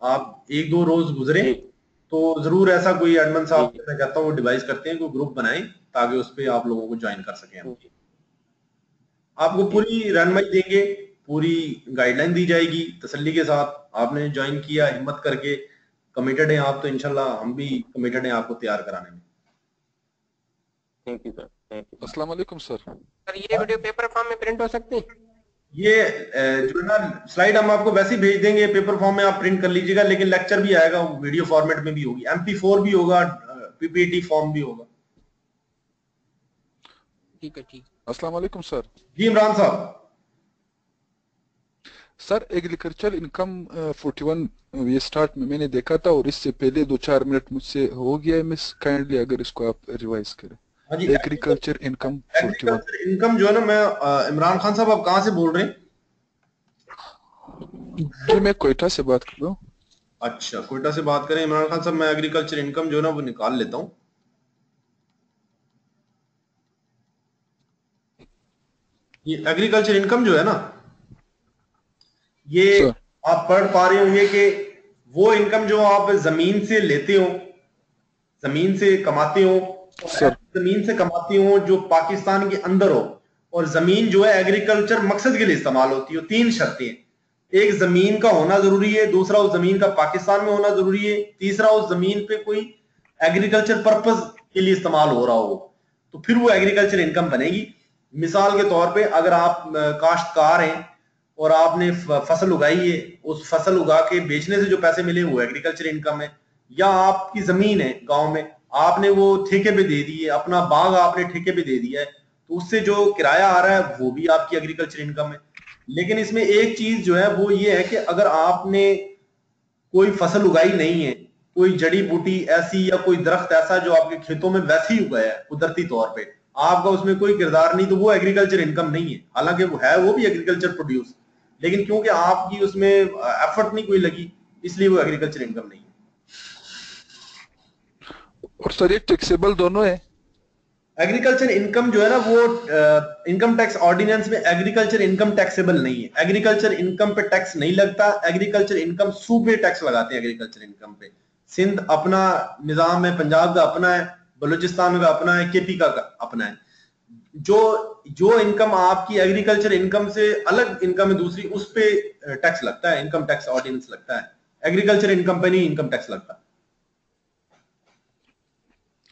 आप 1-2 रोज गुजरे तो जरूर ऐसा कोई एडमिन साहब मैं कहता हूँ डिवाइस करते हैं, कोई ग्रुप बनाएं ताकि उस पर आप लोगों को ज्वाइन कर सकें। आपको पूरी रहनुमाई देंगे, पूरी गाइडलाइन दी जाएगी तसल्ली के साथ। आपने ज्वाइन किया हिम्मत करके, कमिटेड हैं आप, तो इंशाल्लाह हम भी कमिटेड हैं आपको तैयार कराने में। Thank you sir, thank you. अस्सलाम वालेकुम सर। सर ये वीडियो पेपर फॉर्म में प्रिंट हो सकते हैं? ये जो है ना स्लाइड हम आपको वैसे ही भेज देंगे, पेपर फॉर्म में आप प्रिंट कर लीजिएगा, लेकिन लेक्चर भी आएगा, वीडियो फॉर्मेट में भी होगी, MP4 भी होगा, PPT फॉर्म भी होगा। ठीक है, ठीक। अस्सलाम वालेकुम सर। जी इमरान साहब। सर एग्रीकल्चर इनकम 41 ये स्टार्ट में मैंने देखा था और इससे पहले 2-4 मिनट मुझसे हो गया है मिस, काइंडली अगर इसको आप रिवाइज करें। हाँ जी, एग्रीकल्चर इनकम 41। एग्रीकल्चर इनकम जो है ना, मैं इमरान खान साहब आप कहाँ से बोल रहे हैं? जी मैं कोयटा से बात कर रहा हूँ। अच्छा, कोयटा से बात करें इमरान खान साहब। मैं एग्रीकल्चर इनकम जो है ना वो निकाल लेता हूँ। ये एग्रीकल्चर इनकम जो है ना, ये सर आप पढ़ पा रहे होंगे कि वो इनकम जो आप जमीन से लेते हो, जमीन से कमाते हो, सर जमीन से कमाते हो जो पाकिस्तान के अंदर हो, और जमीन जो है एग्रीकल्चर मकसद के लिए इस्तेमाल होती है। 3 शर्तें हैं। एक, जमीन का होना जरूरी है। दूसरा, उस जमीन का पाकिस्तान में होना जरूरी है। तीसरा, उस जमीन पे कोई एग्रीकल्चर पर्पस के लिए इस्तेमाल हो रहा हो, तो फिर वो एग्रीकल्चर इनकम बनेगी। मिसाल के तौर पे अगर आप काश्तकार हैं और आपने फसल उगाई है, उस फसल उगा के बेचने से जो पैसे मिले वो एग्रीकल्चर इनकम है। या आपकी जमीन है गांव में, आपने वो ठेके पे दे दी है, अपना बाग आपने ठेके पे दे दिया है, तो उससे जो किराया आ रहा है वो भी आपकी एग्रीकल्चर इनकम है। लेकिन इसमें एक चीज जो है वो ये है कि अगर आपने कोई फसल उगाई नहीं है, कोई जड़ी बूटी ऐसी या कोई दरख्त ऐसा जो आपके खेतों में वैसे ही उगाया है कुदरती तौर पे, आपका उसमें कोई किरदार नहीं, तो वो एग्रीकल्चर इनकम नहीं है। हालांकि वो है, वो भी एग्रीकल्चर प्रोड्यूस, लेकिन क्योंकि आपकी उसमें एफर्ट नहीं कोई लगी, इसलिए वो एग्रीकल्चर इनकम नहीं है। और सर ये टैक्सेबल दोनों है? एग्रीकल्चर इनकम जो है ना वो इनकम टैक्स ऑर्डिनेंस में एग्रीकल्चर इनकम टैक्सेबल नहीं है। एग्रीकल्चर इनकम पे टैक्स नहीं लगता। एग्रीकल्चर इनकम सूबे टैक्स लगाते हैं एग्रीकल्चर इनकम पे। सिंध अपना निजाम है, पंजाब का अपना है, बलूचिस्तान का अपना है, केपी का अपना है। जो इनकम आपकी एग्रीकल्चर इनकम से अलग इनकम है दूसरी, उस पे टैक्स लगता है, इनकम टैक्स ऑर्डिनेंस लगता है। एग्रीकल्चर इनकम पे नहीं इनकम टैक्स लगता।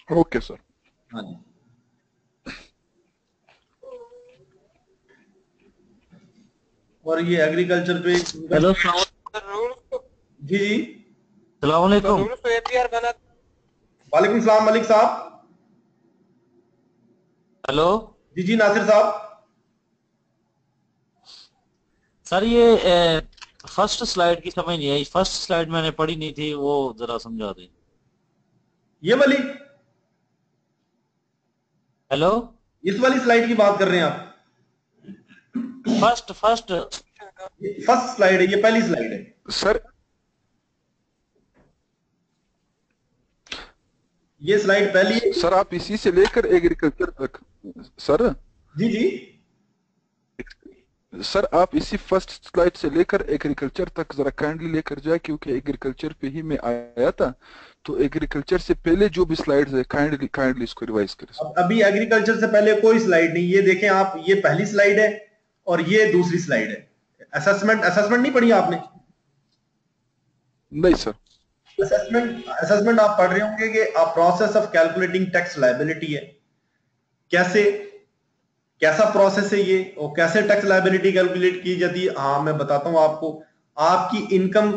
Okay sir. हाँ जी। और ये एग्रीकल्चर पे हेलो जी जी सलाम अलैकुम। वालेकुम सलाम मलिक साहब। हेलो जी जी नासिर साहब। सर ये फर्स्ट स्लाइड की समझ नहीं आई। फर्स्ट स्लाइड मैंने पढ़ी नहीं थी, वो जरा समझा दें। ये वाली, हेलो इस वाली स्लाइड की बात कर रहे हैं आप? फर्स्ट फर्स्ट स्लाइड है, ये पहली स्लाइड है सर। ये स्लाइड पहली है सर आप इसी से लेकर एग्रीकल्चर तक, सर जी जी सर आप इसी फर्स्ट स्लाइड से लेकर एग्रीकल्चर तक जरा काइंडली लेकर जाए, क्योंकि एग्रीकल्चर पे ही मैं आया था, तो एग्रीकल्चर से पहले जो भी स्लाइड्स है काइंडली इसको रिवाइज करें। अभी एग्रीकल्चर से पहले कोई स्लाइड नहीं। ये देखें आप, ये पहली स्लाइड है और ये दूसरी स्लाइड है। असेसमेंट नहीं पढ़ी आपने? नहीं सर। असेसमेंट आप पढ़ रहे होंगे कि a process of calculating tax liability है। कैसा प्रोसेस है ये, और कैसे टैक्स लायबिलिटी कैलकुलेट की जाती है? हाँ मैं बताता हूँ आपको। आपकी इनकम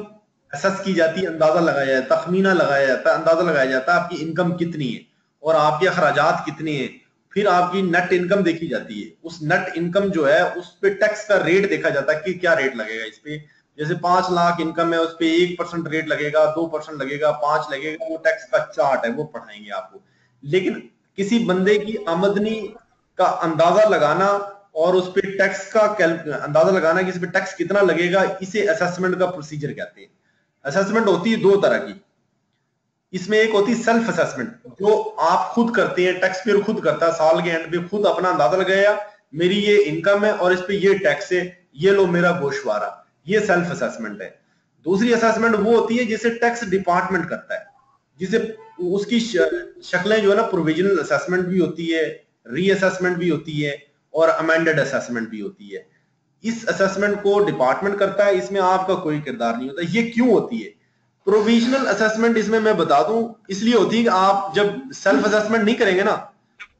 असेस की जाती है, अंदाजा लगाया जाता है, तखमीना लगाया जाता है, अंदाजा लगाया जाता है आपकी इनकम कितनी है और आपके अखराजात कितने हैं। फिर आपकी नेट इनकम देखी जाती है। उस नेट इनकम जो है उस पे टैक्स का रेट देखा जाता है कि क्या रेट लगेगा इस पे। जैसे 5 लाख इनकम है, उस पे 1% रेट लगेगा, 2% लगेगा, 5 लगेगा। वो टैक्स का चार्ट है, वो पढ़ाएंगे आपको। लेकिन किसी बंदे की आमदनी का अंदाजा लगाना और उस पे टैक्स का अंदाजा लगाना कि इस पे टैक्स कितना लगेगा, इसे असेसमेंट का प्रोसीजर कहते हैं। असेसमेंट होती है 2 तरह की। इसमें एक होती है सेल्फ असेसमेंट, जो आप खुद करते हैं, टैक्स पेयर खुद करता है। साल के एंड पे खुद अपना अंदाजा लगाया, मेरी ये इनकम है और इस पे ये टैक्स है, ये लो मेरा गोशवारा। ये सेल्फ असेसमेंट है। दूसरी असेसमेंट वो होती है जिसे टैक्स डिपार्टमेंट करता है, जिसे उसकी शक्लें जो है ना, प्रोविजनल असेसमेंट भी होती है, रीअसेसमेंट भी होती है और अमेंडेड असेसमेंट भी होती है। इस असेसमेंट को डिपार्टमेंट करता है, इसमें आपका कोई किरदार नहीं होता। ये क्यों होती है? प्रोविजनल असेसमेंट इसमें मैं बता दूं, इसलिए होती है कि आप जब सेल्फ असेसमेंट नहीं करेंगे ना,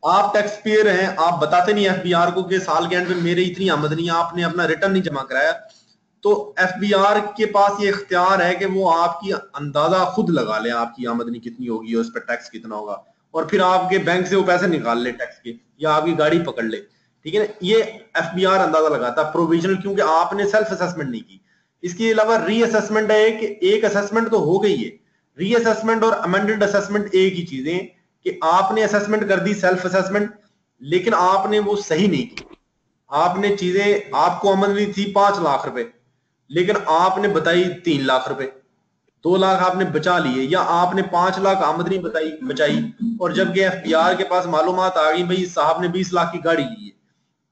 आप टैक्स पेयर हैं, आप बताते नहीं एफबीआर को कि साल के एंड में मेरे इतनी आमदनी, आपने अपना रिटर्न नहीं जमा कराया, तो एफबीआर के पास ये इख्तियार है कि वो आपकी अंदाजा खुद लगा ले, आपकी आमदनी कितनी होगी और उस पर टैक्स कितना होगा, और फिर आपके बैंक से वो पैसे निकाल ले टैक्स के, या आपकी गाड़ी पकड़ ले। ठीक है ना। ये एफबीआर अंदाजा लगाता है प्रोविजनल, क्योंकि आपने सेल्फ असेसमेंट नहीं की। इसके अलावा रीअसेसमेंट है कि एक असेसमेंट तो हो गई है, रीअसेसमेंट और अमेंडेड असेसमेंट एक ही चीजें, कि आपने असेसमेंट कर दी सेल्फ असेसमेंट, लेकिन आपने वो सही नहीं की। आपने चीजें, आपको आमदनी थी 5 लाख रुपए, लेकिन आपने बताई 3 लाख रुपए, 2 लाख आपने बचा लिए, या आपने 5 लाख आमदनी बचाई, और जबकि एफबीआर के पास मालूमात आ गई भाई साहब ने 20 लाख की गाड़ी ली है,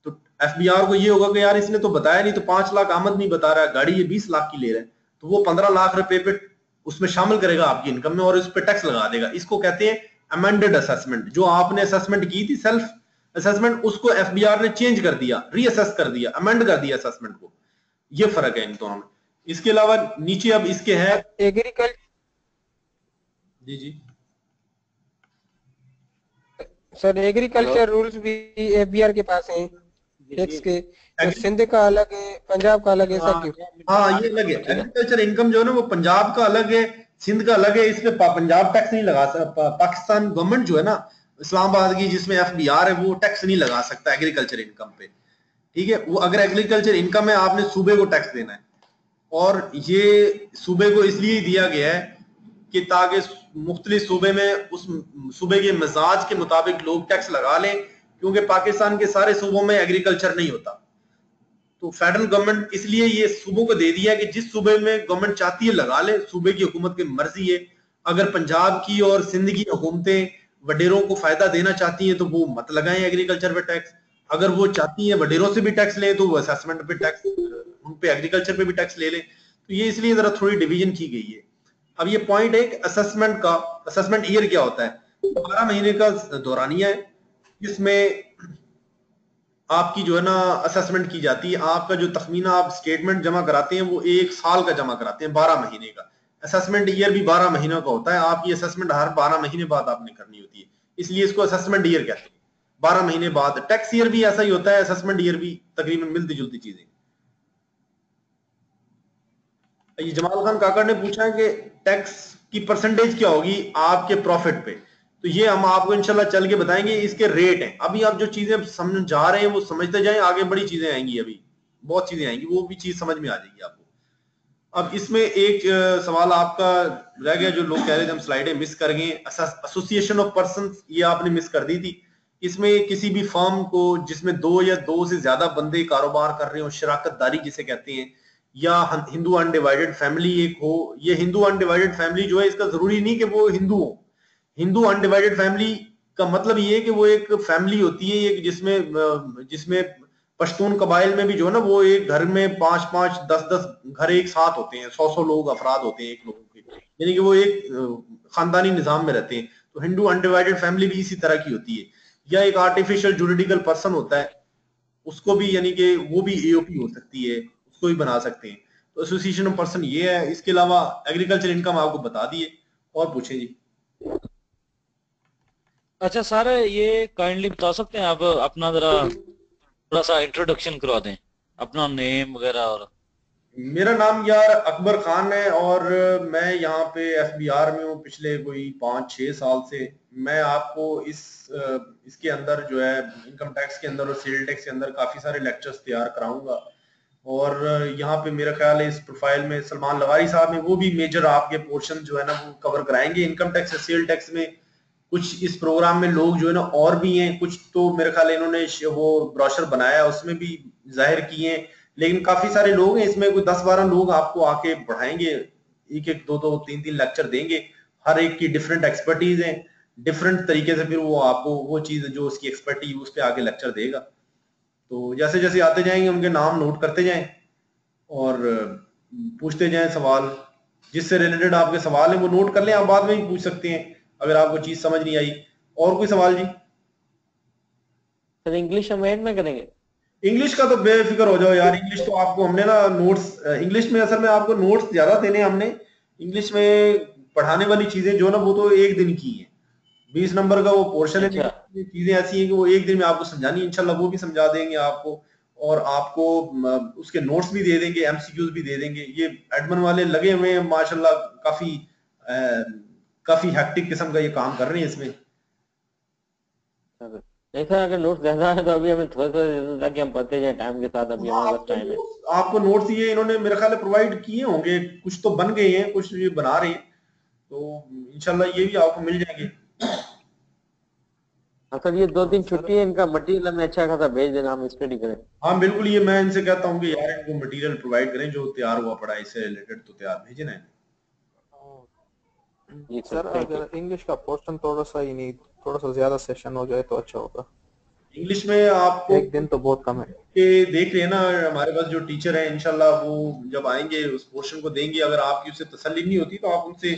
तो एफबीआर को ये होगा कि यार इसने तो बताया नहीं, तो 5 लाख आमदनी बता रहा है, गाड़ी ये 20 लाख की ले रहा है, तो वो 15 लाख रुपए पे उसमें शामिल करेगा आपकी इनकम में और उस पर टैक्स लगा देगा। इसको कहते हैं अमेंडेड असेसमेंट। जो आपने असेसमेंट की थी सेल्फ असेसमेंट, उसको एफबीआर ने चेंज कर दिया, रीअसेस कर दिया, अमेंड कर दिया असेसमेंट को। ये फर्क है इन दोनों में। इसके अलावा नीचे अब इसके है एग्रीकल्चर, जी जी सर एग्रीकल्चर रूल्स भी एफबीआर के पास हैं टैक्स के, तो सिंध का अलग है, पंजाब का अलग है, ऐसा क्यों? हाँ ये अलग है। एग्रीकल्चर इनकम जो है ना वो पंजाब का अलग है, सिंध का अलग है। इसमें पंजाब टैक्स नहीं लगा सकता। पाकिस्तान गवर्नमेंट जो है ना इस्लामाबाद की, जिसमें एफबीआर है, वो टैक्स नहीं लगा सकता एग्रीकल्चर इनकम पे। ठीक है, वो अगर एग्रीकल्चर इनकम है आपने सूबे को टैक्स देना है, और ये सूबे को इसलिए दिया गया है कि ताकि मुख्तलिफ सूबे में उस सूबे के मिजाज के मुताबिक लोग टैक्स लगा लें, क्योंकि पाकिस्तान के सारे सूबों में एग्रीकल्चर नहीं होता। तो फेडरल गवर्नमेंट इसलिए ये सूबों को दे दिया कि जिस सूबे में गवर्नमेंट चाहती है लगा ले, सूबे की हुकूमत की मर्जी है। अगर पंजाब की और सिंध की हुकूमतें वडेरों को फायदा देना चाहती हैं तो वो मत लगाएं एग्रीकल्चर पे टैक्स। अगर वो चाहती हैं वडेरों से भी टैक्स लें तो वो असेसमेंट पे टैक्स, उन पे एग्रीकल्चर पे भी टैक्स ले लें। तो ये इसलिए जरा थोड़ी डिवीजन की गई है। अब ये पॉइंट है असेसमेंट का। असेसमेंट ईयर क्या होता है? 12 महीने का दौरानिया है, जिसमें आपकी जो है ना असेसमेंट की जाती है। आपका जो तखमीना आप स्टेटमेंट जमा कराते हैं वो 1 साल का जमा कराते हैं, 12 महीने का। असेसमेंट ईयर भी 12 महीनों का होता है। आपकी असेसमेंट हर 12 महीने बाद आपने करनी होती है, इसलिए इसको असेसमेंट ईयर कहते हैं। 12 महीने बाद टैक्स ईयर भी ऐसा ही होता है, असेसमेंट ईयर भी तकरीबन मिलती जुलती चीजें। ये जमाल खान काकड़ ने पूछा है कि टैक्स की परसेंटेज क्या होगी आपके प्रॉफिट पे। तो ये हम आपको इंशाल्लाह चल के बताएंगे। इसके रेट हैं, अभी आप जो चीजें समझा रहे हैं वो समझते जाएं, आगे बड़ी चीजें आएंगी, अभी बहुत चीजें आएंगी, वो भी चीज समझ में आ जाएगी आपको। अब इसमें एक सवाल आपका रह गया, जो लोग कह रहे थे हम स्लाइडें मिस कर गए। एसोसिएशन ऑफ पर्सन, ये आपने मिस कर दी थी। इसमें किसी भी फर्म को जिसमें 2 या 2 से ज्यादा बंदे कारोबार कर रहे हो, शराकतदारी जिसे कहते हैं, या हिंदू अनडिवाइडेड फैमिली एक हो। ये हिंदू अनडिवाइडेड फैमिली जो है, इसका जरूरी नहीं कि वो हिंदू हो। हिंदू अनडिवाइडेड फैमिली का मतलब ये है कि वो एक फैमिली होती है एक, जिसमें पश्तून कबाइल में भी जो है ना, वो एक घर में 5-5, 10-10 घर एक साथ होते हैं, 100-100 लोग अफराद होते हैं एक लोगों के, यानी कि वो एक खानदानी निजाम में रहते हैं। तो हिंदू अनडिवाइडेड फैमिली भी इसी तरह की होती है। या एक आर्टिफिशियल जुरिडिकल पर्सन होता है, उसको भी, यानी कि वो भी एओपी हो सकती है, उसको भी बना सकते हैं। तो एसोसिएशन ऑफ पर्सन ये है। इसके अलावा एग्रीकल्चर इनकम आपको बता दिए। और पूछें जी। अच्छा सर, ये काइंडली बता सकते हैं आप अपना जरा थोड़ा सा इंट्रोडक्शन करवा दें, अपना नेम वगैरह। और मेरा नाम यार अकबर खान है, और मैं यहाँ पे एफबीआर में हूँ पिछले कोई 5-6 साल से। मैं आपको इसके अंदर जो है इनकम टैक्स के अंदर और सेल टैक्स के अंदर काफी सारे लेक्चर्स तैयार कराऊंगा। और यहाँ पे मेरा ख्याल है इस प्रोफाइल में सलमान लवारी साहब हैं, वो भी मेजर आपके पोर्शन जो है ना वो कवर कराएंगे इनकम टैक्स और सेल टैक्स में। कुछ इस प्रोग्राम में लोग जो है ना और भी हैं, कुछ तो मेरे ख्याल इन्होंने वो ब्रोशर बनाया उसमें भी जाहिर किए हैं, लेकिन काफी सारे लोग हैं इसमें। कोई 10-12 लोग आपको आके बढ़ाएंगे, 1-1, 2-2, 3-3 लेक्चर देंगे। हर एक की डिफरेंट एक्सपर्टीज है, डिफरेंट तरीके से फिर वो आपको वो चीज जो उसकी एक्सपर्टीज उस पर आगे लेक्चर देगा। तो जैसे जैसे आते जाएंगे उनके नाम नोट करते जाएं और पूछते जाएं सवाल। जिससे रिलेटेड आपके सवाल है वो नोट कर लें, आप बाद में भी पूछ सकते हैं अगर आपको चीज समझ नहीं आई। और कोई सवाल जी? सर इंग्लिश हम एंड में करेंगे। इंग्लिश का तो बेफिक्र हो जाओ यार, इंग्लिश तो आपको हमने ना नोट्स, इंग्लिश में असल में आपको नोट्स ज्यादा देने हमने। इंग्लिश में पढ़ाने वाली चीजें जो ना वो तो एक दिन की है। 20 नंबर का वो पोर्शन है, चीजें ऐसी हैं कि वो एक दिन में आपको समझानी है। इंशाल्लाह वो भी समझा देंगे आपको, और आपको उसके नोट्स भी दे देंगे, एमसीक्यूज भी दे देंगे। ये एडमिन वाले लगे हुए हैं माशाल्लाह, काफी हेक्टिक किस्म का ये काम कर रहे हैं इसमें। नहीं सर, अगर नोट्स ज्यादा है तो अभी हमें थोड़ा थोड़ा दे दो ताकि हम पढ़ते जाए टाइम के साथ, अभी हमारे पास टाइम है। आपको नोट्स ये इन्होंने मेरे ख्याल है प्रोवाइड किए होंगे, कुछ तो बन गए हैं, कुछ ये बना रहे हैं, तो इंशाल्लाह ये भी आपको मिल जाएंगे। हाँ सर, ये 2 दिन छुट्टी है, इनका मटेरियल हमें अच्छा खासा भेज देना, हम स्टडी करें। हाँ बिल्कुल, ये मैं इनसे कहता हूँ कि यार इनको मटेरियल प्रोवाइड करें, जो तैयार हुआ पड़ा है इससे रिलेटेड तो तैयार भेजे ना। जी सर अगर इंग्लिश का पोर्शन थोड़ा सा ही नहीं, थोड़ा सा ज्यादा सेशन हो जाए तो अच्छा होगा। इंग्लिश में आपको एक दिन तो बहुत कम है कि देख रहे हैं ना, हमारे पास जो टीचर है इंशाल्लाह वो जब आएंगे उस पोर्शन को देंगे, अगर आपकी उससे तसल्ली नहीं होती तो आप उनसे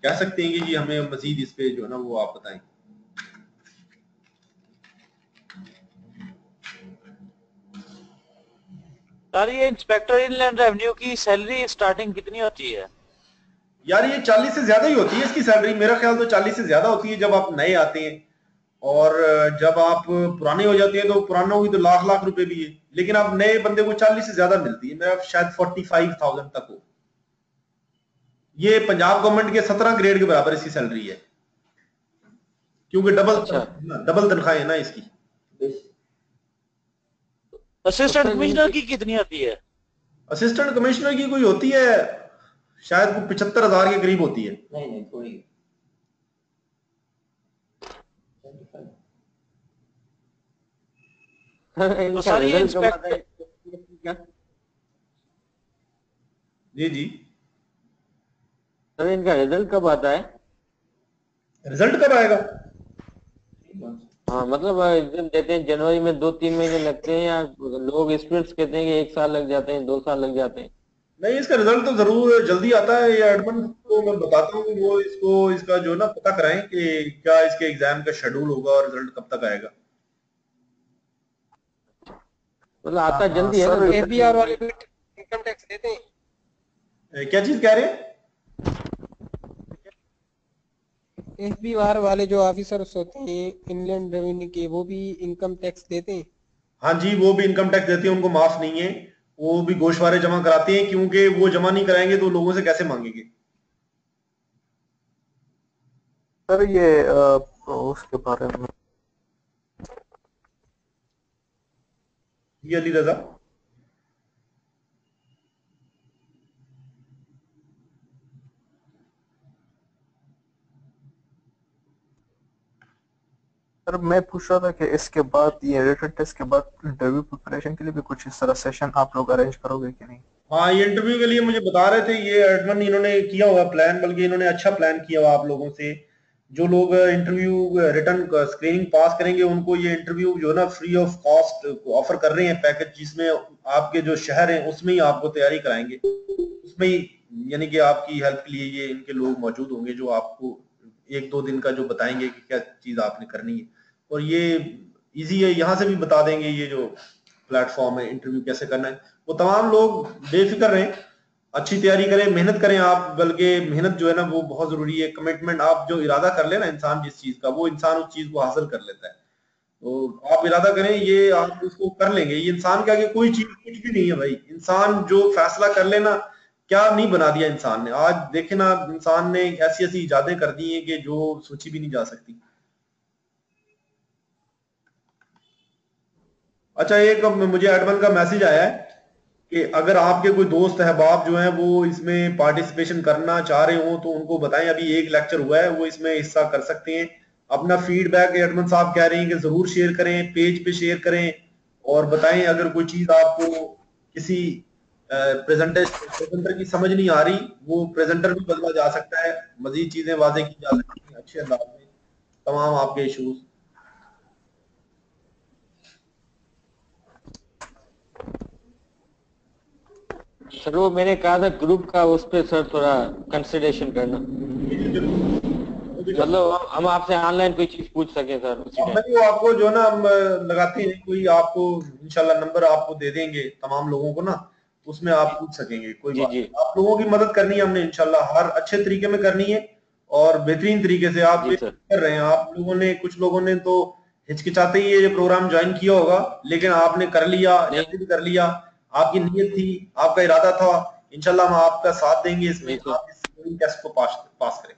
कह सकते हैं कि जी हमें मजीद इस पे जो है ना वो आप बताएं। सर ये इंस्पेक्टर इनलैंड रेवेन्यू की सैलरी स्टार्टिंग कितनी होती है? यार ये 40 से ज्यादा ही होती है इसकी सैलरी, मेरा ख्याल तो 40 से ज्यादा होती है जब आप नए आते हैं, और जब आप पुराने हो जाते हैं तो पुरानों की तो लाख लाख रुपए भी है, लेकिन आप नए बंदे को 40 से ज्यादा मिलती है, मेरा शायद 45,000 तक हो। ये पंजाब गवर्नमेंट के 17 ग्रेड के बराबर इसकी सैलरी है, क्योंकि डबल तनख्वाह है ना इसकी। असिस्टेंट कमिश्नर की कितनी आती है? असिस्टेंट कमिश्नर की कोई होती है शायद 75,000 के करीब होती है। नहीं थोड़ी तो सर ये इंस्पेक्टर जी जी सर इनका रिजल्ट कब आता है? रिजल्ट कब आएगा? हाँ मतलब एग्जाम देते हैं जनवरी में, 2-3 महीने लगते हैं, या लोग स्टूडेंट्स कहते हैं कि 1 साल लग जाते हैं, 2 साल लग जाते हैं? नहीं, इसका रिजल्ट तो जरूर जल्दी आता है। ये एडमिन को मैं बताता हूँ कि वो इसको इसका जो ना पता कराएं कि क्या इसके एग्जाम का शेड्यूल होगा और रिजल्ट कब तक आएगा। मतलब आता जल्दी है ना? एफबीआर वाले भी इनकम टैक्स देते हैं? क्या चीज कह रहे हैं? एफबीआर वाले जो ऑफिसर्स होते हैं इनलैंड रेवेन्यू के, वो भी इनकम टैक्स देते हैं? हाँ जी, वो भी इनकम टैक्स देते हैं, उनको माफ नहीं है, वो भी गोशवारे जमा कराते हैं, क्योंकि वो जमा नहीं कराएंगे तो लोगों से कैसे मांगेंगे। सर ये उसके बारे में ये अली रजा सर मैं पूछ रहा था कि इसके बाद ये रिटन टेस्ट के बाद इंटरव्यू प्रिपरेशन के लिए भी कुछ इस तरह सेशन आप लोग अरेंज करोगे कि नहीं? हाँ, ये इंटरव्यू के लिए मुझे बता रहे थे ये एडमिन, इन्होंने किया हुआ प्लान, बल्कि इन्होंने अच्छा प्लान किया हुआ आप लोगों से। जो लोग इंटरव्यू रिटर्न स्क्रीनिंग पास करेंगे उनको ये इंटरव्यू जो है ना फ्री ऑफ कॉस्ट ऑफर कर रहे हैं पैकेज, जिसमें आपके जो शहर है उसमें ही आपको तैयारी कराएंगे, उसमें ही यानी कि आपकी हेल्प के लिए ये इनके लोग मौजूद होंगे जो आपको 1-2 दिन का जो बताएंगे कि क्या चीज आपने करनी है। और ये इजी है, यहाँ से भी बता देंगे ये जो प्लेटफॉर्म है इंटरव्यू कैसे करना है, वो तमाम लोग बेफिक्र रहें, अच्छी तैयारी करें, मेहनत करें आप, बल्कि मेहनत जो है ना वो बहुत जरूरी है। कमिटमेंट, आप जो इरादा कर ले ना इंसान जिस चीज का, वो इंसान उस चीज को हासिल कर लेता है। तो आप इरादा करें, ये आप उसको कर लेंगे। ये इंसान के आगे कोई चीज कुछ भी नहीं है भाई, इंसान जो फैसला कर लेना, क्या नहीं बना दिया इंसान ने। आज देखे ना, इंसान ने ऐसी ऐसी इजादें कर दी हैं कि जो सोची भी नहीं जा सकती। अच्छा, एक मुझे एडमिन का मैसेज आया है कि अगर आपके कोई दोस्त अहबाब जो हैं वो इसमें पार्टिसिपेशन करना चाह रहे हो तो उनको बताएं, अभी एक लेक्चर हुआ है, वो इसमें हिस्सा कर सकते हैं। अपना फीडबैक एडमिन साहब कह रहे हैं कि जरूर शेयर करें, पेज पे शेयर करें और बताएं अगर कोई चीज आपको किसी प्रेजेंटर की समझ नहीं आ रही, वो प्रेजेंटर भी बदला जा सकता है, मजीद चीजें वाजे की जा सकती हैं अच्छे अंदाज में, तमाम आपके इशूज। सर वो मैंने कहा था ग्रुप का, उस पे सर थोड़ा कंसिडरेशन करना, मतलब हम आपसे ऑनलाइन कोई चीज पूछ सके सर उसी टाइम। नहीं, वो आपको जो ना हम लगाते हैं, कोई आपको इंशाल्लाह नंबर आपको दे देंगे तमाम लोगों को ना, उसमें आप पूछ सकेंगे। कोई बात नहीं, आप लोगों की मदद करनी है हमने इंशाल्लाह, हर अच्छे तरीके में करनी है और बेहतरीन तरीके से आप कर रहे हैं। आप लोगों ने, कुछ लोगों ने तो हिचकिचाते ही ये प्रोग्राम ज्वाइन किया होगा, लेकिन आपने कर लिया, जैसे भी कर लिया, आपकी नीयत थी, आपका इरादा था, इंशाल्लाह हम आपका साथ देंगे इसमें, आप इस टेस्ट को पास करें।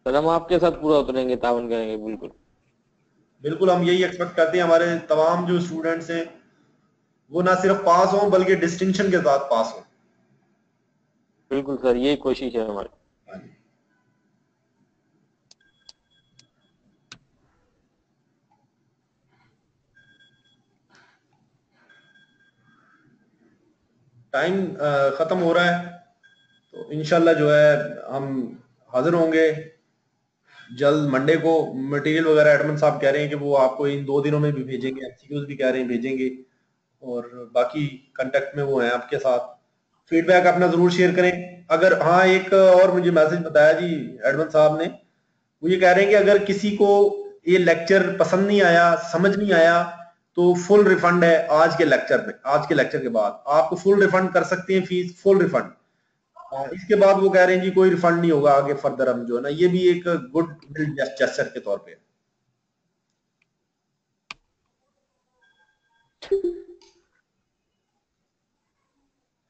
सर हम आपके साथ पूरा उतरेंगे, तावन करेंगे बिल्कुल। बिल्कुल हम यही एक्सपेक्ट करते हैं हमारे तमाम जो स्टूडेंट्स हैं वो ना सिर्फ पास हों बल्कि डिस्टिंक्शन के साथ पास हों। बिल्कुल सर, यही कोशिश है हमारी। हाँ जी। टाइम खत्म हो रहा है, तो इंशाल्लाह जो है हम हाजिर होंगे जल्द मंडे को। मटेरियल वगैरह एडमिन साहब कह रहे हैं कि वो आपको इन 2 दिनों में भी भेजेंगे, एमसीक्यूज भी कह रहे हैं भेजेंगे, और बाकी कांटेक्ट में वो हैं आपके साथ। फीडबैक अपना जरूर शेयर करें। अगर हाँ, एक और मुझे मैसेज बताया जी एडमिन साहब ने, वो ये कह रहे हैं कि अगर किसी को ये लेक्चर पसंद नहीं आया, समझ नहीं आया, तो फुल रिफंड है आज के लेक्चर में। आज के लेक्चर के बाद आपको फुल रिफंड कर सकते हैं, फीस फुल रिफंड। इसके बाद वो कह रहे हैं जी कोई रिफंड नहीं होगा आगे फर्दर। हम जो है ना, ये भी एक गुड जेस्चर के तौर पे।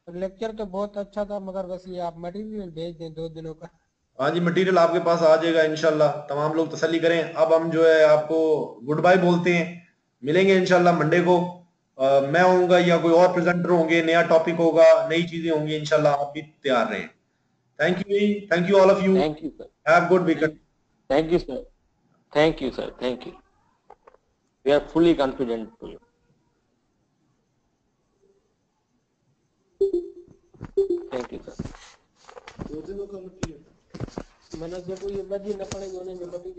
लेक्चर तो बहुत अच्छा था, मगर बस ये आप मटेरियल भेज दें 2 दिनों का। हाँ जी, मटेरियल आपके पास आ जाएगा इंशाल्लाह। तमाम लोग तसल्ली करें। अब हम जो है आपको गुड बाय बोलते हैं, मिलेंगे इंशाल्लाह मंडे को। मैं होऊंगा या कोई और प्रेजेंटर होंगे, नया टॉपिक होगा, नई चीजें होंगी इंशाल्लाह। आप भी तैयार रहें। Thank you, thank you all of you. Thank you sir. Have good weekend. Thank you sir. Thank you sir. Thank you. We are fully confident to you. Thank you sir. मैंने जो कोई ये बजी न पड़ेगी उन्हें जो बजी